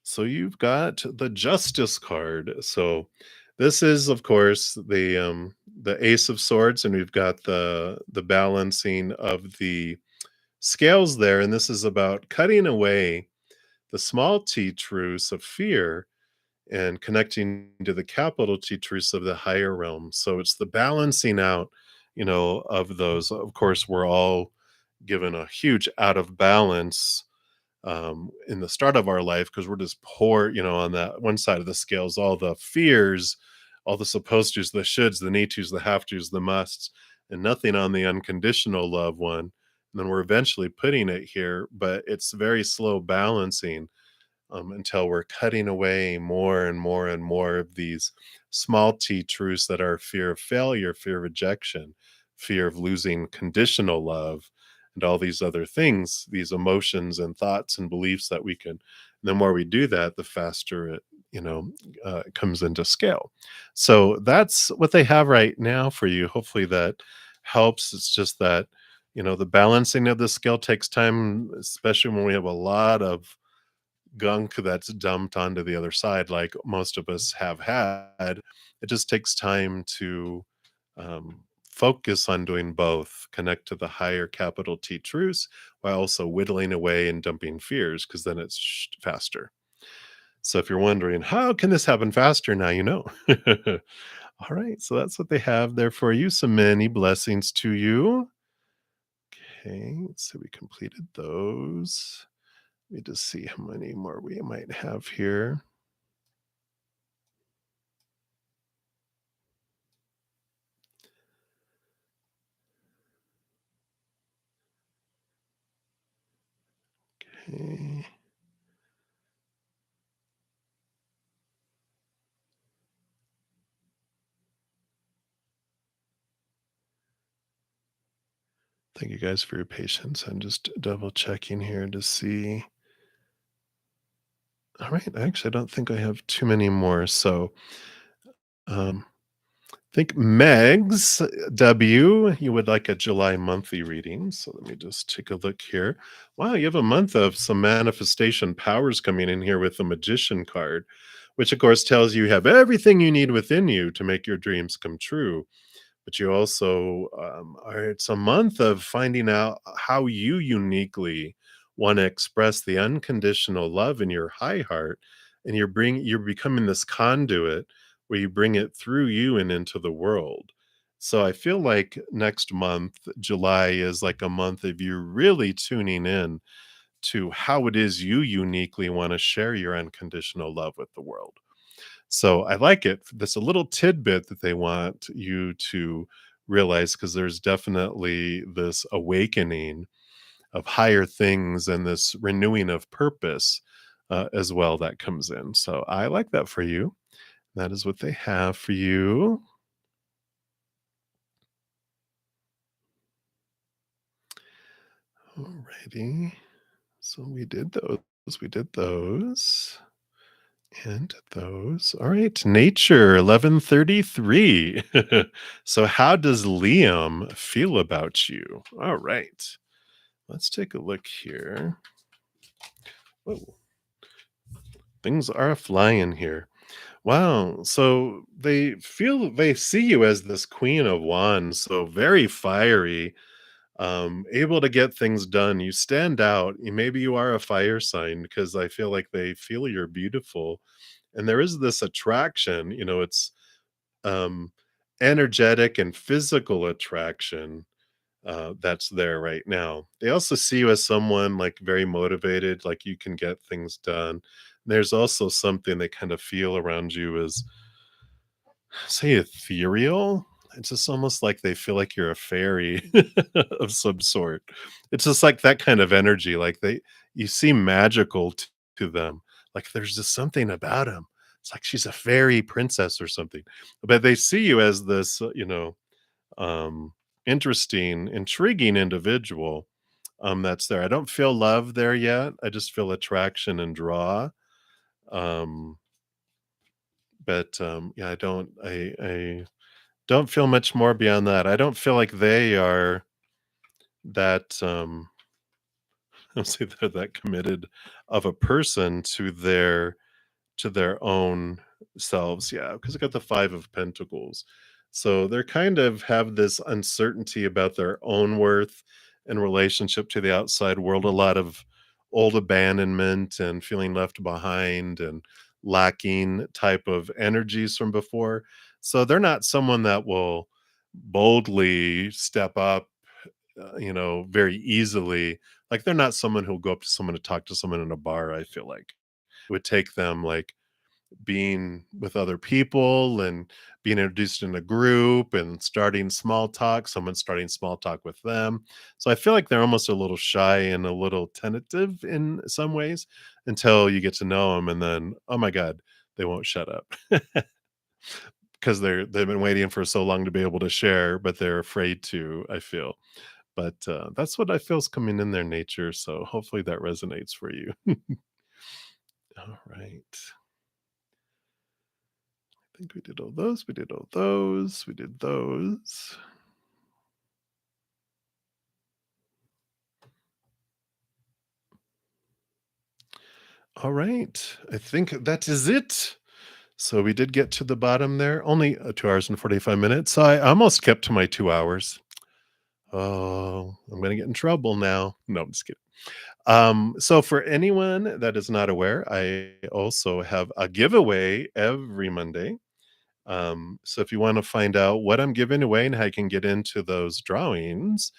So, you've got the Justice card. So, this is, of course, the Ace of Swords, and we've got the balancing of the scales there, and this is about cutting away the small t truths of fear and connecting to the capital T truths of the higher realm. So it's the balancing out, of those. Of course, we're all given a huge out of balance in the start of our life because we're just poor, on that one side of the scales, all the fears, all the supposed tos, the shoulds, the need tos, the have tos, the musts, and nothing on the unconditional love one. And then we're eventually putting it here, but it's very slow balancing until we're cutting away more and more and more of these small t truths that are fear of failure, fear of rejection, fear of losing conditional love, and all these other things, these emotions and thoughts and beliefs that we can. The more we do that, the faster it, comes into scale. So that's what they have right now for you. Hopefully that helps. It's just that, the balancing of the scale takes time, especially when we have a lot of gunk that's dumped onto the other side, like most of us have had. It just takes time to focus on doing both, connect to the higher capital T truths while also whittling away and dumping fears, because then it's faster. So if you're wondering, how can this happen faster? Now you know. All right. So that's what they have there for you. So many blessings to you. Okay. So we completed those. Let me just see how many more we might have here. Okay. Thank you guys for your patience. I'm just double checking here to see. All right. Actually, I don't think I have too many more. So, I think Megs W, you would like a July monthly reading. So let me just take a look here. Wow, you have a month of some manifestation powers coming in here with the Magician card, which of course tells you have everything you need within you to make your dreams come true. But you also are, it's a month of finding out how you uniquely want to express the unconditional love in your high heart, and you're becoming this conduit where you bring it through you and into the world. So I feel like next month, July, is like a month of you really tuning in to how it is you uniquely want to share your unconditional love with the world. So I like it. That's a little tidbit that they want you to realize, because there's definitely this awakening of higher things and this renewing of purpose as well that comes in. So I like that for you. That is what they have for you. Alrighty. So we did those. We did those. And those. All right. Nature 1133. So, how does Liam feel about you? All right. Let's take a look here. Whoa, things are flying here. Wow. So, they see you as this Queen of Wands. So, very fiery, able to get things done. You stand out. Maybe you are a fire sign, because I feel like they feel you're beautiful. And there is this attraction, it's um, energetic and physical attraction that's there right now. They also see you as someone like very motivated, like you can get things done. There's also something they kind of feel around you as, say, ethereal. It's just almost like they feel like you're a fairy of some sort. It's just like that kind of energy. Like you seem magical to them. Like there's just something about him. It's like she's a fairy princess or something. But they see you as this, um, interesting, intriguing individual that's there. I don't feel love there yet. I just feel attraction and draw. Um, but yeah, I don't feel much more beyond that. I don't feel like they are that, I'll say they're that committed of a person to their own selves. Yeah, because I got the 5 of Pentacles. So they're kind of have this uncertainty about their own worth in relationship to the outside world, a lot of old abandonment and feeling left behind and lacking type of energies from before. So they're not someone that will boldly step up, very easily. Like they're not someone who'll go up to someone to talk to someone in a bar, I feel like. It would take them like being with other people and being introduced in a group and starting small talk, someone starting small talk with them. So I feel like they're almost a little shy and a little tentative in some ways until you get to know them, and then, oh my God, they won't shut up because they've been waiting for so long to be able to share, but they're afraid to, I feel. But that's what I feel is coming in their nature. So hopefully that resonates for you. All right. I think we did all those. We did all those. We did those. All right. I think that is it. So we did get to the bottom there, only 2 hours and 45 minutes. So I almost kept to my 2 hours. Oh, I'm gonna get in trouble now. No, I'm just kidding. So for anyone that is not aware, I also have a giveaway every Monday. So if you want to find out what I'm giving away and how you can get into those drawings,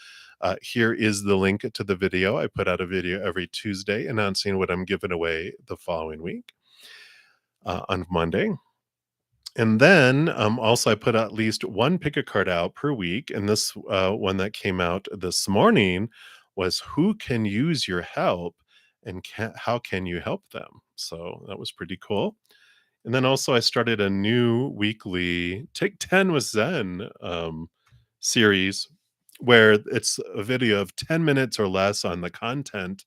here is the link to the video. I put out a video every Tuesday announcing what I'm giving away the following week on Monday. And then also, I put at least one pick a card out per week. And this one that came out this morning was who can use your help and how can you help them? So that was pretty cool. And then also, I started a new weekly Take 10 with Zen series where it's a video of 10 minutes or less on the content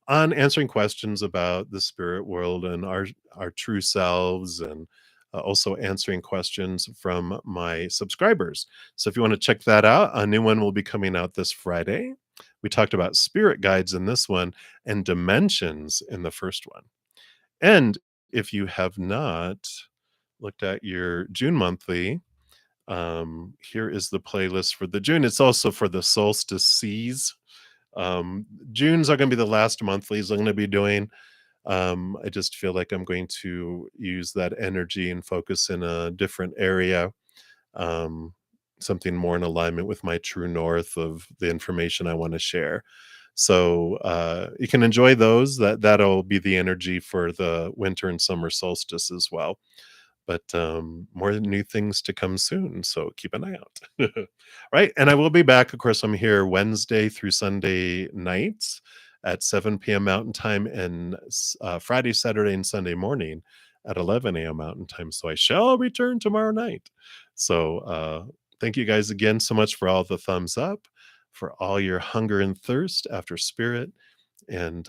on answering questions about the spirit world and our true selves, and also answering questions from my subscribers. So if you want to check that out, a new one will be coming out this Friday. We talked about spirit guides in this one and dimensions in the first one. And if you have not looked at your June monthly, here is the playlist for the June. It's also for the solstice seas. June's are going to be the last monthlies I'm going to be doing. I just feel like I'm going to use that energy and focus in a different area, um, something more in alignment with my true north of the information I want to share. So you can enjoy those. That'll be the energy for the winter and summer solstice as well. But more new things to come soon, so keep an eye out. Right, and I will be back. Of course, I'm here Wednesday through Sunday nights at 7 p.m. Mountain Time, and Friday, Saturday, and Sunday morning at 11 a.m. Mountain Time. So I shall return tomorrow night. So thank you guys again so much for all the thumbs up, for all your hunger and thirst after spirit, and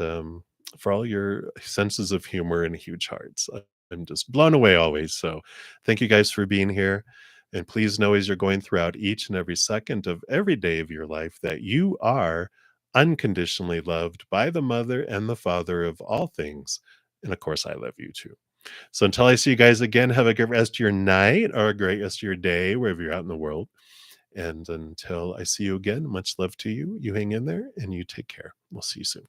for all your senses of humor and huge hearts. I'm just blown away always. So thank you guys for being here. And please know as you're going throughout each and every second of every day of your life that you are unconditionally loved by the mother and the father of all things. And of course, I love you too. So until I see you guys again, have a great rest of your night or a great rest of your day, wherever you're out in the world. And until I see you again, much love to you. You hang in there and you take care. We'll see you soon.